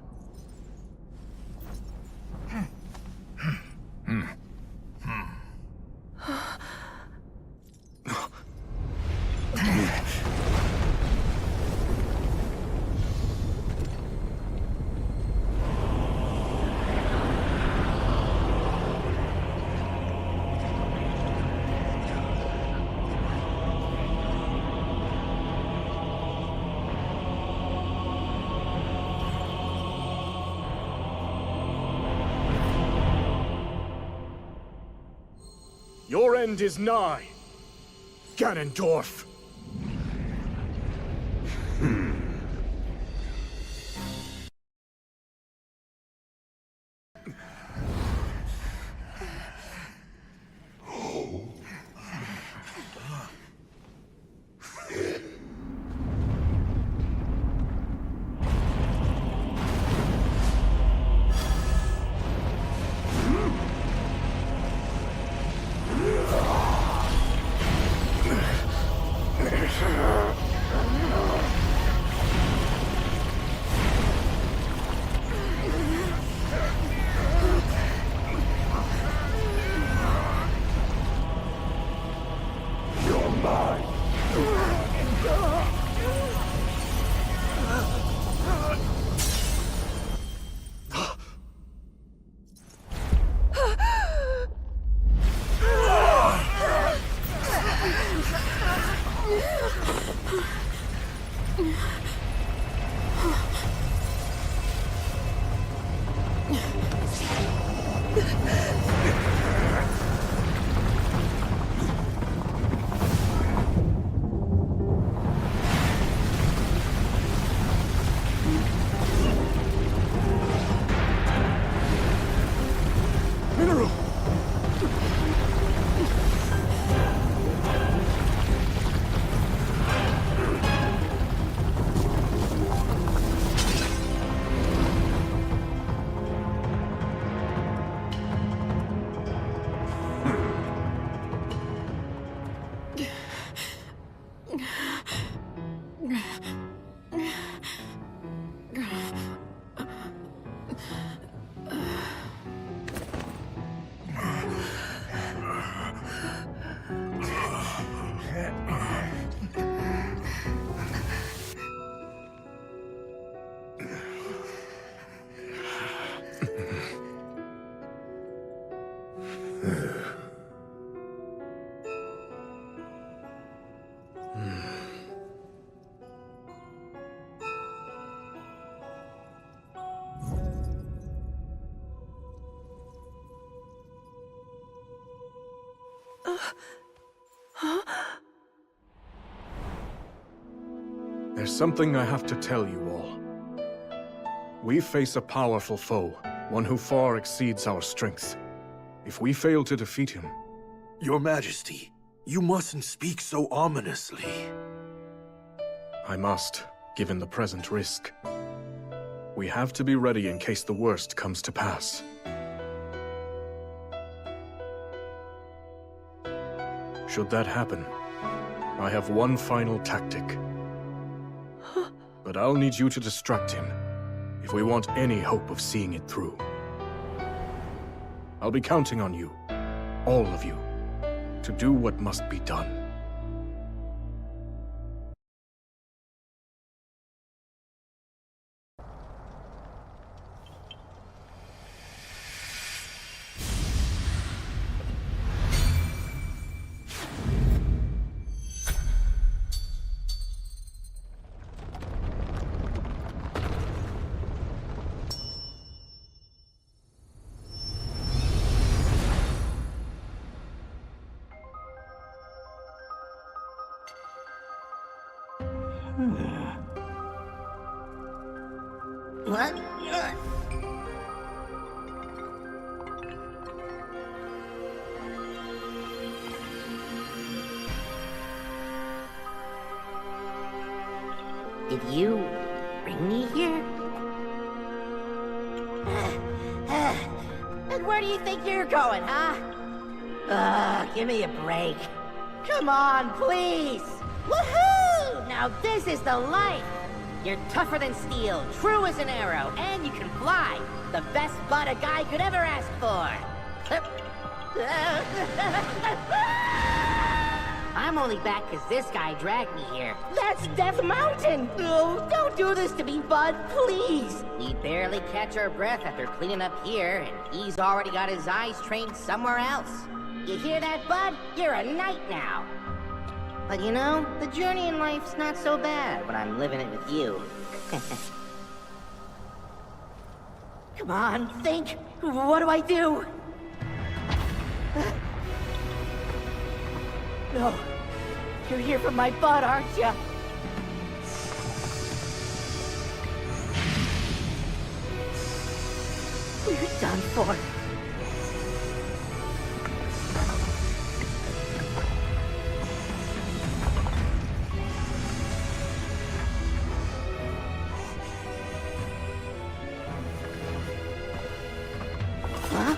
Your end is nigh, Ganondorf. There's something I have to tell you all. We face a powerful foe, one who far exceeds our strength. If we fail to defeat him... Your Majesty, you mustn't speak so ominously. I must, given the present risk. We have to be ready in case the worst comes to pass. Should that happen, I have one final tactic. But I'll need you to distract him, if we want any hope of seeing it through. I'll be counting on you, all of you, to do what must be done. What? Did you bring me here? And where do you think you're going, huh? Give me a break. Come on, please! Woohoo! Now this is the life! You're tougher than steel, true as an arrow, and you can fly! The best butt a guy could ever ask for! I'm only back because this guy dragged me here. That's Death Mountain! No, don't do this to me, bud, please! We barely catch our breath after cleaning up here, and he's already got his eyes trained somewhere else. You hear that, bud? You're a knight now! But you know, the journey in life's not so bad when I'm living it with you. Come on, think! What do I do? No. You're here for my butt, aren't you? We're done for. Huh?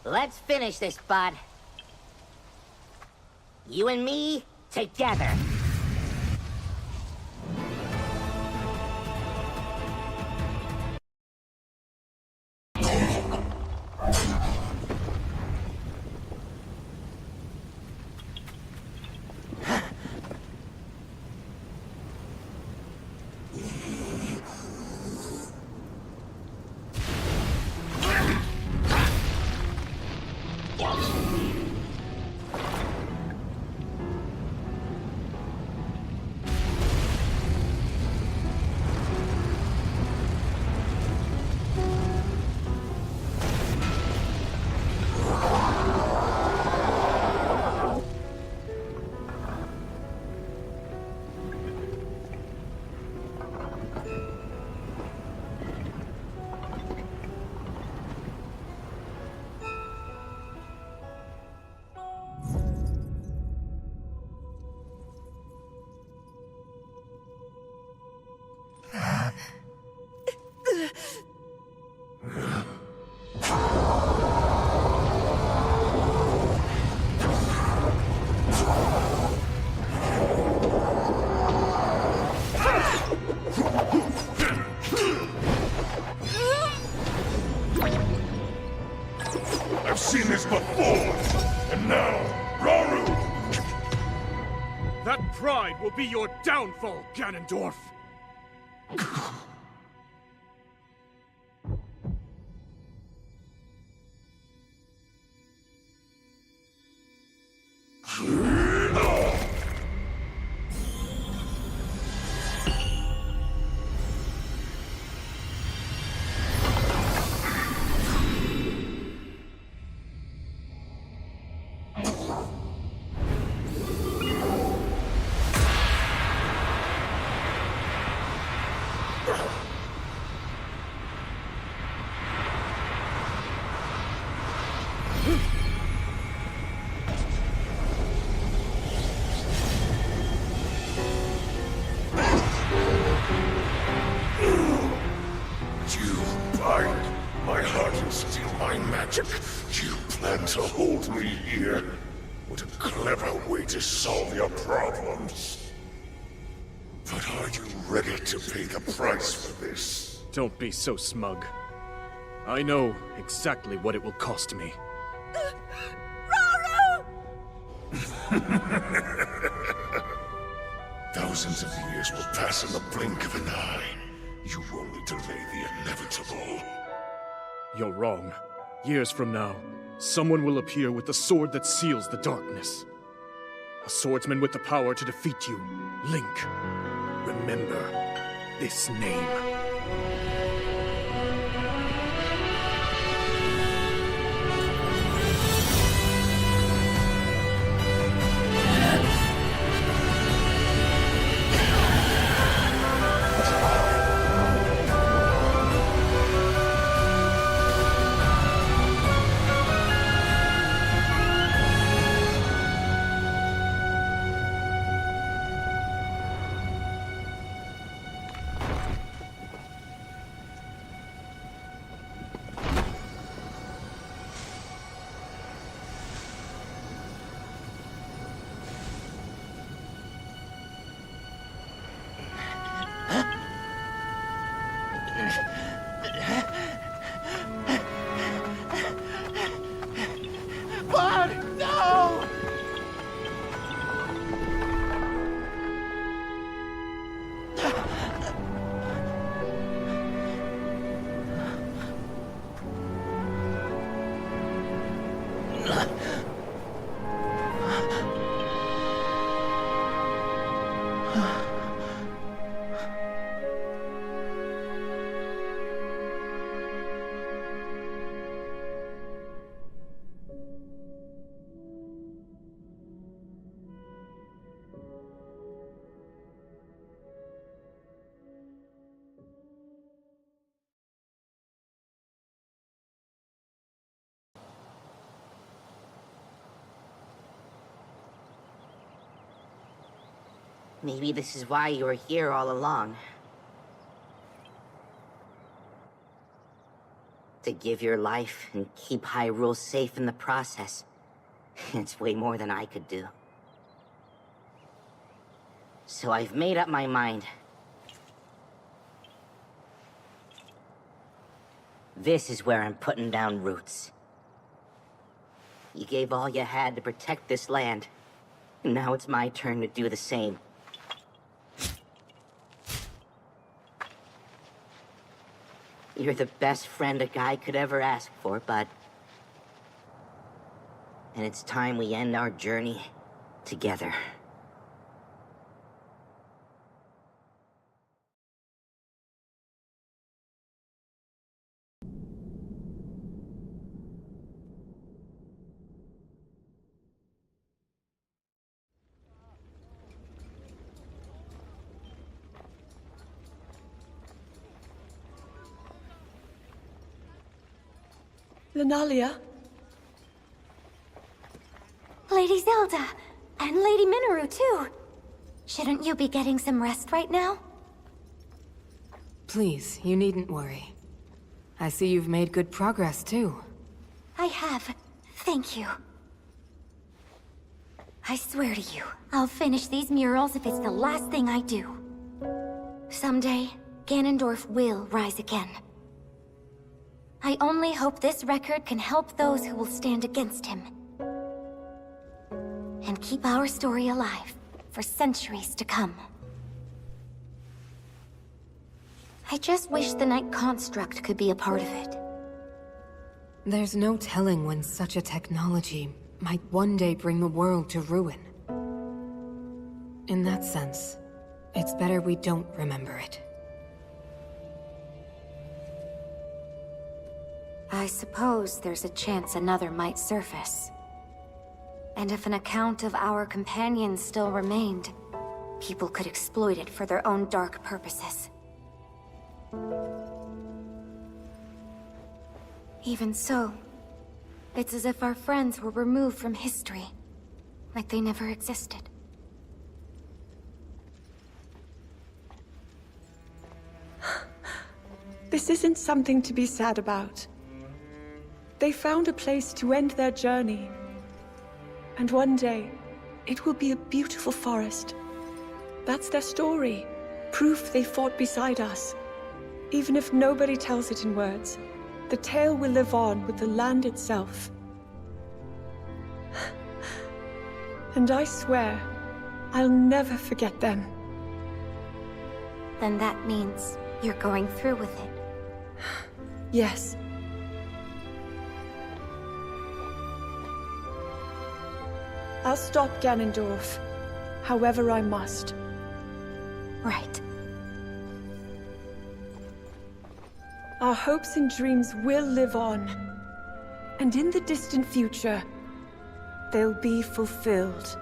Let's finish this, bud. You and me, together. was before! And now, Rauru! That pride will be your downfall, Ganondorf! You plan to hold me here? What a clever way to solve your problems. But are you ready to pay the price for this? Don't be so smug. I know exactly what it will cost me. Thousands of years will pass in the blink of an eye. You only delay the inevitable. You're wrong. Years from now, someone will appear with the sword that seals the darkness. A swordsman with the power to defeat you, Link. Remember this name. Maybe this is why you were here all along. To give your life and keep Hyrule safe in the process. It's way more than I could do. So I've made up my mind. This is where I'm putting down roots. You gave all you had to protect this land. Now it's my turn to do the same. You're the best friend a guy could ever ask for, bud. And it's time we end our journey together. Lunalia? Lady Zelda, and Lady Minoru too. Shouldn't you be getting some rest right now? Please, you needn't worry. I see you've made good progress too. I have. Thank you. I swear to you, I'll finish these murals if it's the last thing I do. Someday, Ganondorf will rise again. I only hope this record can help those who will stand against him. And keep our story alive for centuries to come. I just wish the Night Construct could be a part of it. There's no telling when such a technology might one day bring the world to ruin. In that sense, it's better we don't remember it. I suppose there's a chance another might surface. And if an account of our companions still remained, people could exploit it for their own dark purposes. Even so, it's as if our friends were removed from history, like they never existed. This isn't something to be sad about. They found a place to end their journey. And one day, it will be a beautiful forest. That's their story. Proof they fought beside us. Even if nobody tells it in words, the tale will live on with the land itself. And I swear, I'll never forget them. Then that means you're going through with it. Yes. I'll stop Ganondorf, however I must. Right. Our hopes and dreams will live on. And in the distant future, they'll be fulfilled.